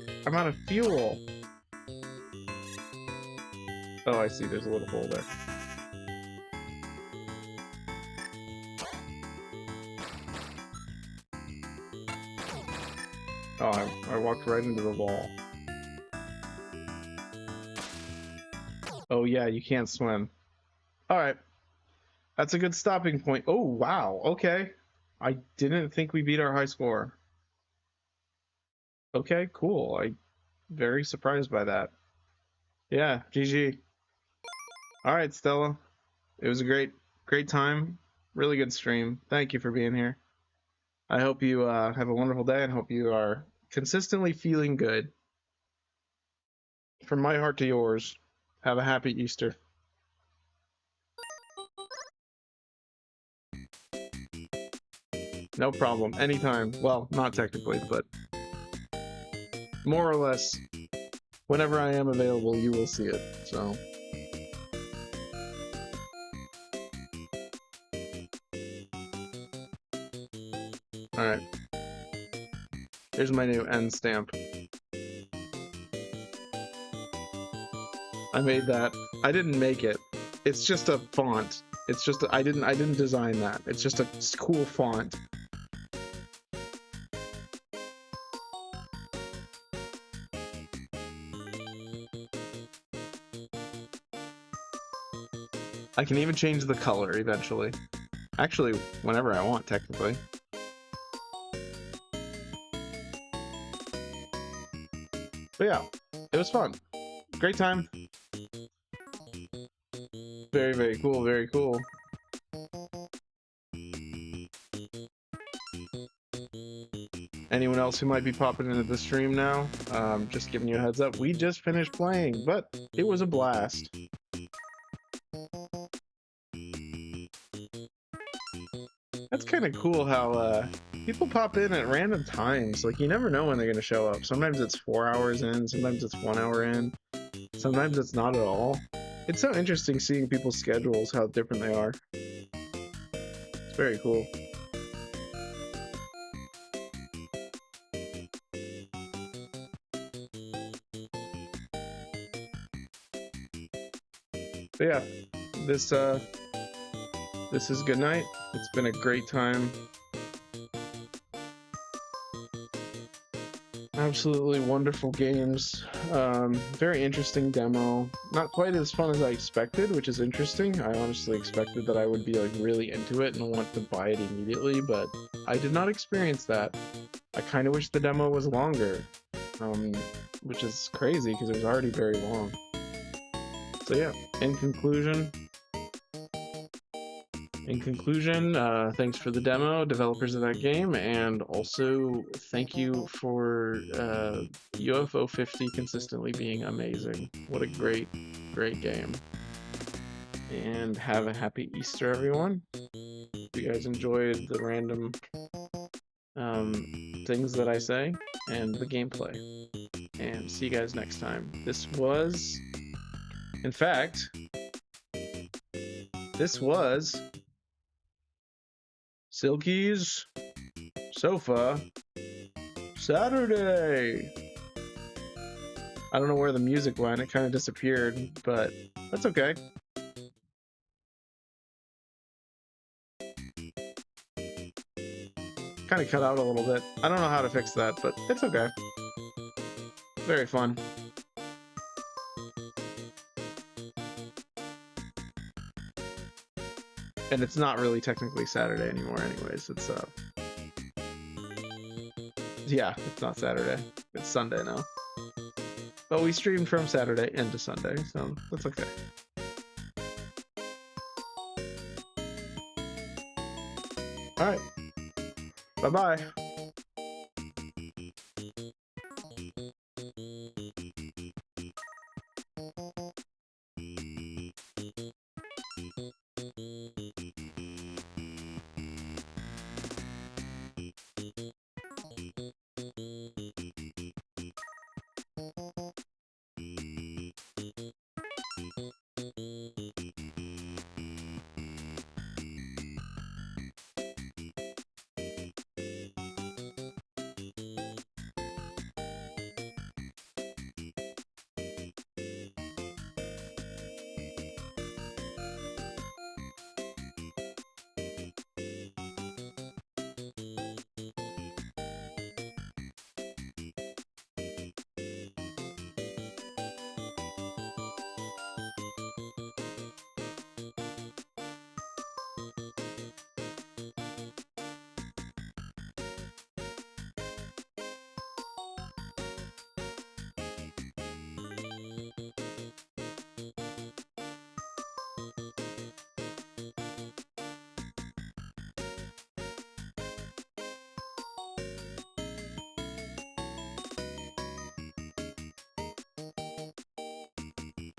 [SPEAKER 1] fuel. Oh, I see. There's a little hole there. Oh, I walked right into the wall. Oh yeah, you can't swim. Alright. That's a good stopping point. Oh, wow. Okay. I didn't think we beat our high score. Okay, cool. I'm very surprised by that. Yeah, GG. Alright, Stella. It was a great time. Really good stream. Thank you for being here. I hope you have a wonderful day and hope you are consistently feeling good. From my heart to yours, have a happy Easter. No problem. Anytime. Well, not technically, but more or less, whenever I am available, you will see it. So. Alright. Here's my new end stamp. I made that. I didn't make it. It's just a font. It's just I didn't design that. It's just a cool font. I can even change the color eventually. Actually, whenever I want, technically. But yeah, it was fun. Great time. Very, very cool, very cool. Anyone else who might be popping into the stream now, just giving you a heads up, we just finished playing, but it was a blast. That's kind of cool how people pop in at random times. Like, you never know when they're going to show up. Sometimes it's 4 hours in, sometimes it's 1 hour in, sometimes it's not at all. It's so interesting seeing people's schedules, how different they are. It's very cool. But yeah, this is good night. It's been a great time. Absolutely wonderful games. Very interesting demo. Not quite as fun as I expected, which is interesting. I honestly expected that I would be like really into it and want to buy it immediately, but I did not experience that. I kind of wish the demo was longer, which is crazy because it was already very long. So yeah, in conclusion, thanks for the demo, developers of that game, and also thank you for UFO 50 consistently being amazing. What a great, great game. And have a happy Easter, everyone. Hope you guys enjoyed the random things that I say and the gameplay. And see you guys next time. This was, in fact, Silky's Sofa Saturday. I don't know where the music went. It kind of disappeared, but that's okay. Kind of cut out a little bit. I don't know how to fix that, but it's okay. Very fun. And it's not really technically Saturday anymore anyways. It's yeah, it's not Saturday. It's Sunday now. But we streamed from Saturday into Sunday, so that's okay. Alright. Bye-bye.